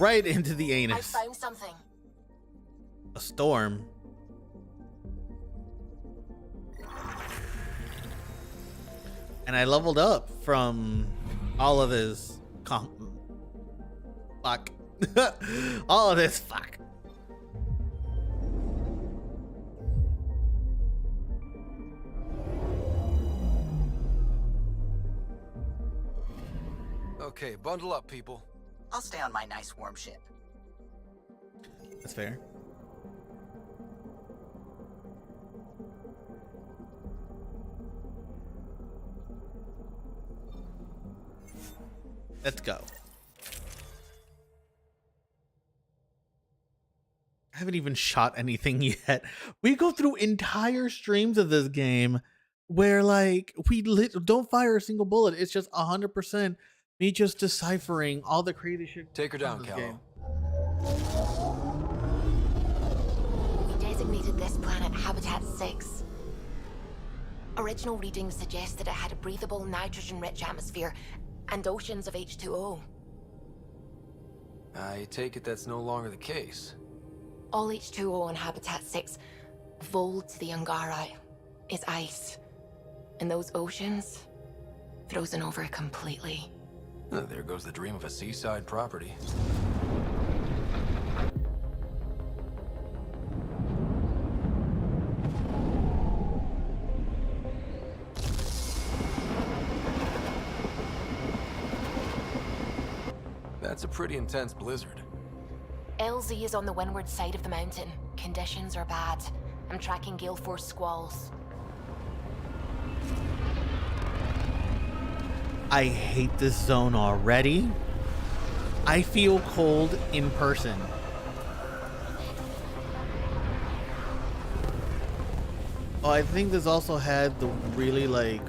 Right into the I anus. found something. A storm. And I leveled up from all of his fuck. All of this fuck. Okay, bundle up, people. I'll stay on my nice warm ship. That's fair. Let's go. I haven't even shot anything yet. We go through entire streams of this game where like we don't fire a single bullet. It's just 100% me just deciphering all the crazy shit. Take her down, Cal. We designated this planet Habitat 6. Original readings suggest that it had a breathable, nitrogen-rich atmosphere and oceans of H2O. I take it that's no longer the case. All H2O on Habitat 6, Vold to the Angarai, is ice. And those oceans, frozen over completely. There goes the dream of a seaside property. That's a pretty intense blizzard. LZ is on the windward side of the mountain. Conditions are bad. I'm tracking gale force squalls. I hate this zone already. I feel cold in person. Oh, I think this also had the really like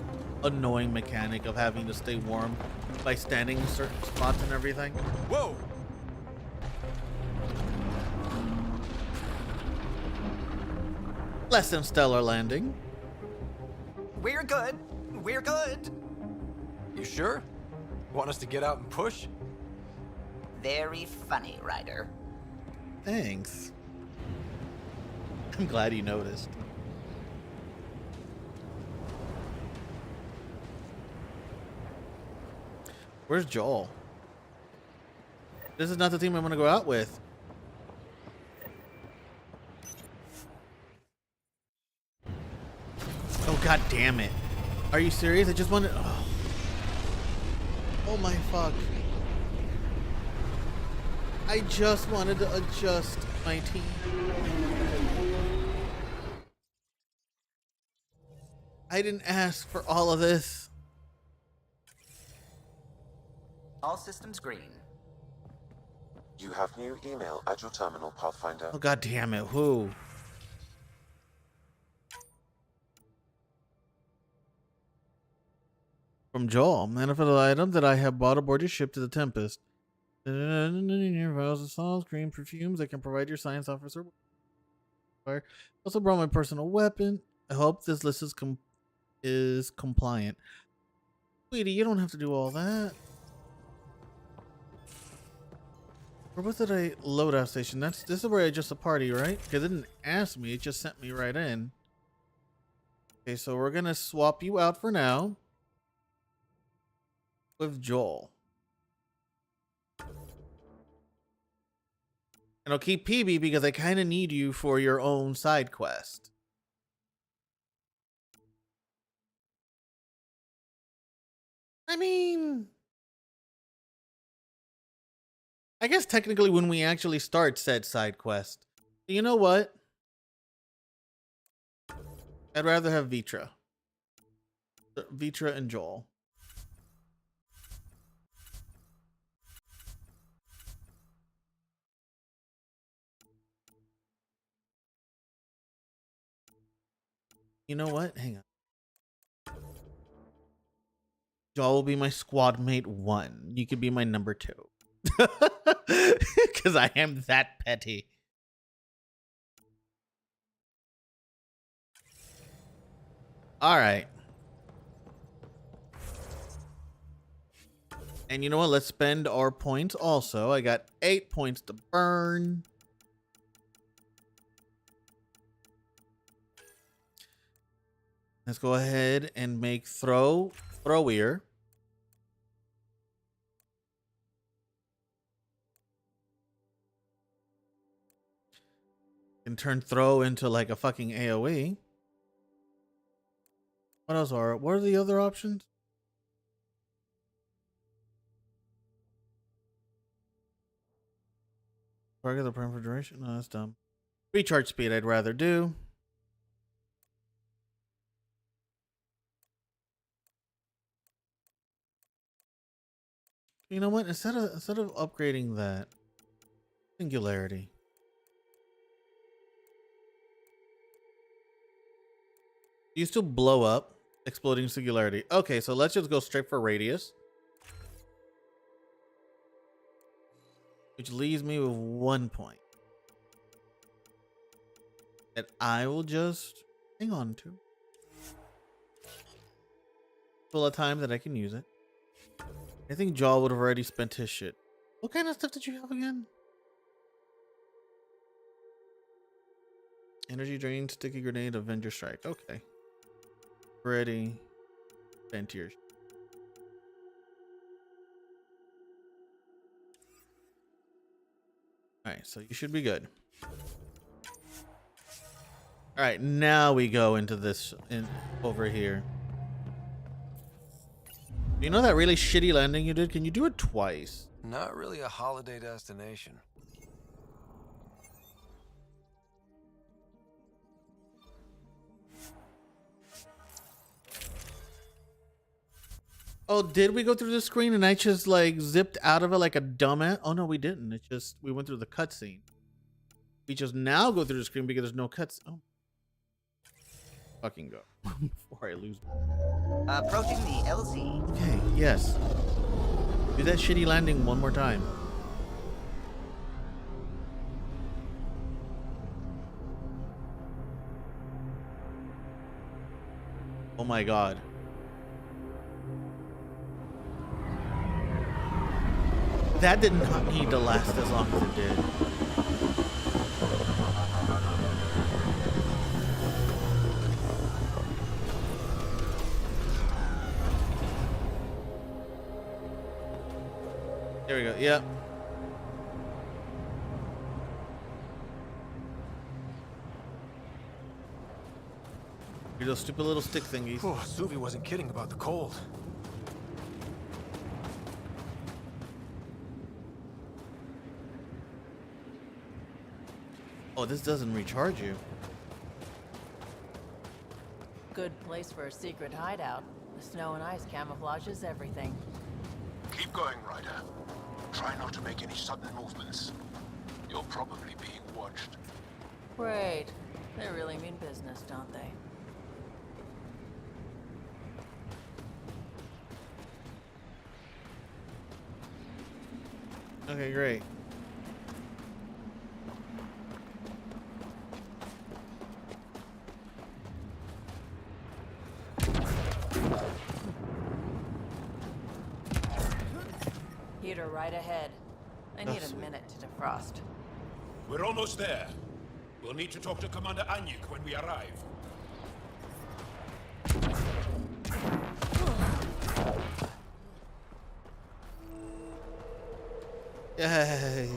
annoying mechanic of having to stay warm by standing in certain spots and everything. Whoa! Less than stellar landing. We're good. We're good. You sure? Want us to get out and push? Very funny, Ryder. Thanks. I'm glad you noticed. Where's Joel? This is not the team I'm gonna go out with. Oh, god damn it. Are you serious? I just wanted... Oh my fuck. I just wanted to adjust my team. I didn't ask for all of this. All systems green. You have new email at your terminal, Pathfinder. Oh god damn it. Who? From Joel. Manifested item that I have bought aboard your ship to the Tempest. Your vials of salts, green perfumes that can provide your science officer. Also brought my personal weapon. I hope this list is compliant. Sweetie, you don't have to do all that. Where was it? A loadout station? This is where I just a party, right? Because it didn't ask me, it just sent me right in. Okay, so we're gonna swap you out for now with Joel. And I'll keep PB because I kind of need you for your own side quest. I mean, I guess technically when we actually start said side quest. You know what? I'd rather have Vitra. Vitra and Joel. You know what? Hang on. Joel will be my squad mate 1. You could be my number 2. Because I am that petty. Alright. And you know what? Let's spend our points also. I got 8 points to burn. Let's go ahead and make throwier. And turn throw into like a fucking AoE. What are the other options? Target the prime for duration? No, that's dumb. Recharge speed I'd rather do. You know what? Instead of upgrading that, singularity. You still blow up, exploding singularity. Okay, so let's just go straight for radius, which leaves me with 1 point that I will just hang on to till a time that I can use it. I think Jaw would have already spent his shit. What kind of stuff did you have again? Energy drain, sticky grenade, Avenger strike. Okay. Ready. Spent your. Alright, so you should be good. Alright, now we go into this over here. You know that really shitty landing you did? Can you do it twice? Not really a holiday destination. Oh, did we go through the screen and I just like zipped out of it like a dumbass? Oh no, we didn't. It just we went through the cutscene. We just now go through the screen because there's no cuts. Oh, fucking go before I lose. Approaching the LZ. Okay, yes. Do that shitty landing one more time. Oh my god. That did not need to last as long as it did. There we go. Yep. You're those stupid little stick thingies. Oh, Suvi wasn't kidding about the cold. Oh, this doesn't recharge you. Good place for a secret hideout. The snow and ice camouflages everything. Keep going, Ryder. Try not to make any sudden movements. You're probably being watched. Great. They really mean business, don't they? Okay, great. Heater right ahead. I need a minute to defrost. We're almost there. We'll need to talk to Commander Anyuk when we arrive. Yay.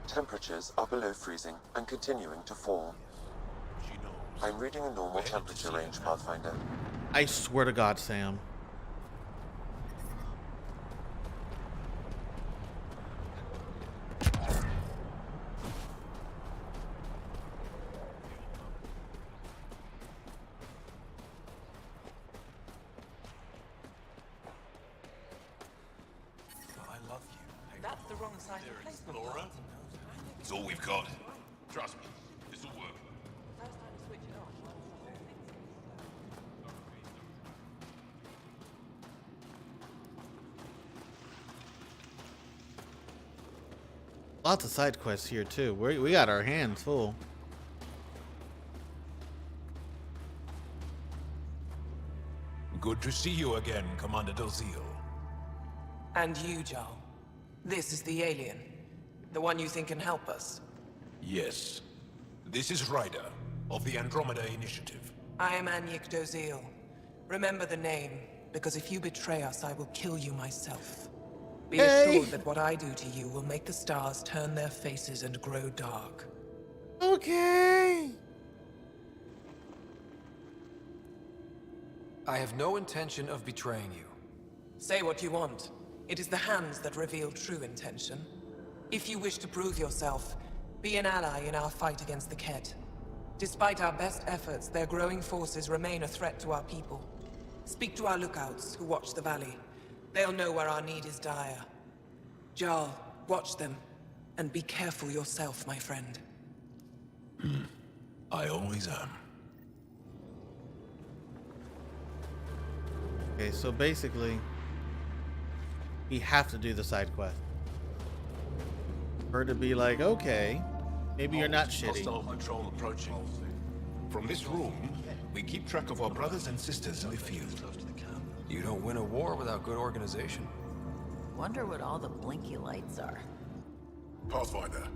Temperatures are below freezing and continuing to fall. I'm reading a normal temperature range, Pathfinder. I swear to God, Sam. That's the wrong side of placement. Laura? It's all we've got. Trust me, this'll work. Lots of side quests here too. We got our hands full. Good to see you again, Commander Dozil. And you, Jarl. This is the alien. The one you think can help us. Yes. This is Ryder, of the Andromeda Initiative. I am Anyuk Dozil. Remember the name, because if you betray us, I will kill you myself. Be assured that what I do to you will make the stars turn their faces and grow dark. Okay. I have no intention of betraying you. Say what you want. It is the hands that reveal true intention. If you wish to prove yourself, be an ally in our fight against the Kett. Despite our best efforts, their growing forces remain a threat to our people. Speak to our lookouts who watch the valley. They'll know where our need is dire. Jarl, watch them, and be careful yourself, my friend. I always am. Okay, so basically, we have to do the side quest. For her to be like, okay, maybe you're not shitty. Hostile patrol approaching. From this room, we keep track of our brothers and sisters in the field. You don't win a war without good organization. Wonder what all the blinky lights are. Pathfinder,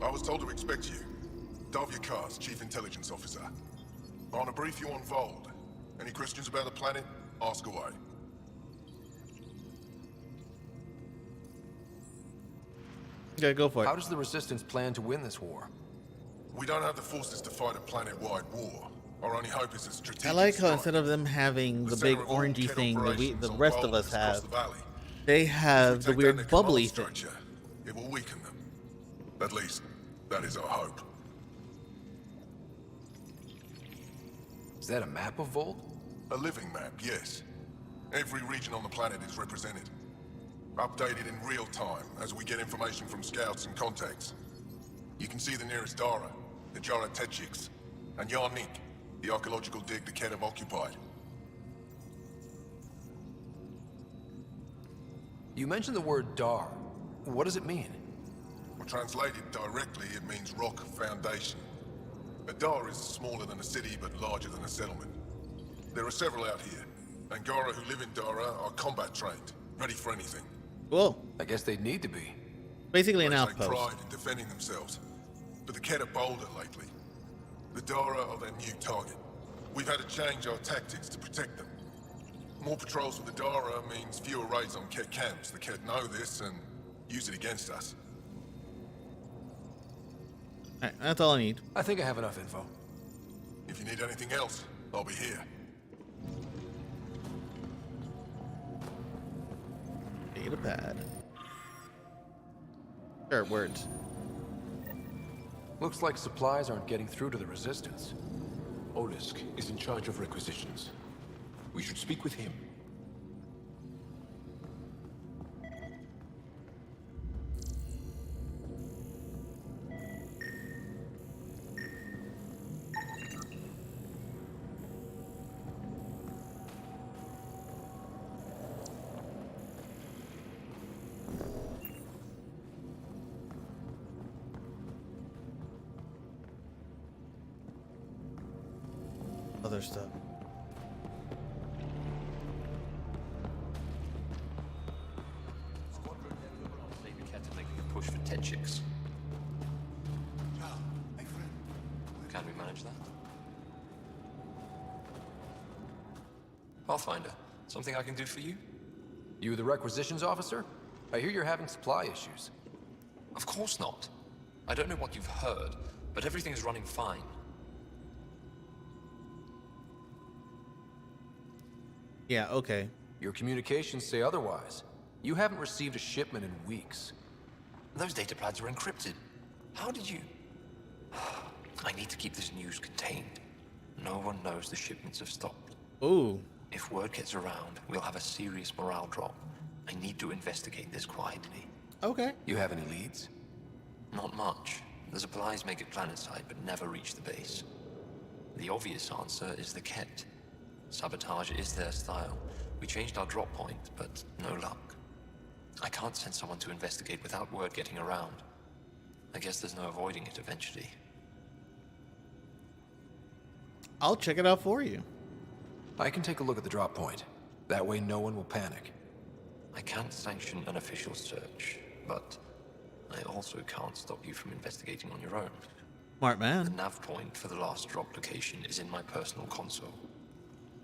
I was told to expect you. Davia Kars, Chief Intelligence Officer. I want to brief you on Vold. Any questions about the planet? Ask away. Okay, go for it. How does the Resistance plan to win this war? We don't have the forces to fight a planet-wide war. Our only hope is a strategic I like how strike. instead of them having the big orangey thing that the rest of us have, the valley. they have the Take down weird their bubbly command thing. structure. It will weaken them. At least, that is our hope. Is that a map of Vault? A living map, yes. Every region on the planet is represented. Updated in real time as we get information from scouts and contacts. You can see the nearest Dara, the Jara Tetchiks, and Yarnik, the archaeological dig the Ket have occupied. You mentioned the word Dar. What does it mean? Well, translated directly, it means rock foundation. A Dar is smaller than a city, but larger than a settlement. There are several out here. Angara who live in Dara are combat trained, ready for anything. Cool. I guess they'd need to be. Basically an They take outpost. pride in defending themselves. But the Ket are bolder lately. The Dara are their new target. We've had to change our tactics to protect them. More patrols with the Dara means fewer raids on Ket camps. The Ket know this and use it against us. Alright, that's all I need. I think I have enough info. If you need anything else, I'll be here. Data pad. Sure, words. Looks like supplies aren't getting through to the Resistance. Olisk is in charge of requisitions. We should speak with him. Other stuff. Maybe Ket's making a push for Tetchiks. Can we manage that? Pathfinder, something I can do for you? You the requisitions officer? I hear you're having supply issues. Of course not. I don't know what you've heard, but everything is running fine. Yeah, okay. Your communications say otherwise. You haven't received a shipment in weeks. Those data pads are encrypted. How did you... I need to keep this news contained. No one knows the shipments have stopped. Ooh. If word gets around, we'll have a serious morale drop. I need to investigate this quietly. Okay. You have any leads? Not much. The supplies make it planetside, but never reach the base. The obvious answer is the Ket. Sabotage is their style. We changed our drop point, but no luck. I can't send someone to investigate without word getting around. I guess there's no avoiding it eventually. I'll check it out for you. I can take a look at the drop point. That way no one will panic. I can't sanction an official search, but I also can't stop you from investigating on your own. Smart man. The nav point for the last drop location is in my personal console.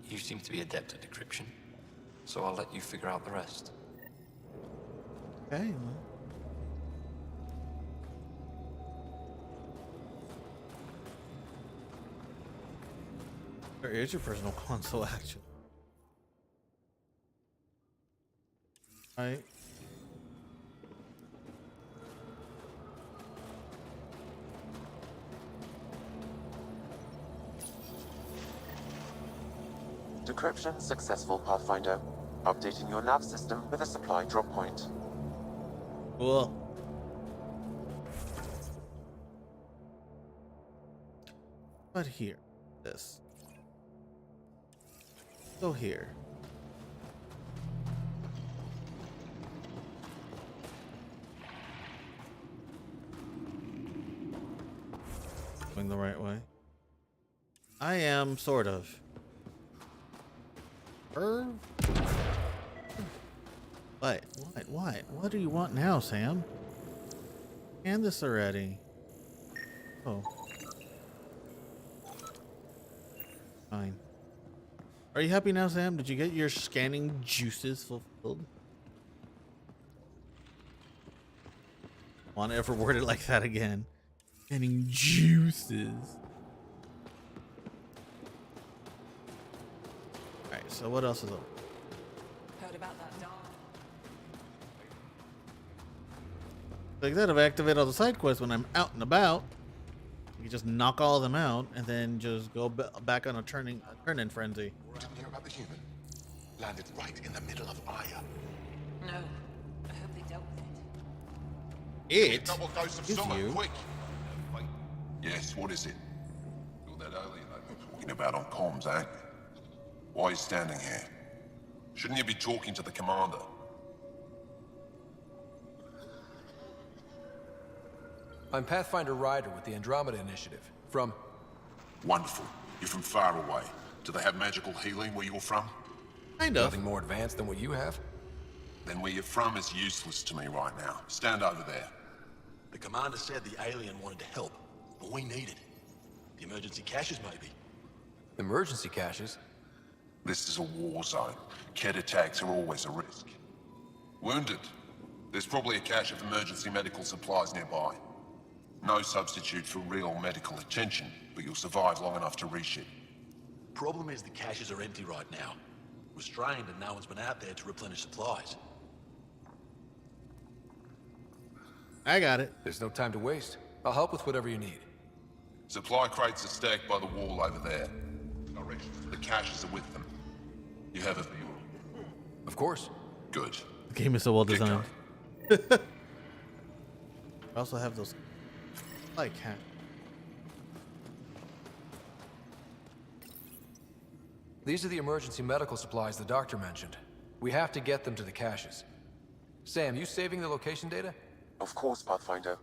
You seem to be adept at decryption, so I'll let you figure out the rest. Okay. Where is your personal console, actually? Right. Decryption successful, Pathfinder. Updating your nav system with a supply drop point. Cool. But here, this. Go here. Going the right way. I am sort of. What do you want now, Sam? Scan this already. Oh. Fine. Are you happy now, Sam? Did you get your scanning juices fulfilled? Want to ever word it like that again? Scanning juices. Alright, so what else is up? Heard about that dog? Like that, I've activated all the side quests when I'm out and about. You just knock all of them out and then just go back on a turn-in frenzy. Didn't hear about the human. Landed right in the middle of Aya. No. I hope they dealt with It Double dose of is summer, you. quick. Yes, what is it? You're that alien I've been talking about on comms, eh? Why are you standing here? Shouldn't you be talking to the commander? I'm Pathfinder Ryder with the Andromeda Initiative. From... Wonderful. You're from far away. Do they have magical healing where you're from? Kind of. Nothing more advanced than what you have? Then where you're from is useless to me right now. Stand over there. The commander said the alien wanted to help, but we need it. The emergency caches, maybe. Emergency caches? This is a war zone. Kett attacks are always a risk. Wounded. There's probably a cache of emergency medical supplies nearby. No substitute for real medical attention, but you'll survive long enough to reship. Problem is the caches are empty right now. We're strained and no one's been out there to replenish supplies. I got it. There's no time to waste. I'll help with whatever you need. Supply crates are stacked by the wall over there. Directions to the caches are with them. You have a view? Of course. Good. The game is so well designed. I also have those like cat. These are the emergency medical supplies the doctor mentioned. We have to get them to the caches. Sam, you saving the location data? Of course, Pathfinder.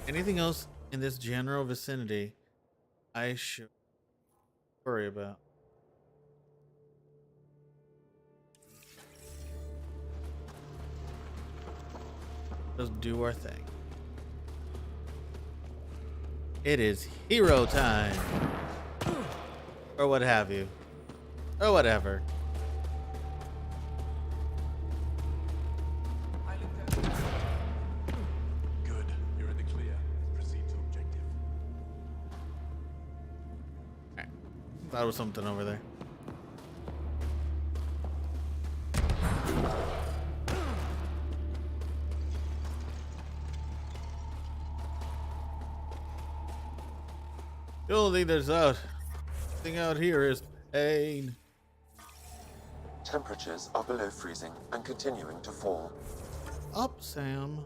Anything else in this general vicinity I should worry about? Let's do our thing. It is hero time. Or what have you. Or whatever. Good. You're in the clear. Proceed to objective. Thought it was something over there. The only thing there's thing out here is pain. Temperatures are below freezing and continuing to fall. Up, Sam.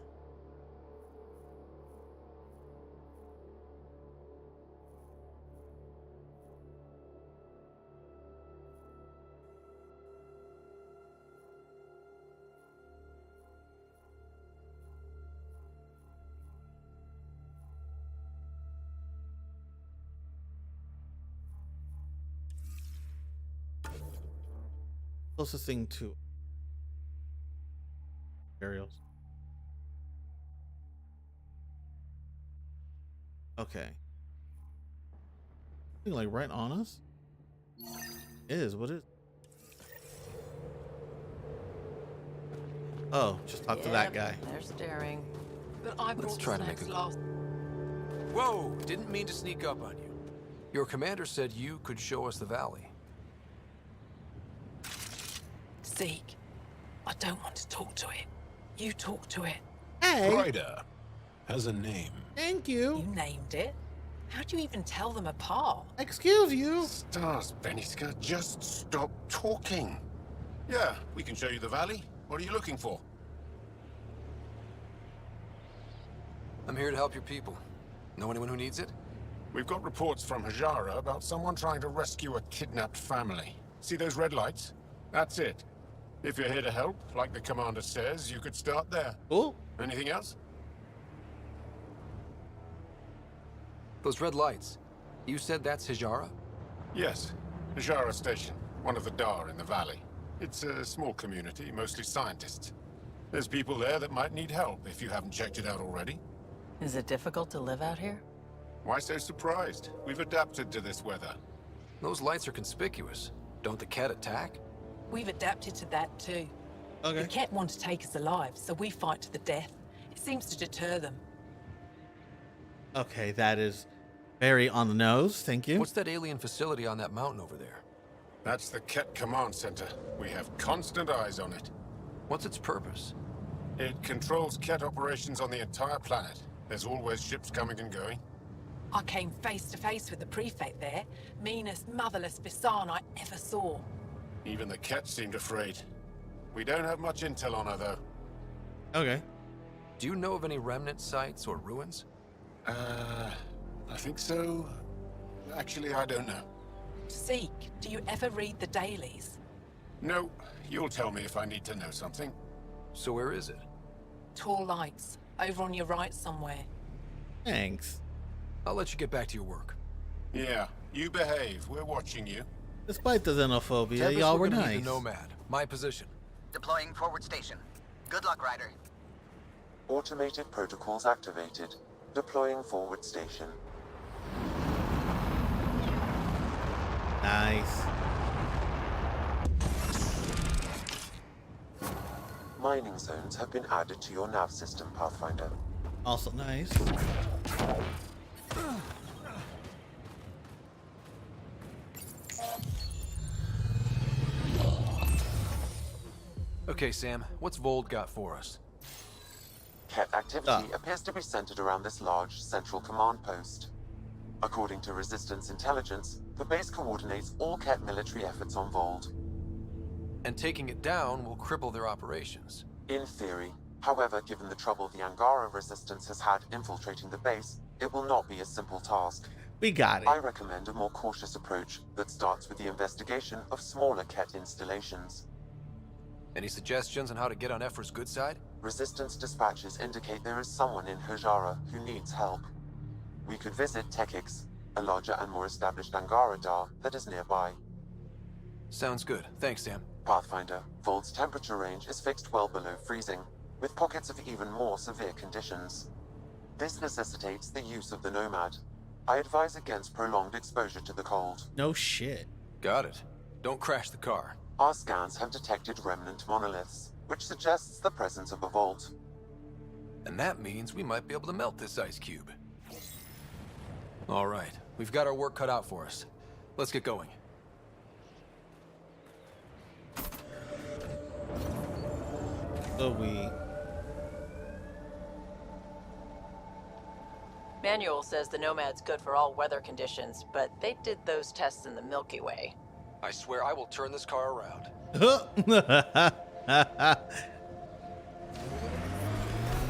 Closest thing to burials. Okay. Like right on us? What is? Oh, just talk to that guy. They're staring. But I Let's try to make it. Whoa! Didn't mean to sneak up on you. Your commander said you could show us the valley. Zeke, I don't want to talk to it. You talk to it. Hey! Ryder has a name. Thank you. You named it. How do you even tell them apart? Excuse you. Stars, Beniska, just stop talking. Yeah, we can show you the valley. What are you looking for? I'm here to help your people. Know anyone who needs it? We've got reports from Hajara about someone trying to rescue a kidnapped family. See those red lights? That's it. If you're here to help, like the commander says, you could start there. Cool. Anything else? Those red lights. You said that's Hajara? Yes. Hajara Station, one of the Dar in the valley. It's a small community, mostly scientists. There's people there that might need help if you haven't checked it out already. Is it difficult to live out here? Why so surprised? We've adapted to this weather. Those lights are conspicuous. Don't the cat attack? We've adapted to that too. Okay. The Kett want to take us alive, so we fight to the death. It seems to deter them. Okay, that is very on the nose. Thank you. What's that alien facility on that mountain over there? That's the Kett Command Center. We have constant eyes on it. What's its purpose? It controls Ket operations on the entire planet. There's always ships coming and going. I came face to face with the prefect there. Meanest, motherless Bisan I ever saw. Even the Ket seemed afraid. We don't have much intel on her, though. Okay. Do you know of any remnant sites or ruins? I think so. Actually, I don't know. Seek, do you ever read the dailies? No, you'll tell me if I need to know something. So where is it? Tall lights, over on your right somewhere. Thanks. I'll let you get back to your work. Yeah, you behave. We're watching you. Despite the xenophobia, Tempest, y'all were gonna need nice. the Nomad. My position. Deploying forward station. Good luck, Ryder. Automated protocols activated. Deploying forward station. Nice. Mining zones have been added to your nav system, Pathfinder. Also nice. Okay, Sam, what's Vold got for us? Ket activity appears to be centered around this large central command post. According to Resistance intelligence, the base coordinates all Ket military efforts on Vold. And taking it down will cripple their operations. In theory. However, given the trouble the Angara Resistance has had infiltrating the base, it will not be a simple task. We got it. I recommend a more cautious approach that starts with the investigation of smaller Ket installations. Any suggestions on how to get on Ephra's good side? Resistance dispatches indicate there is someone in Hajara who needs help. We could visit Tekix, a larger and more established Angara Dar that is nearby. Sounds good. Thanks, Sam. Pathfinder, Vold's temperature range is fixed well below freezing, with pockets of even more severe conditions. This necessitates the use of the Nomad. I advise against prolonged exposure to the cold. No shit. Got it. Don't crash the car. Our scans have detected remnant monoliths, which suggests the presence of a vault. And that means we might be able to melt this ice cube. All right, we've got our work cut out for us. Let's get going. Manual says the Nomad's good for all weather conditions, but they did those tests in the Milky Way. I swear I will turn this car around.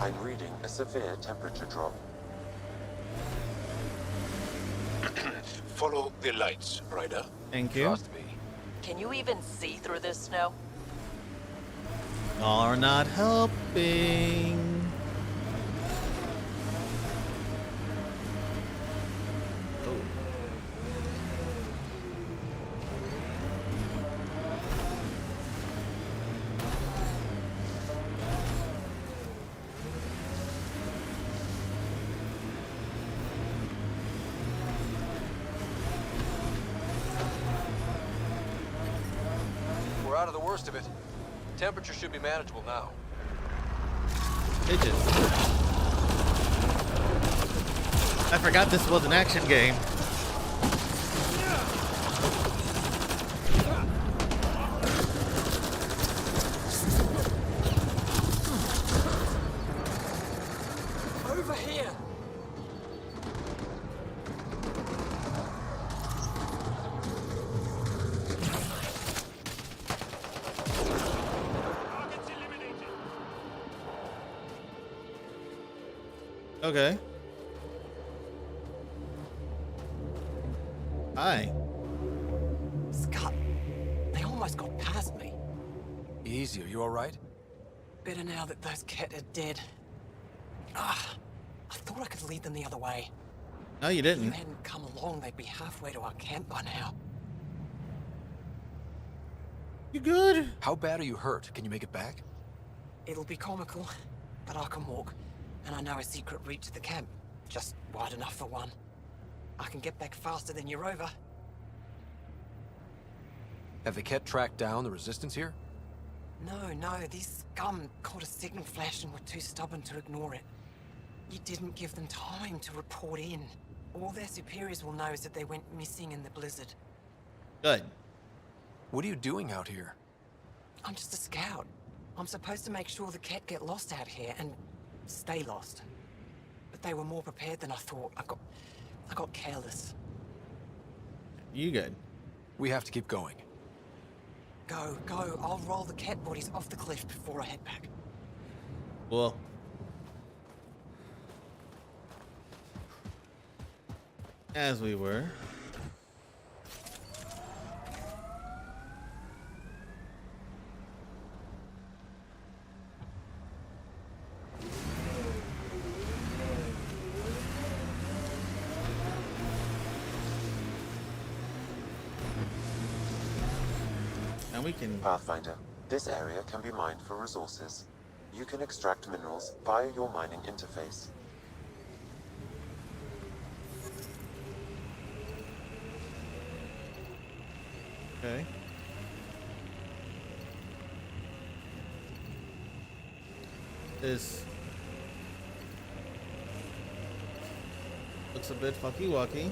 I'm reading a severe temperature drop. Follow the lights, Ryder. Thank you. Trust me. Can you even see through this snow? Y'all are not helping. We're out of the worst of it. Temperature should be manageable now. Bitches. I forgot this was an action game. Over here! Okay. Hi. Scott, they almost got past me. Easy, are you alright? Better now that those Ket are dead. Ah, I thought I could lead them the other way. No, you If didn't. you hadn't come along, they'd be halfway to our camp by now. You good? How bad are you hurt? Can you make it back? It'll be comical, but I can walk. And I know a secret route to the camp. Just wide enough for one. I can get back faster than your rover. Have the Ket tracked down the resistance here? No, these scum caught a signal flash and were too stubborn to ignore it. You didn't give them time to report in. All their superiors will know is that they went missing in the blizzard. Good. What are you doing out here? I'm just a scout. I'm supposed to make sure the Ket get lost out here and stay lost. But they were more prepared than I thought. I got careless. You good? We have to keep going. Go. I'll roll the Ket bodies off the cliff before I head back. Well. As we were. And we can... Pathfinder, this area can be mined for resources. You can extract minerals via your mining interface. Okay. This looks a bit fucky-wucky.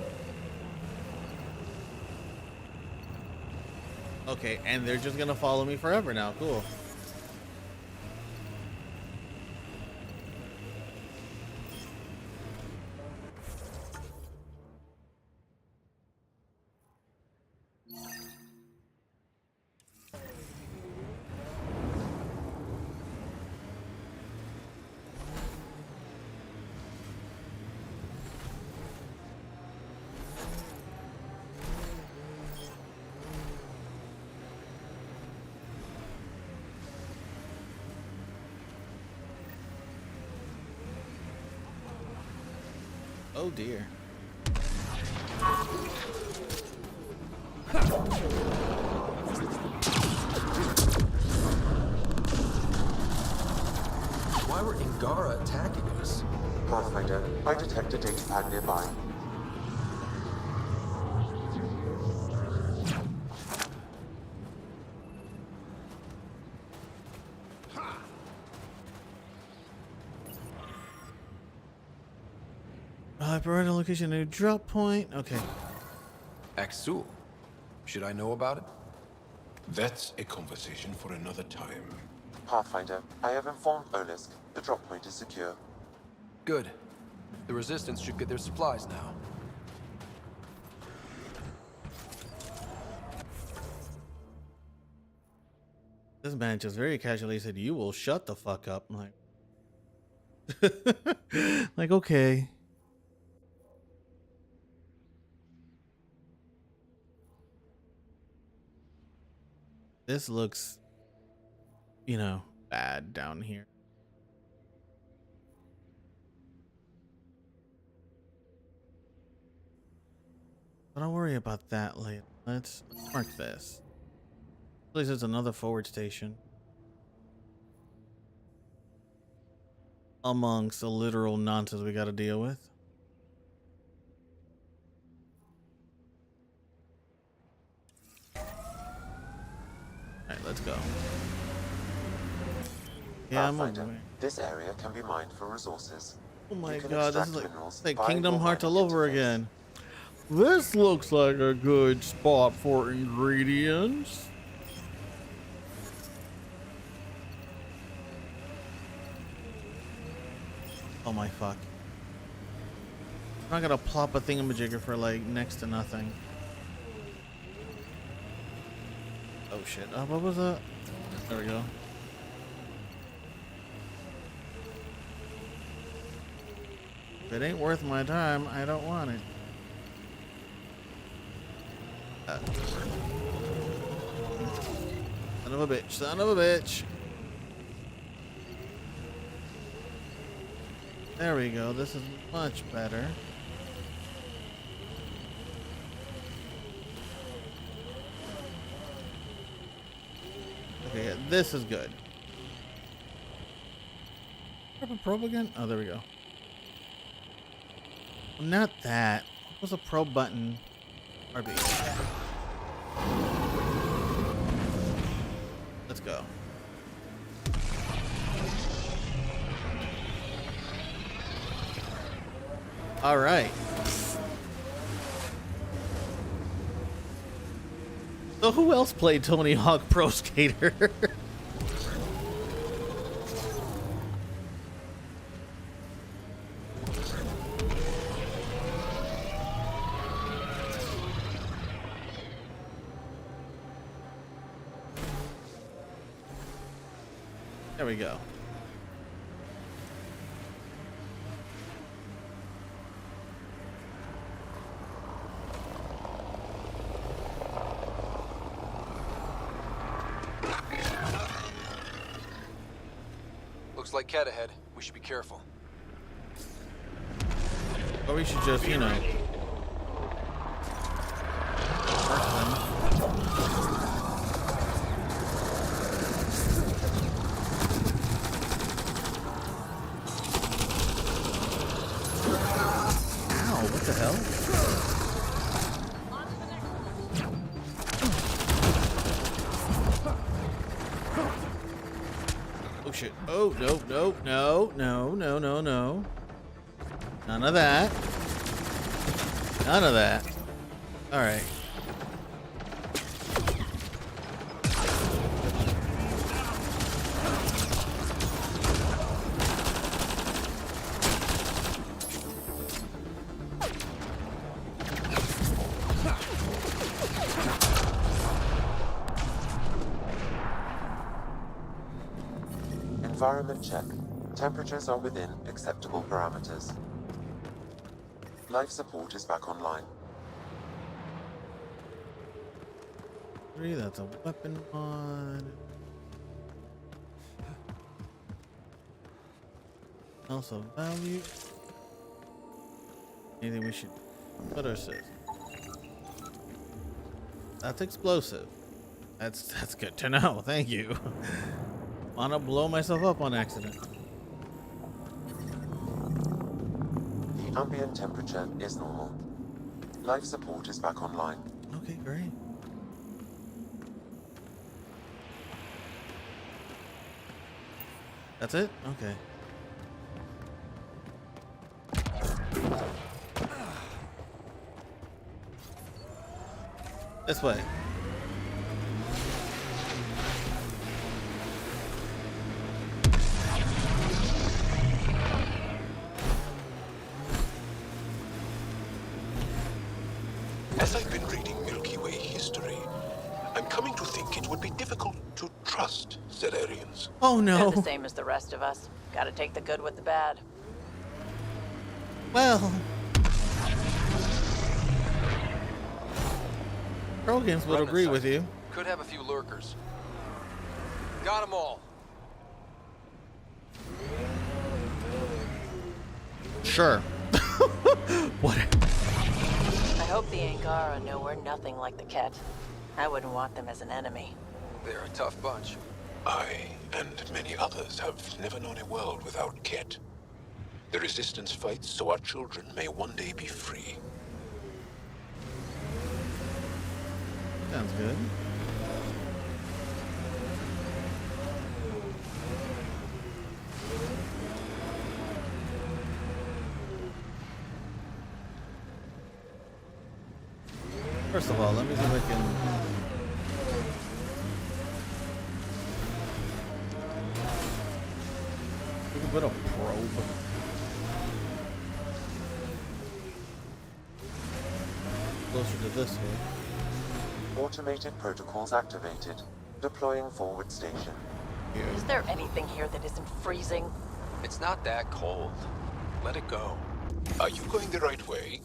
Okay, and they're just gonna follow me forever now. Cool. Oh dear. Why were Ingara attacking us? Pathfinder, I detect a data pad nearby. Parental location, new drop point. Okay. Axul. Should I know about it? That's a conversation for another time. Pathfinder, I have informed Olisk. The drop point is secure. Good. The Resistance should get their supplies now. This man just very casually said, "You will shut the fuck up." I'm like, like, okay. This looks, you know, bad down here. But don't worry about that later. Let's mark this. At least it's another forward station. Amongst the literal nonsense we gotta deal with. Alright, let's go. Yeah, I'm on my way. This area can be mined for resources. Oh my You can god, this extract is minerals like via Kingdom your Hearts mining all over interface. again. This looks like a good spot for ingredients. Oh my fuck. I'm not gonna plop a thingamajigger for like next to nothing. Oh shit. What was that? There we go. If it ain't worth my time, I don't want it. Son of a bitch, son of a bitch. There we go, this is much better. Okay, yeah, this is good. Grab a probe again? Oh, there we go. Not that. What was a probe button? RB. Let's go. All right. So who else played Tony Hawk Pro Skater? There we go. Looks like cat ahead. We should be careful. Or we should just, you know. Ow, what the hell? Oh shit. Oh, no, no, no, no, no, no, no. None of that. None of that. All right. Environment check. Temperatures are within acceptable parameters. Life support is back online. 3, that's a weapon mod. Also value. Anything we should put our says. That's explosive. That's good to know. Thank you. Wanna blow myself up on accident. The ambient temperature is normal. Life support is back online. Okay, great. That's it? Okay. This way. As I've been reading Milky Way history, I'm coming to think it would be difficult to trust Zerarians. Oh no. They're the same as the rest of us. Gotta take the good with the bad. Well. Krogans would agree with you. Could have a few lurkers. Got them all. Sure. What? I hope the Angara know we're nothing like the Ket. I wouldn't want them as an enemy. They're a tough bunch. I and many others have never known a world without Ket. The Resistance fights so our children may one day be free. Sounds good. First of all, let me see if I can... We can put a probe. Closer to this one. Automated protocols activated. Deploying forward station. Is there anything here that isn't freezing? It's not that cold. Let it go. Are you going the right way?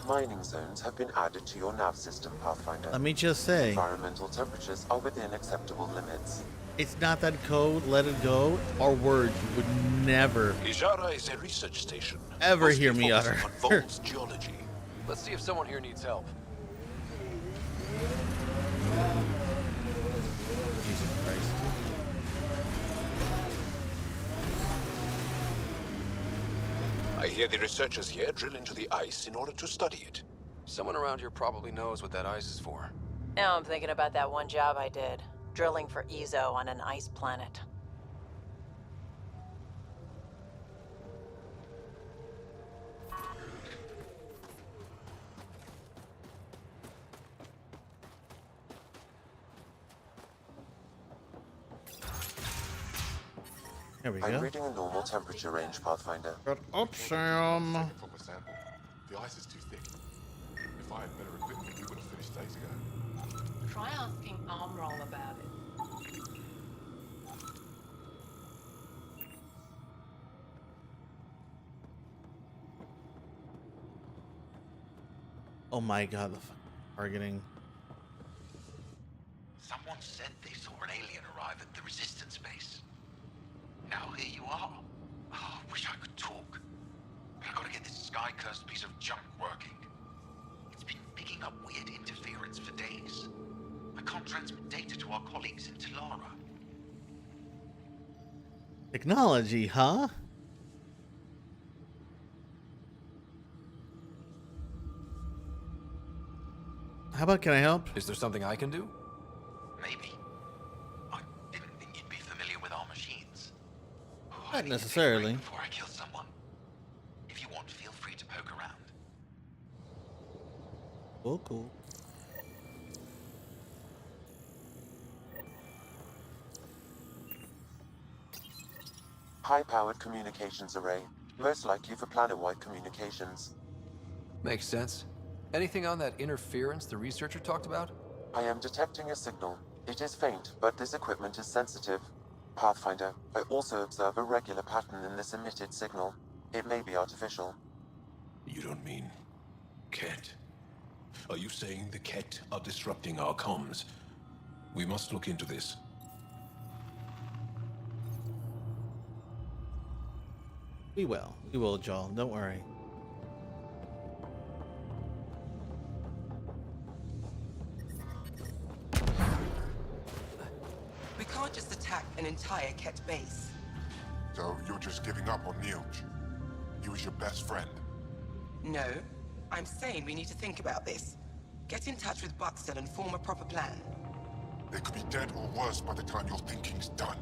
Mining zones have been added to your nav system, Pathfinder. Let me just say, environmental temperatures are within acceptable limits. It's not that code, let it go, or words you would never, Ijara is a research station. ever mostly hear me focusing utter. on Vol's geology. Let's see if someone here needs help. Jesus Christ. I hear the researchers here drill into the ice in order to study it. Someone around here probably knows what that ice is for. Now I'm thinking about that one job I did. Drilling for Ezo on an ice planet. There we I'm go. reading a normal temperature range, Pathfinder. Shut up, Sam. Proper sample. The ice is too thick. If I had better equipment, we would have finished days ago. Try asking Armroll about it. Oh my god, the fucking targeting. Someone said they saw an alien arrive at the resistance base. Now here you are. Oh, I wish I could talk. But I gotta get this sky-cursed piece of junk working. It's been picking up weird interference for days. I can't transmit data to our colleagues in Talara. Technology, huh? How about, can I help? Is there something I can do? Maybe. I didn't think you'd be familiar with our machines. Not necessarily. Before I kill someone. If you want, feel free to poke around. Oh, cool. High-powered communications array. Most likely for planet-wide communications. Makes sense. Anything on that interference the researcher talked about? I am detecting a signal. It is faint, but this equipment is sensitive. Pathfinder, I also observe a regular pattern in this emitted signal. It may be artificial. You don't mean Ket? Are you saying the Ket are disrupting our comms? We must look into this. We will, Joel. Don't worry. We can't just attack an entire Ket base. So you're just giving up on Nilj? He was your best friend. No, I'm saying we need to think about this. Get in touch with Buxton and form a proper plan. They could be dead or worse by the time your thinking's done.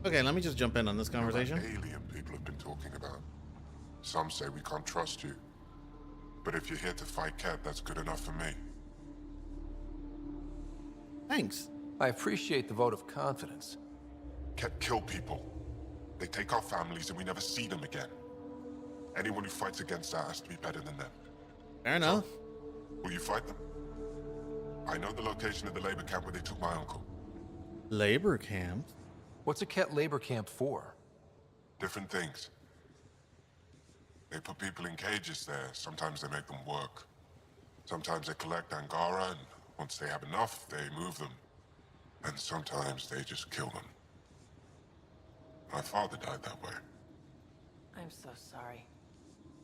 Okay, let me just jump in on this conversation. Alien people have been talking about. Some say we can't trust you. But if you're here to fight Ket, that's good enough for me. Thanks. I appreciate the vote of confidence. Ket kill people. They take our families and we never see them again. Anyone who fights against that has to be better than them. Fair enough. So, will you fight them? I know the location of the labor camp where they took my uncle. Labor camp? What's a Ket labor camp for? Different things. They put people in cages there. Sometimes they make them work. Sometimes they collect Angara, and once they have enough, they move them. And sometimes they just kill them. My father died that way. I'm so sorry.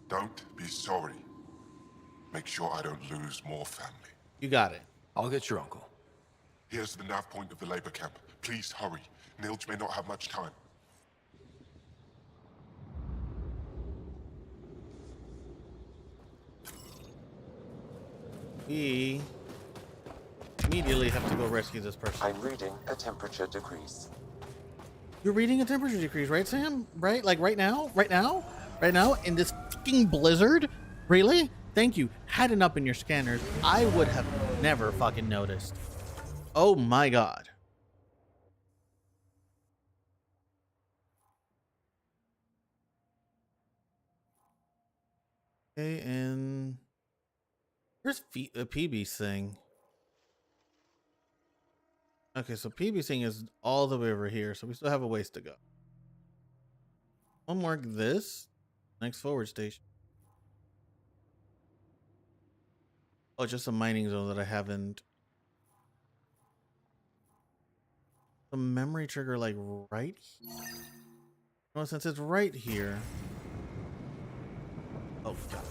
Don't be sorry. Make sure I don't lose more family. You got it. I'll get your uncle. Here's the nav point of the labor camp. Please hurry. Nilj may not have much time. We immediately have to go rescue this person. I'm reading a temperature decrease. You're reading a temperature decrease, right, Sam? Right? Like right now? Right now? Right now? In this fucking blizzard? Really? Thank you. Had it up in your scanners, I would have never fucking noticed. Oh my god. Okay, and where's the PB thing? Okay, so PB thing is all the way over here, so we still have a ways to go. I'll mark this next forward station. Oh, just a mining zone that I haven't. The memory trigger, like right here. No, since it's right here. Oh, God.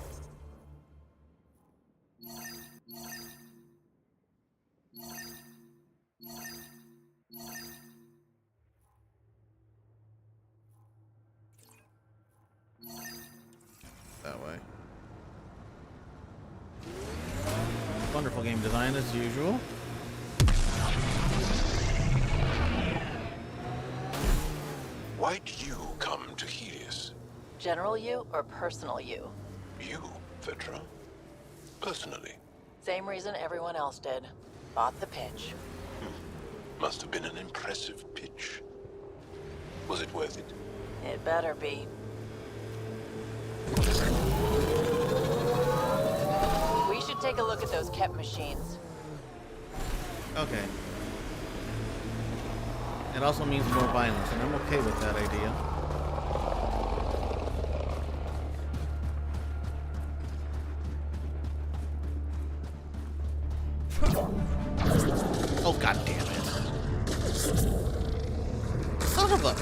That way. Wonderful game design as usual. Why'd you come to Helios? General you or personal you? You, Vetra? Personally. Same reason everyone else did. Bought the pitch. Must have been an impressive pitch. Was it worth it? It better be. We should take a look at those Ket machines. Okay. It also means more violence, and I'm okay with that idea. Oh, god damn it. Son of a...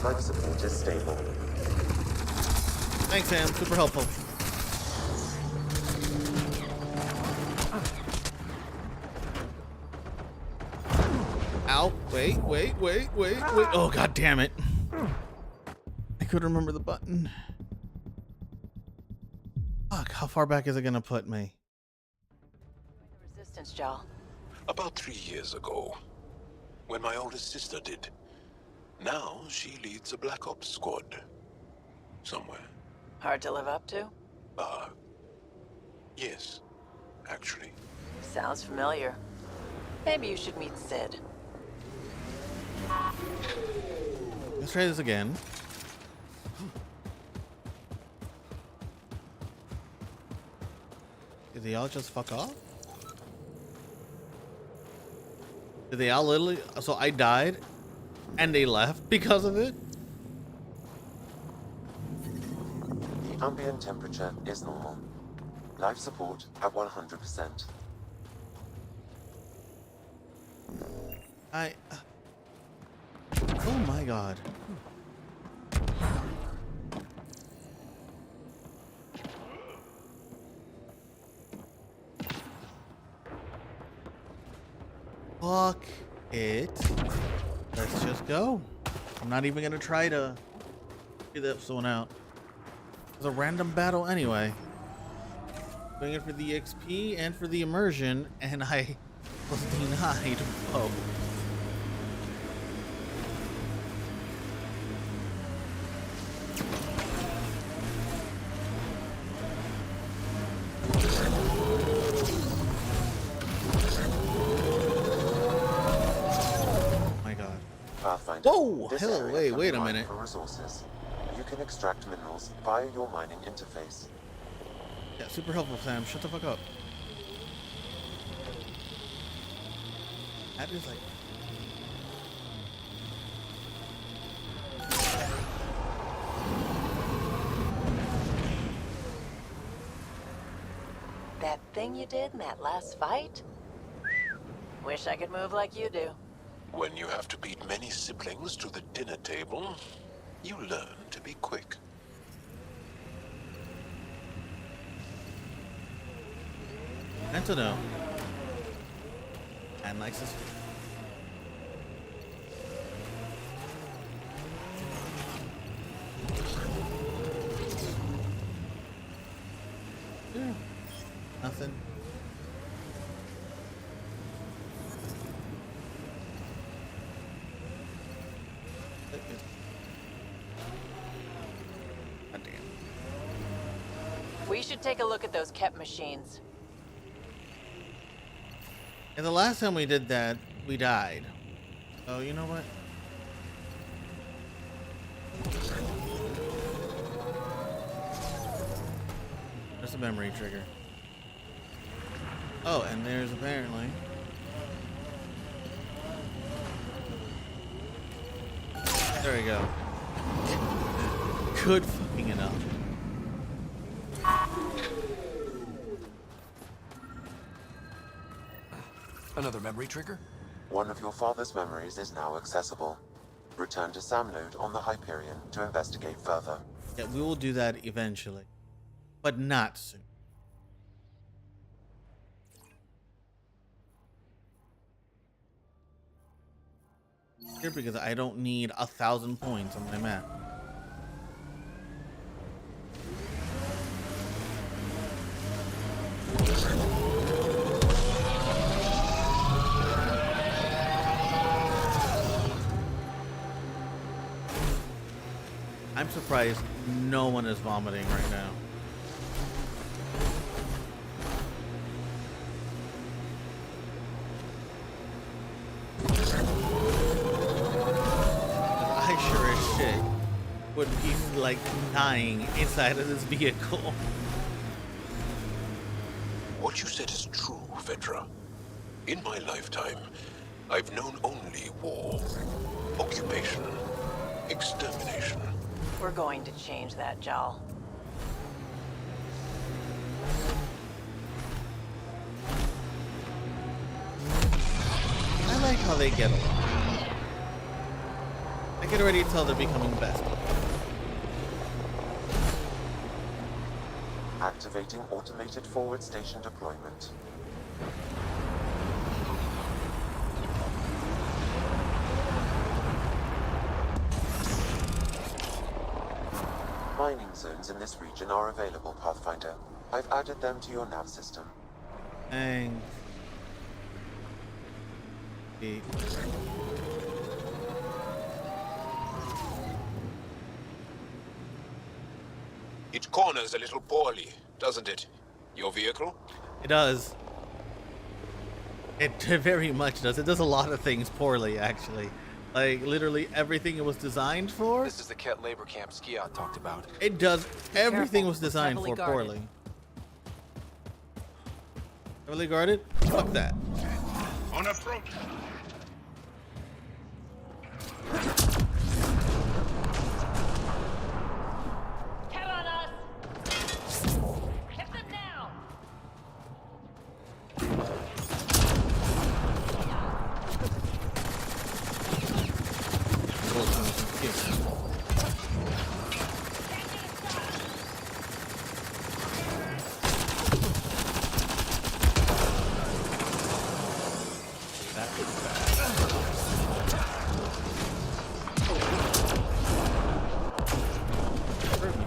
Life support is stable. Thanks, Sam. Super helpful. Ow. Wait. Oh, god damn it. I couldn't remember the button. Fuck, how far back is it gonna put me? Resistance, Jal. About 3 years ago, when my oldest sister did. Now she leads a Black Ops squad. Somewhere. Hard to live up to? Yes, actually. Sounds familiar. Maybe you should meet Sid. Let's try this again. Did they all just fuck off? Did they all literally... So I died and they left because of it? The ambient temperature is normal. Life support at 100%. Oh my god. Fuck it. Let's just go. I'm not even gonna try to figure that one out. It's a random battle anyway. Doing it for the XP and for the immersion, and I was denied both. Whoa! Hell, wait a minute. For resources. You can extract minerals via your mining interface. Yeah, super helpful, Sam. Shut the fuck up. That is like... That thing you did in that last fight? Wish I could move like you do. When you have to beat many siblings to the dinner table, you learn to be quick. And to know. And likes this. Yeah. Nothing. We should take a look at those kept machines. And the last time we did that, we died. Oh, you know what? There's a memory trigger. Oh, and there's apparently... There we go. Good fucking enough. Another memory trigger? One of your father's memories is now accessible. Return to Sam Node on the Hyperion to investigate further. Yeah, we will do that eventually. But not soon. Here, because I don't need 1,000 points on my map. I'm surprised no one is vomiting right now. I sure as shit would be like dying inside of this vehicle. What you said is true, Vedra. In my lifetime, I've known only war, occupation, extermination. We're going to change that, Jal. like how they get along. I can already tell they're becoming besties. Activating automated forward station deployment. Mining zones in this region are available, Pathfinder. I've added them to your nav system. Thanks. It corners a little poorly, doesn't it? Your vehicle? It does. It very much does. It does a lot of things poorly, actually. Like, literally everything it was designed for. This is the Ket labor camp Skiat talked about. It does everything was designed for poorly. Heavily guarded? Fuck that. On approach. Tell on us. Hit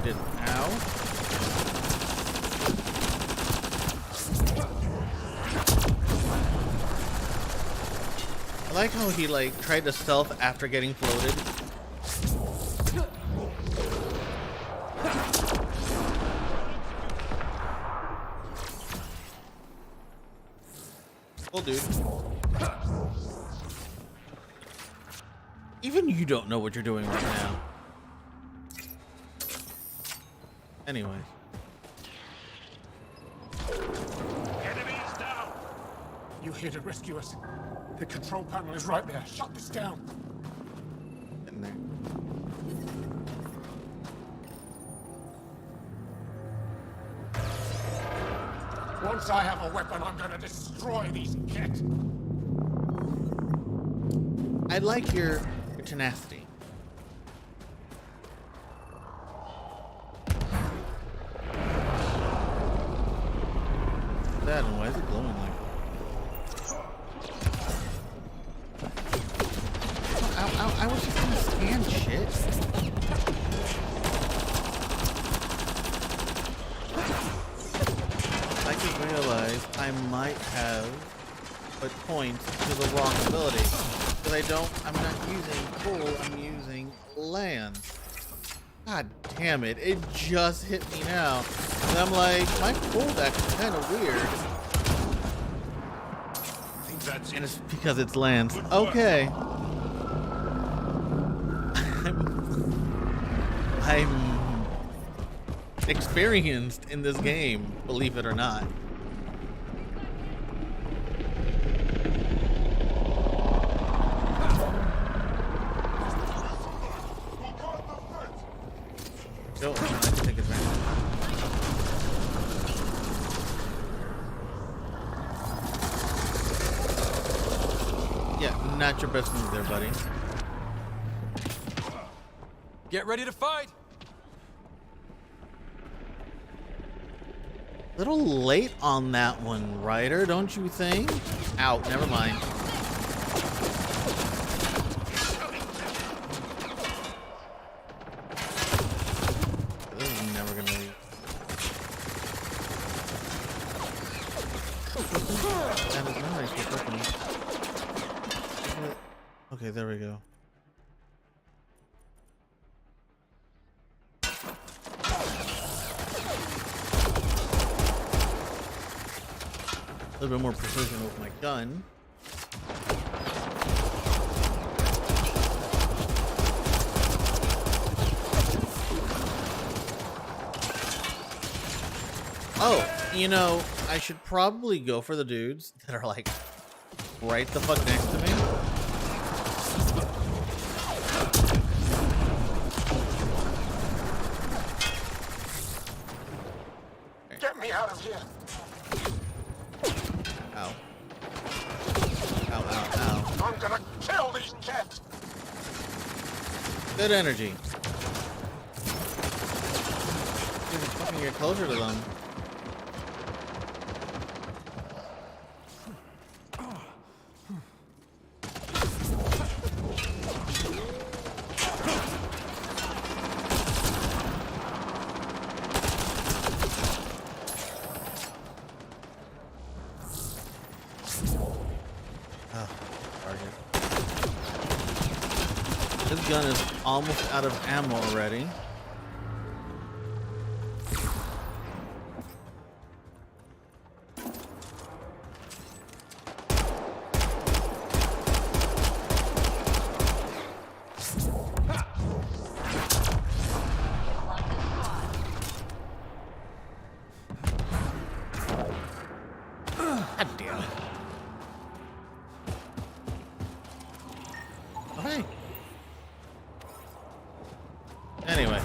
them now. I like how he like tried to stealth after getting floated. Cool, dude. Even you don't know what you're doing right now. Anyway. Enemies down! You're here to rescue us. The control panel is right there. Shut this down. In there. Once I have a weapon, I'm gonna destroy these Ket. I like your tenacity. That and why is it glowing like? I was just gonna scan shit. I just realized I might have put points to the wrong ability. Because I'm not using pool, I'm using land. God damn it, it just hit me now. And I'm like, my pool deck is kind of weird. And it's because it's land. Okay. I'm experienced in this game, believe it or not. Go, I can take advantage. Yeah, not your best move there, buddy. Get ready to fight! Little late on that one, Ryder, don't you think? Out, never mind. This is never gonna leave. That is not nice. Okay, there we go. A little bit more precision with my gun. Oh, you know, I should probably go for the dudes that are like right the fuck next to me. Get me out of here. Ow. Ow, ow, ow. I'm Good energy. Fucking get closer to them. This gun is almost out of ammo already. God damn it. Okay. Anyway.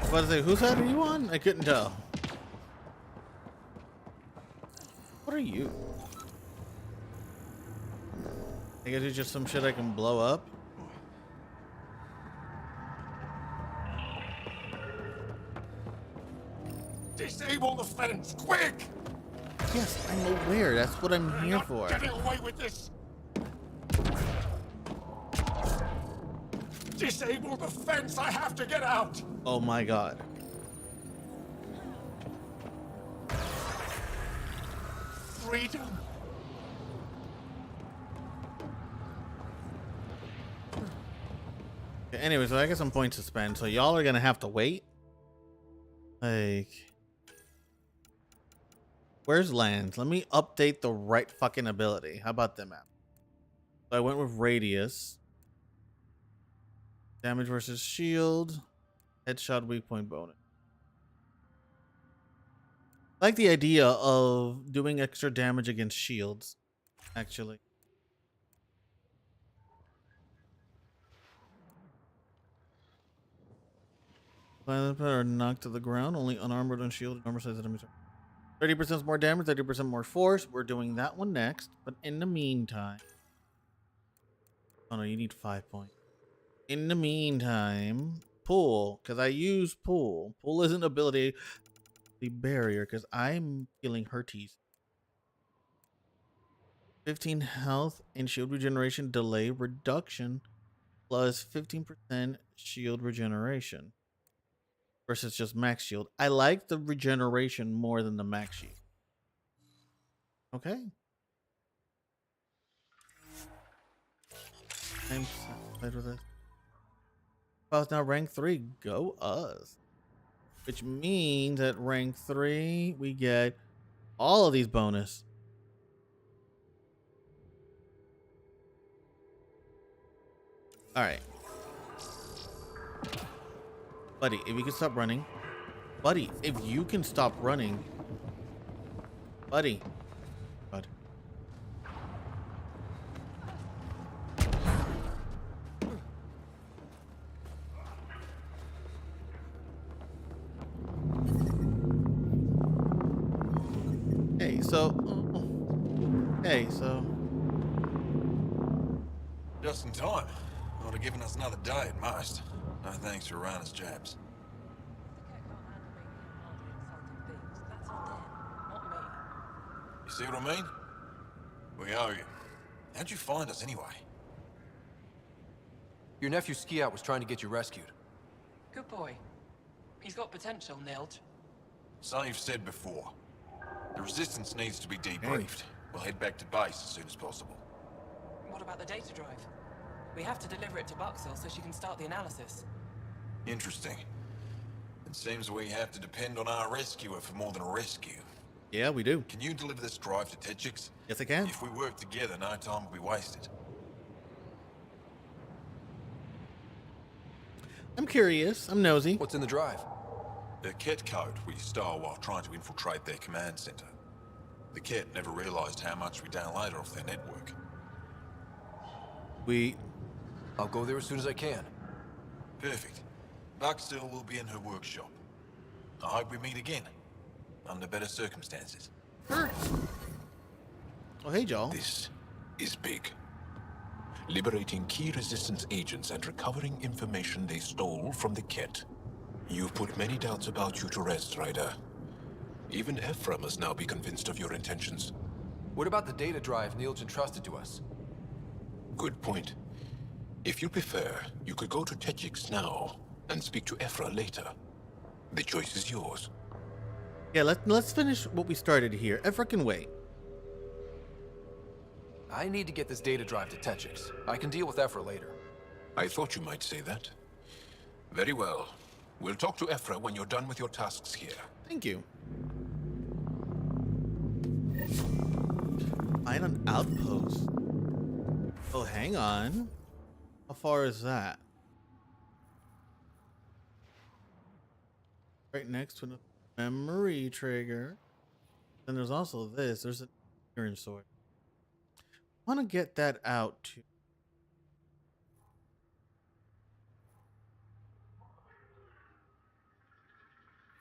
What is it? Whose side are you on? I couldn't tell. What are you? I guess it's just some shit I can blow up. Disable the fence, quick! Yes, I'm aware. That's what I'm here for. Getting away with this! Disable the fence! I have to get out! Oh my god. Freedom! Okay, anyway, so I got some points to spend. So y'all are gonna have to wait. Like, where's lands? Let me update the right fucking ability. How about them? So I went with radius. Damage versus shield. Headshot weak point bonus. I like the idea of doing extra damage against shields, actually. Violent are knocked to the ground, only unarmored, unshielded, armor size enemies. 30% more damage, 30% more force. We're doing that one next, but in the meantime. Oh no, you need 5 points. In the meantime, pull, because I use pull. Pull is an ability, the barrier, because I'm feeling hurties. 15 health and shield regeneration delay reduction plus 15% shield regeneration versus just max shield. I like the regeneration more than the max shield. Okay. I'm satisfied with this. Well, it's now rank 3. Go us. Which means at rank 3, we get all of these bonus. Alright. Buddy, if you can stop running. Buddy, if you can stop running. Buddy. Bud. Hey, so... Hey, so... Just in time. Would have given us another day at most. No thanks for Rana's jabs. You see what I mean? We owe you. How'd you find us anyway? Your nephew Ski Out was trying to get you rescued. Good boy. He's got potential, Nilge. So you've said before. The Resistance needs to be debriefed. We'll head back to base as soon as possible. What about the data drive? We have to deliver it to Buxel so she can start the analysis. Interesting. It seems we have to depend on our rescuer for more than a rescue. Yeah, we do. Can you deliver this drive to Tetchix? Yes, I can. If we work together, no time will be wasted. I'm curious. I'm nosy. What's in the drive? The Ket code we stole while trying to infiltrate their command center. The Ket never realized how much we downloaded off their network. I'll go there as soon as I can. Perfect. Buxel will be in her workshop. I hope we meet again. Under better circumstances. Oh, hey, Joel. This is big. Liberating key resistance agents and recovering information they stole from the Ket. You've put many doubts about you to rest, Ryder. Even Ephra must now be convinced of your intentions. What about the data drive Neil's entrusted to us? Good point. If you prefer, you could go to Techix now and speak to Ephra later. The choice is yours. Yeah, let's finish what we started here. Ephra can wait. I need to get this data drive to Techix. I can deal with Ephra later. I thought you might say that. Very well. We'll talk to Ephra when you're done with your tasks here. Thank you. Find an outpost. Oh, hang on. How far is that? Right next to a memory trigger. Then there's also this. There's an iron sword. I want to get that out too.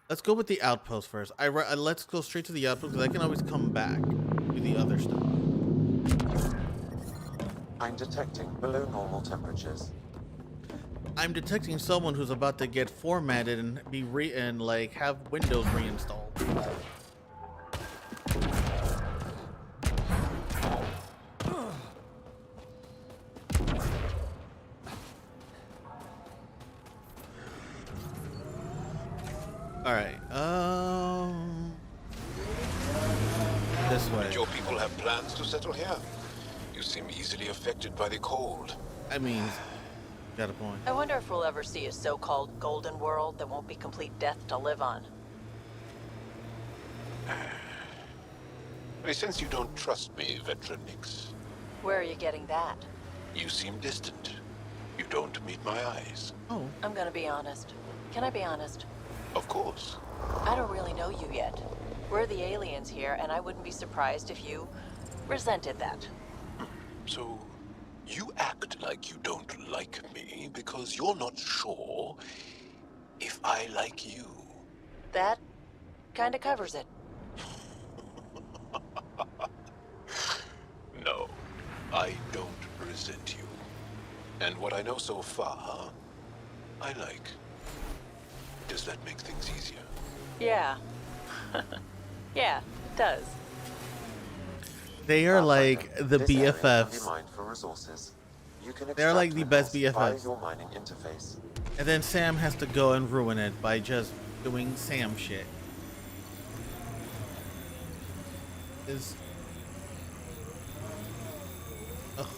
Let's go with the outpost first. Let's go straight to the outpost because I can always come back to the other stuff. I'm detecting below normal temperatures. I'm detecting someone who's about to get formatted and be like have Windows reinstalled. All right. This way. Did your people have plans to settle here? You seem easily affected by the cold. I mean, got a point. I wonder if we'll ever see a so-called golden world that won't be complete death to live on. I sense you don't trust me, Veteran Nix. Where are you getting that? You seem distant. You don't meet my eyes. Oh. I'm gonna be honest. Can I be honest? Of course. I don't really know you yet. We're the aliens here, and I wouldn't be surprised if you resented that. So, you act like you don't like me because you're not sure if I like you. That kinda covers it. No, I don't resent you. And what I know so far, I like. Does that make things easier? Yeah. Yeah, it does. They are like the This area can BFFs. be mined for resources. You can They're like the best extract minerals BFFs. via your mining interface. And then Sam has to go and ruin it by just doing Sam shit. Oh,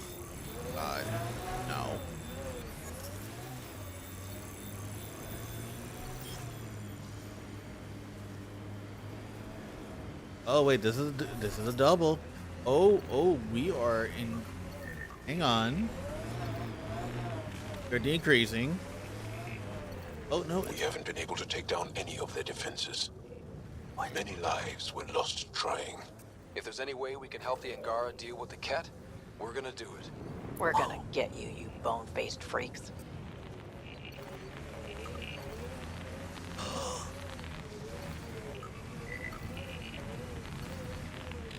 God. No. Oh wait, this is a double. Oh, we are in. Hang on. They're decreasing. Oh no. We haven't been able to take down any of their defenses. Many lives were lost trying. If there's any way we can help the Angara deal with the Ket, we're gonna do it. We're gonna get you, you bone-faced freaks.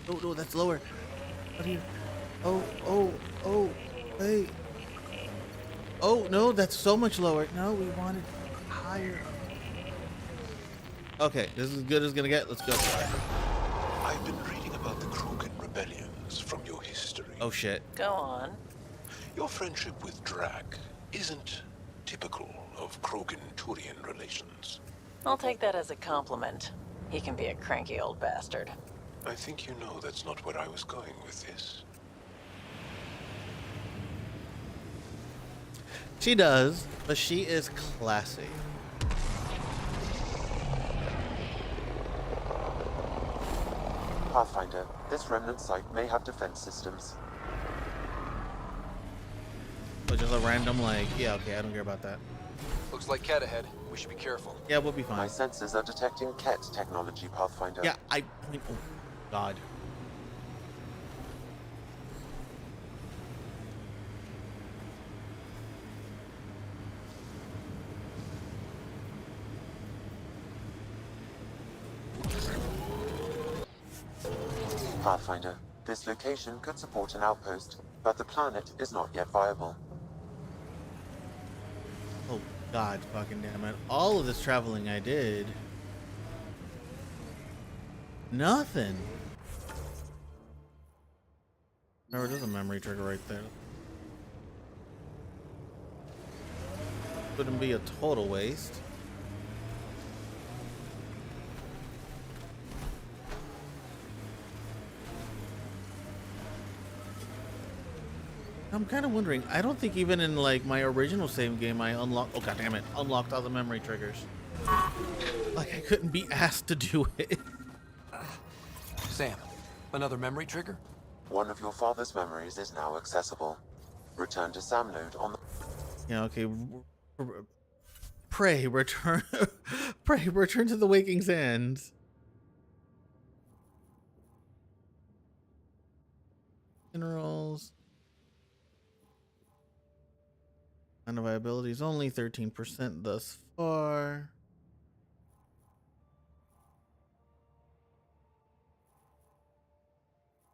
Oh no, that's lower. What do you? Oh, hey. Oh no, that's so much lower. No, we wanted higher. Okay, this is as good as it's gonna get. Let's go. I've been reading about the Krogan rebellions from your history. Oh shit. Go on. Your friendship with Drag isn't typical of Krogan-Turian relations. I'll take that as a compliment. He can be a cranky old bastard. I think you know that's not where I was going with this. She does, but she is classy. Pathfinder, this remnant site may have defense systems. So just a random like, yeah, okay, I don't care about that. Looks like Ket ahead. We should be careful. Yeah, we'll be fine. My sensors are detecting Ket technology, Pathfinder. Yeah, oh God. Pathfinder, This location could support an outpost, but the planet is not yet viable. Oh, God fucking damn it. All of this traveling I did. Nothing. Oh, there's a memory trigger right there. Wouldn't be a total waste. I'm kind of wondering. I don't think even in like my original save game I unlocked. Oh god damn it! Unlocked all the memory triggers. Like I couldn't be asked to do it. Sam, another memory trigger? One of your father's memories is now accessible. Return to Sam node on the... Yeah. Okay. Pray return. Pray return to the waking sands. Minerals. Kind of viability is only 13% thus far.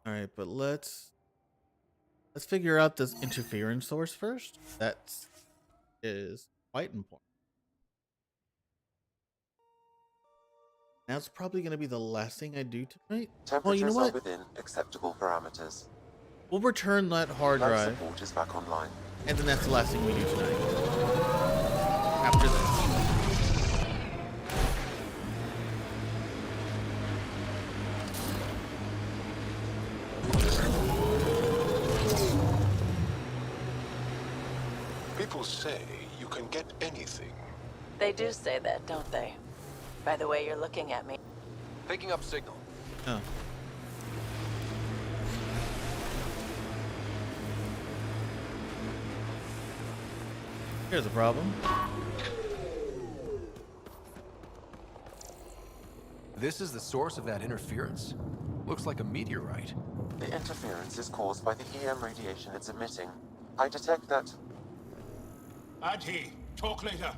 All right, but let's figure out this interference source first. That is quite important. That's probably going to be the last thing I do tonight. Oh, you know what? Temperatures are within acceptable parameters. We'll return that hard Life drive. support is back online. And then that's the last thing we do tonight. After this. People say you can get anything. They do say that, don't they? By the way you're looking at me. Picking up signal. Oh. Here's a problem. This is the source of that interference? Looks like a meteorite. The interference is caused by the EM radiation it's emitting. I detect that... Adhi, talk later.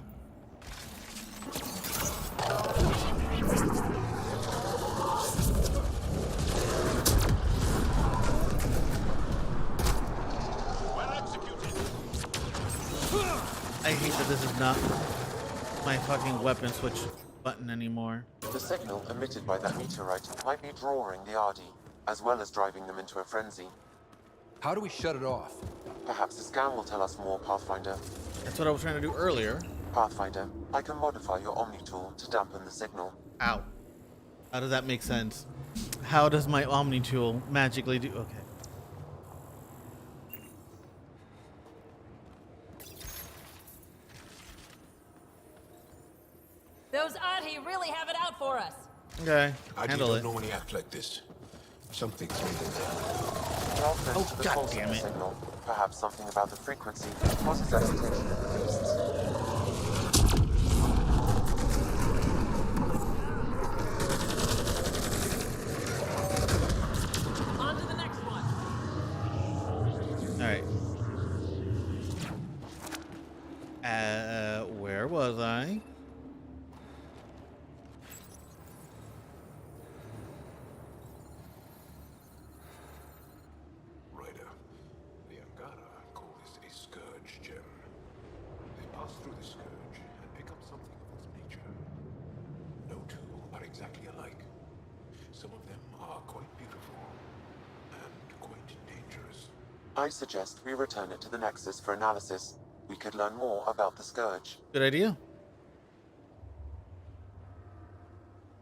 I hate that this is not my fucking weapon switch button anymore. The signal emitted by that meteorite might be drawing the Ardi, as well as driving them into a frenzy. How do we shut it off? Perhaps the scan will tell us more, Pathfinder. That's what I was trying to do earlier. Pathfinder, I can modify your Omni tool to dampen the signal. Ow. How does that make sense? How does my Omni tool magically do... Okay. Those Ahi really have it out for us. Okay, I handle it. don't normally act like this. Something's made them Oh, god damn it. Signal. Perhaps something about the frequency causes agitation in the beasts. On to the next one. Alright. Where was I? I suggest we return it to the Nexus for analysis. We could learn more about the Scourge. Good idea.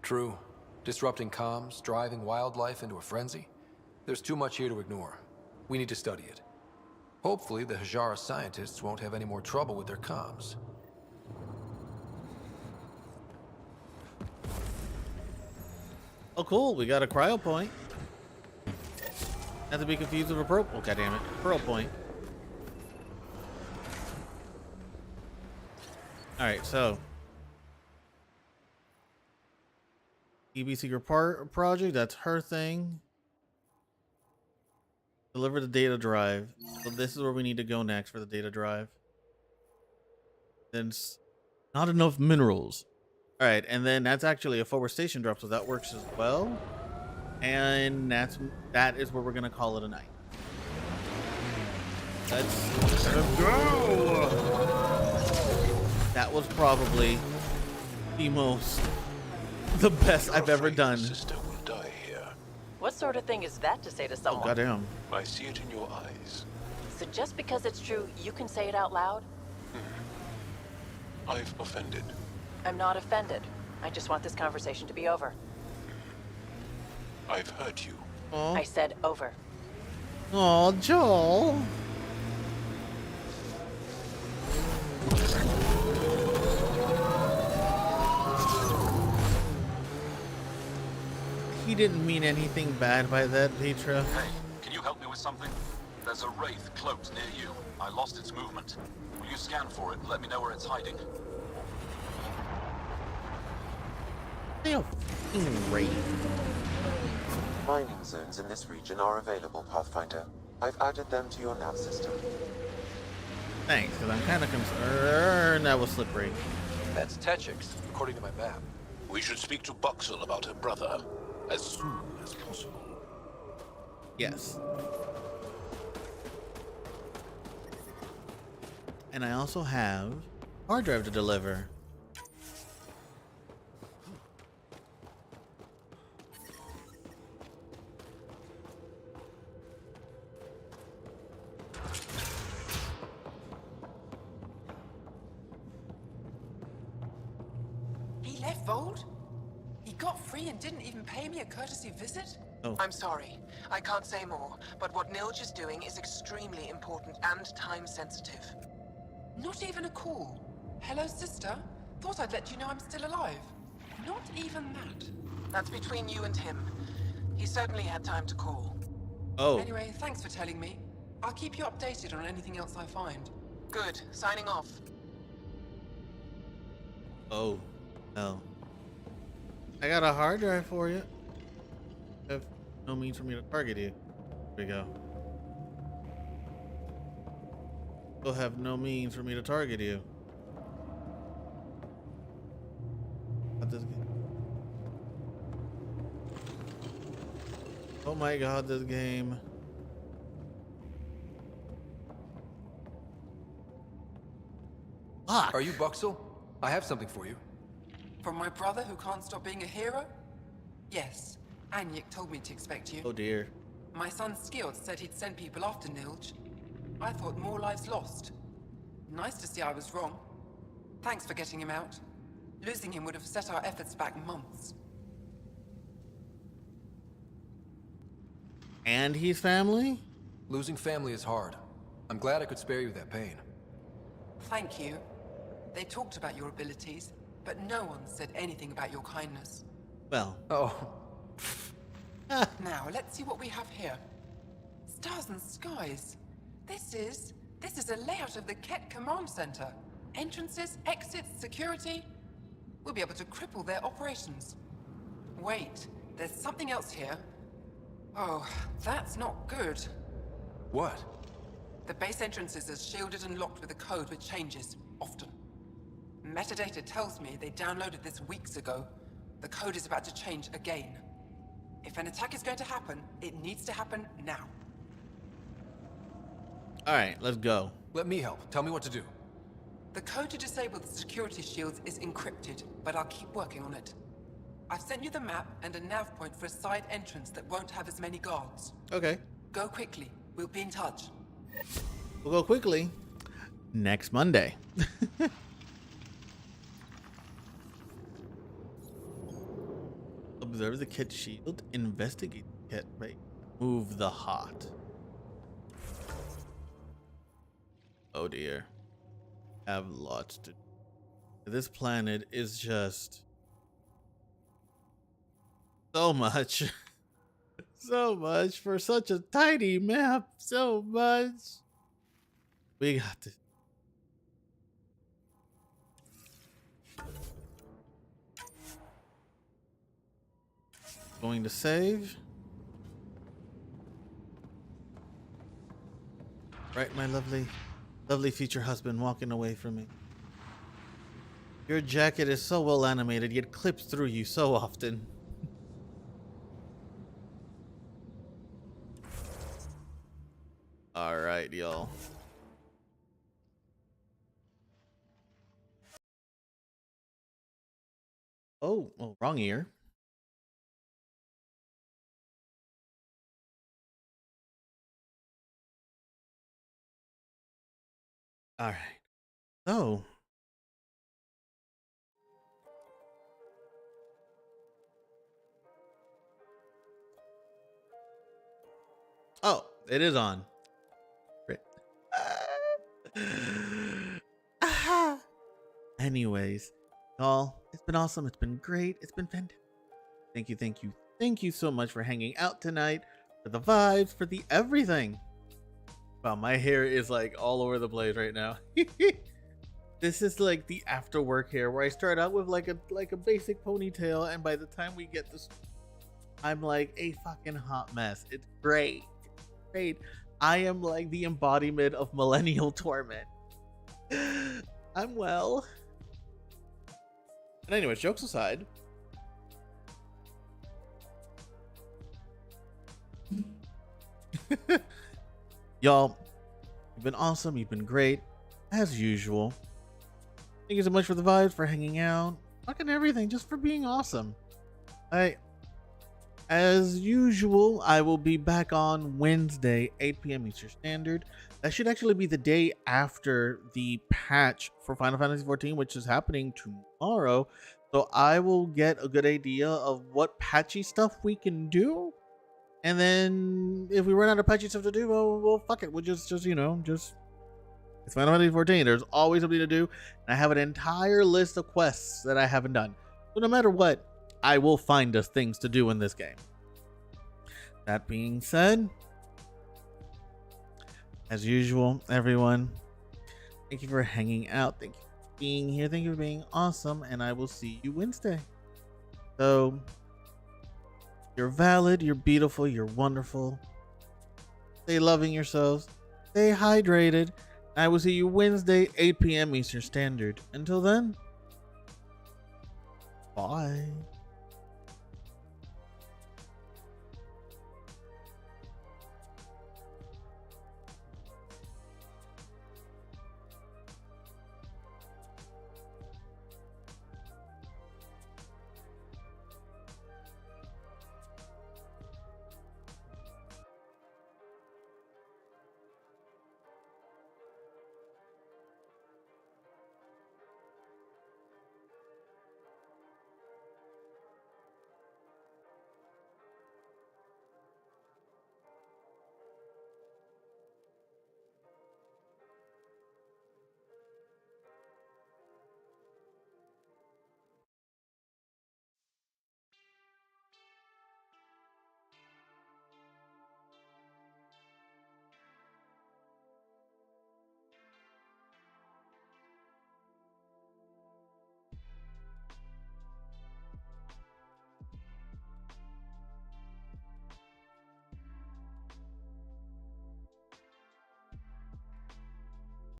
True. Disrupting comms, driving wildlife into a frenzy. There's too much here to ignore. We need to study it. Hopefully, the Hajara scientists won't have any more trouble with their comms. Oh, cool. We got a cryo point. Not to be confused with a pearl. Oh, goddammit. Pearl point. Alright, so. EB Secret Project, that's her thing. Deliver the data drive. So this is where we need to go next for the data drive. Then not enough minerals. Alright, and then that's actually a forward station drop, so that works as well. And that is where we're gonna call it a night. Let's go. That was probably the best I've ever done. Sister will die here. What sort of thing is that to say to someone? Oh, goddamn. I see it in your eyes. So just because it's true, you can say it out loud? I've offended. I'm not offended. I just want this conversation to be over. I've hurt you. I said over. Oh, Joel. He didn't mean anything bad by that, Petra. Hey, can you help me with something? There's a wraith cloaked near you. I lost its movement. Will you scan for it and let me know where it's hiding? Mining zones in this region are available, Pathfinder. I've added them to your nav system. Thanks, because I'm kind of concerned that was slippery. That's Techix, according to my map. We should speak to Buxel about her brother as soon as possible. Yes. And I also have hard drive to deliver. He left Vold? He got free and didn't even pay me a courtesy visit? Oh. I'm sorry. I can't say more, but what Nilge is doing is extremely important and time sensitive. Not even a call. Hello, sister. Thought I'd let you know I'm still alive. Not even that. That's between you and him. He certainly had time to call. Oh. Anyway, thanks for telling me. I'll keep you updated on anything else I find. Good. Signing off. Oh. No. I got a hard drive for you. Have no means for me to target you. There we go. Still have no means for me to target you. This game. Oh my god, this game. Are you Buxel? I have something for you. From my brother who can't stop being a hero? Yes. Anyik told me to expect you. Oh dear. My son Skjord said he'd send people after Nilge. I thought more lives lost. Nice to see I was wrong. Thanks for getting him out. Losing him would have set our efforts back months. And his family? Losing family is hard. I'm glad I could spare you that pain. Thank you. They talked about your abilities, but no one said anything about your kindness. Well. Oh. Now, let's see what we have here. Stars and skies. This is a layout of the Ket Command Center. Entrances, exits, security. We'll be able to cripple their operations. Wait, there's something else here. Oh, that's not good. What? The base entrances are shielded and locked with a code which changes, often. Metadata tells me they downloaded this weeks ago. The code is about to change again. If an attack is going to happen, it needs to happen now. Alright, let's go. Let me help. Tell me what to do. The code to disable the security shields is encrypted, but I'll keep working on it. I've sent you the map and a nav point for a side entrance that won't have as many guards. Okay. Go quickly. We'll be in touch. We'll go quickly. Next Monday. Observe the kit shield. Investigate the kit. Right. Move the hot. Oh dear. Have lots to do. This planet is just so much. So much for such a tiny map. So much. We got this. Going to save. Right, my lovely future husband walking away from me. Your jacket is so well animated, yet clips through you so often. y'all. Oh, wrong ear. All right. So, oh, it is on. Great. Anyways, y'all, it's been awesome. It's been great. It's been fantastic. Thank you, thank you, thank you so much for hanging out tonight, for the vibes, for the everything. Wow, my hair is like all over the place right now. This is like the after work hair where I start out with like a basic ponytail, and by the time we get this, I'm like a fucking hot mess. It's great. It's great. I am like the embodiment of millennial torment. I'm well. And anyways, jokes aside, y'all, you've been awesome. You've been great as usual. Thank you so much for the vibes, for hanging out, fucking everything, just for being awesome. As usual, I will be back on Wednesday, 8 p.m. Eastern Standard. That should actually be the day after the patch for Final Fantasy XIV, which is happening tomorrow. So I will get a good idea of what patchy stuff we can do. And then if we run out of patchy stuff to do, well fuck it. We'll just it's Final Fantasy XIV. There's always something to do. And I have an entire list of quests that I haven't done. So no matter what, I will find us things to do in this game. That being said, as usual, everyone, thank you for hanging out. Thank you for being here. Thank you for being awesome. And I will see you Wednesday. So, you're valid, you're beautiful, you're wonderful. Stay loving yourselves. Stay hydrated. I will see you Wednesday, 8 p.m. Eastern Standard. Until then, bye.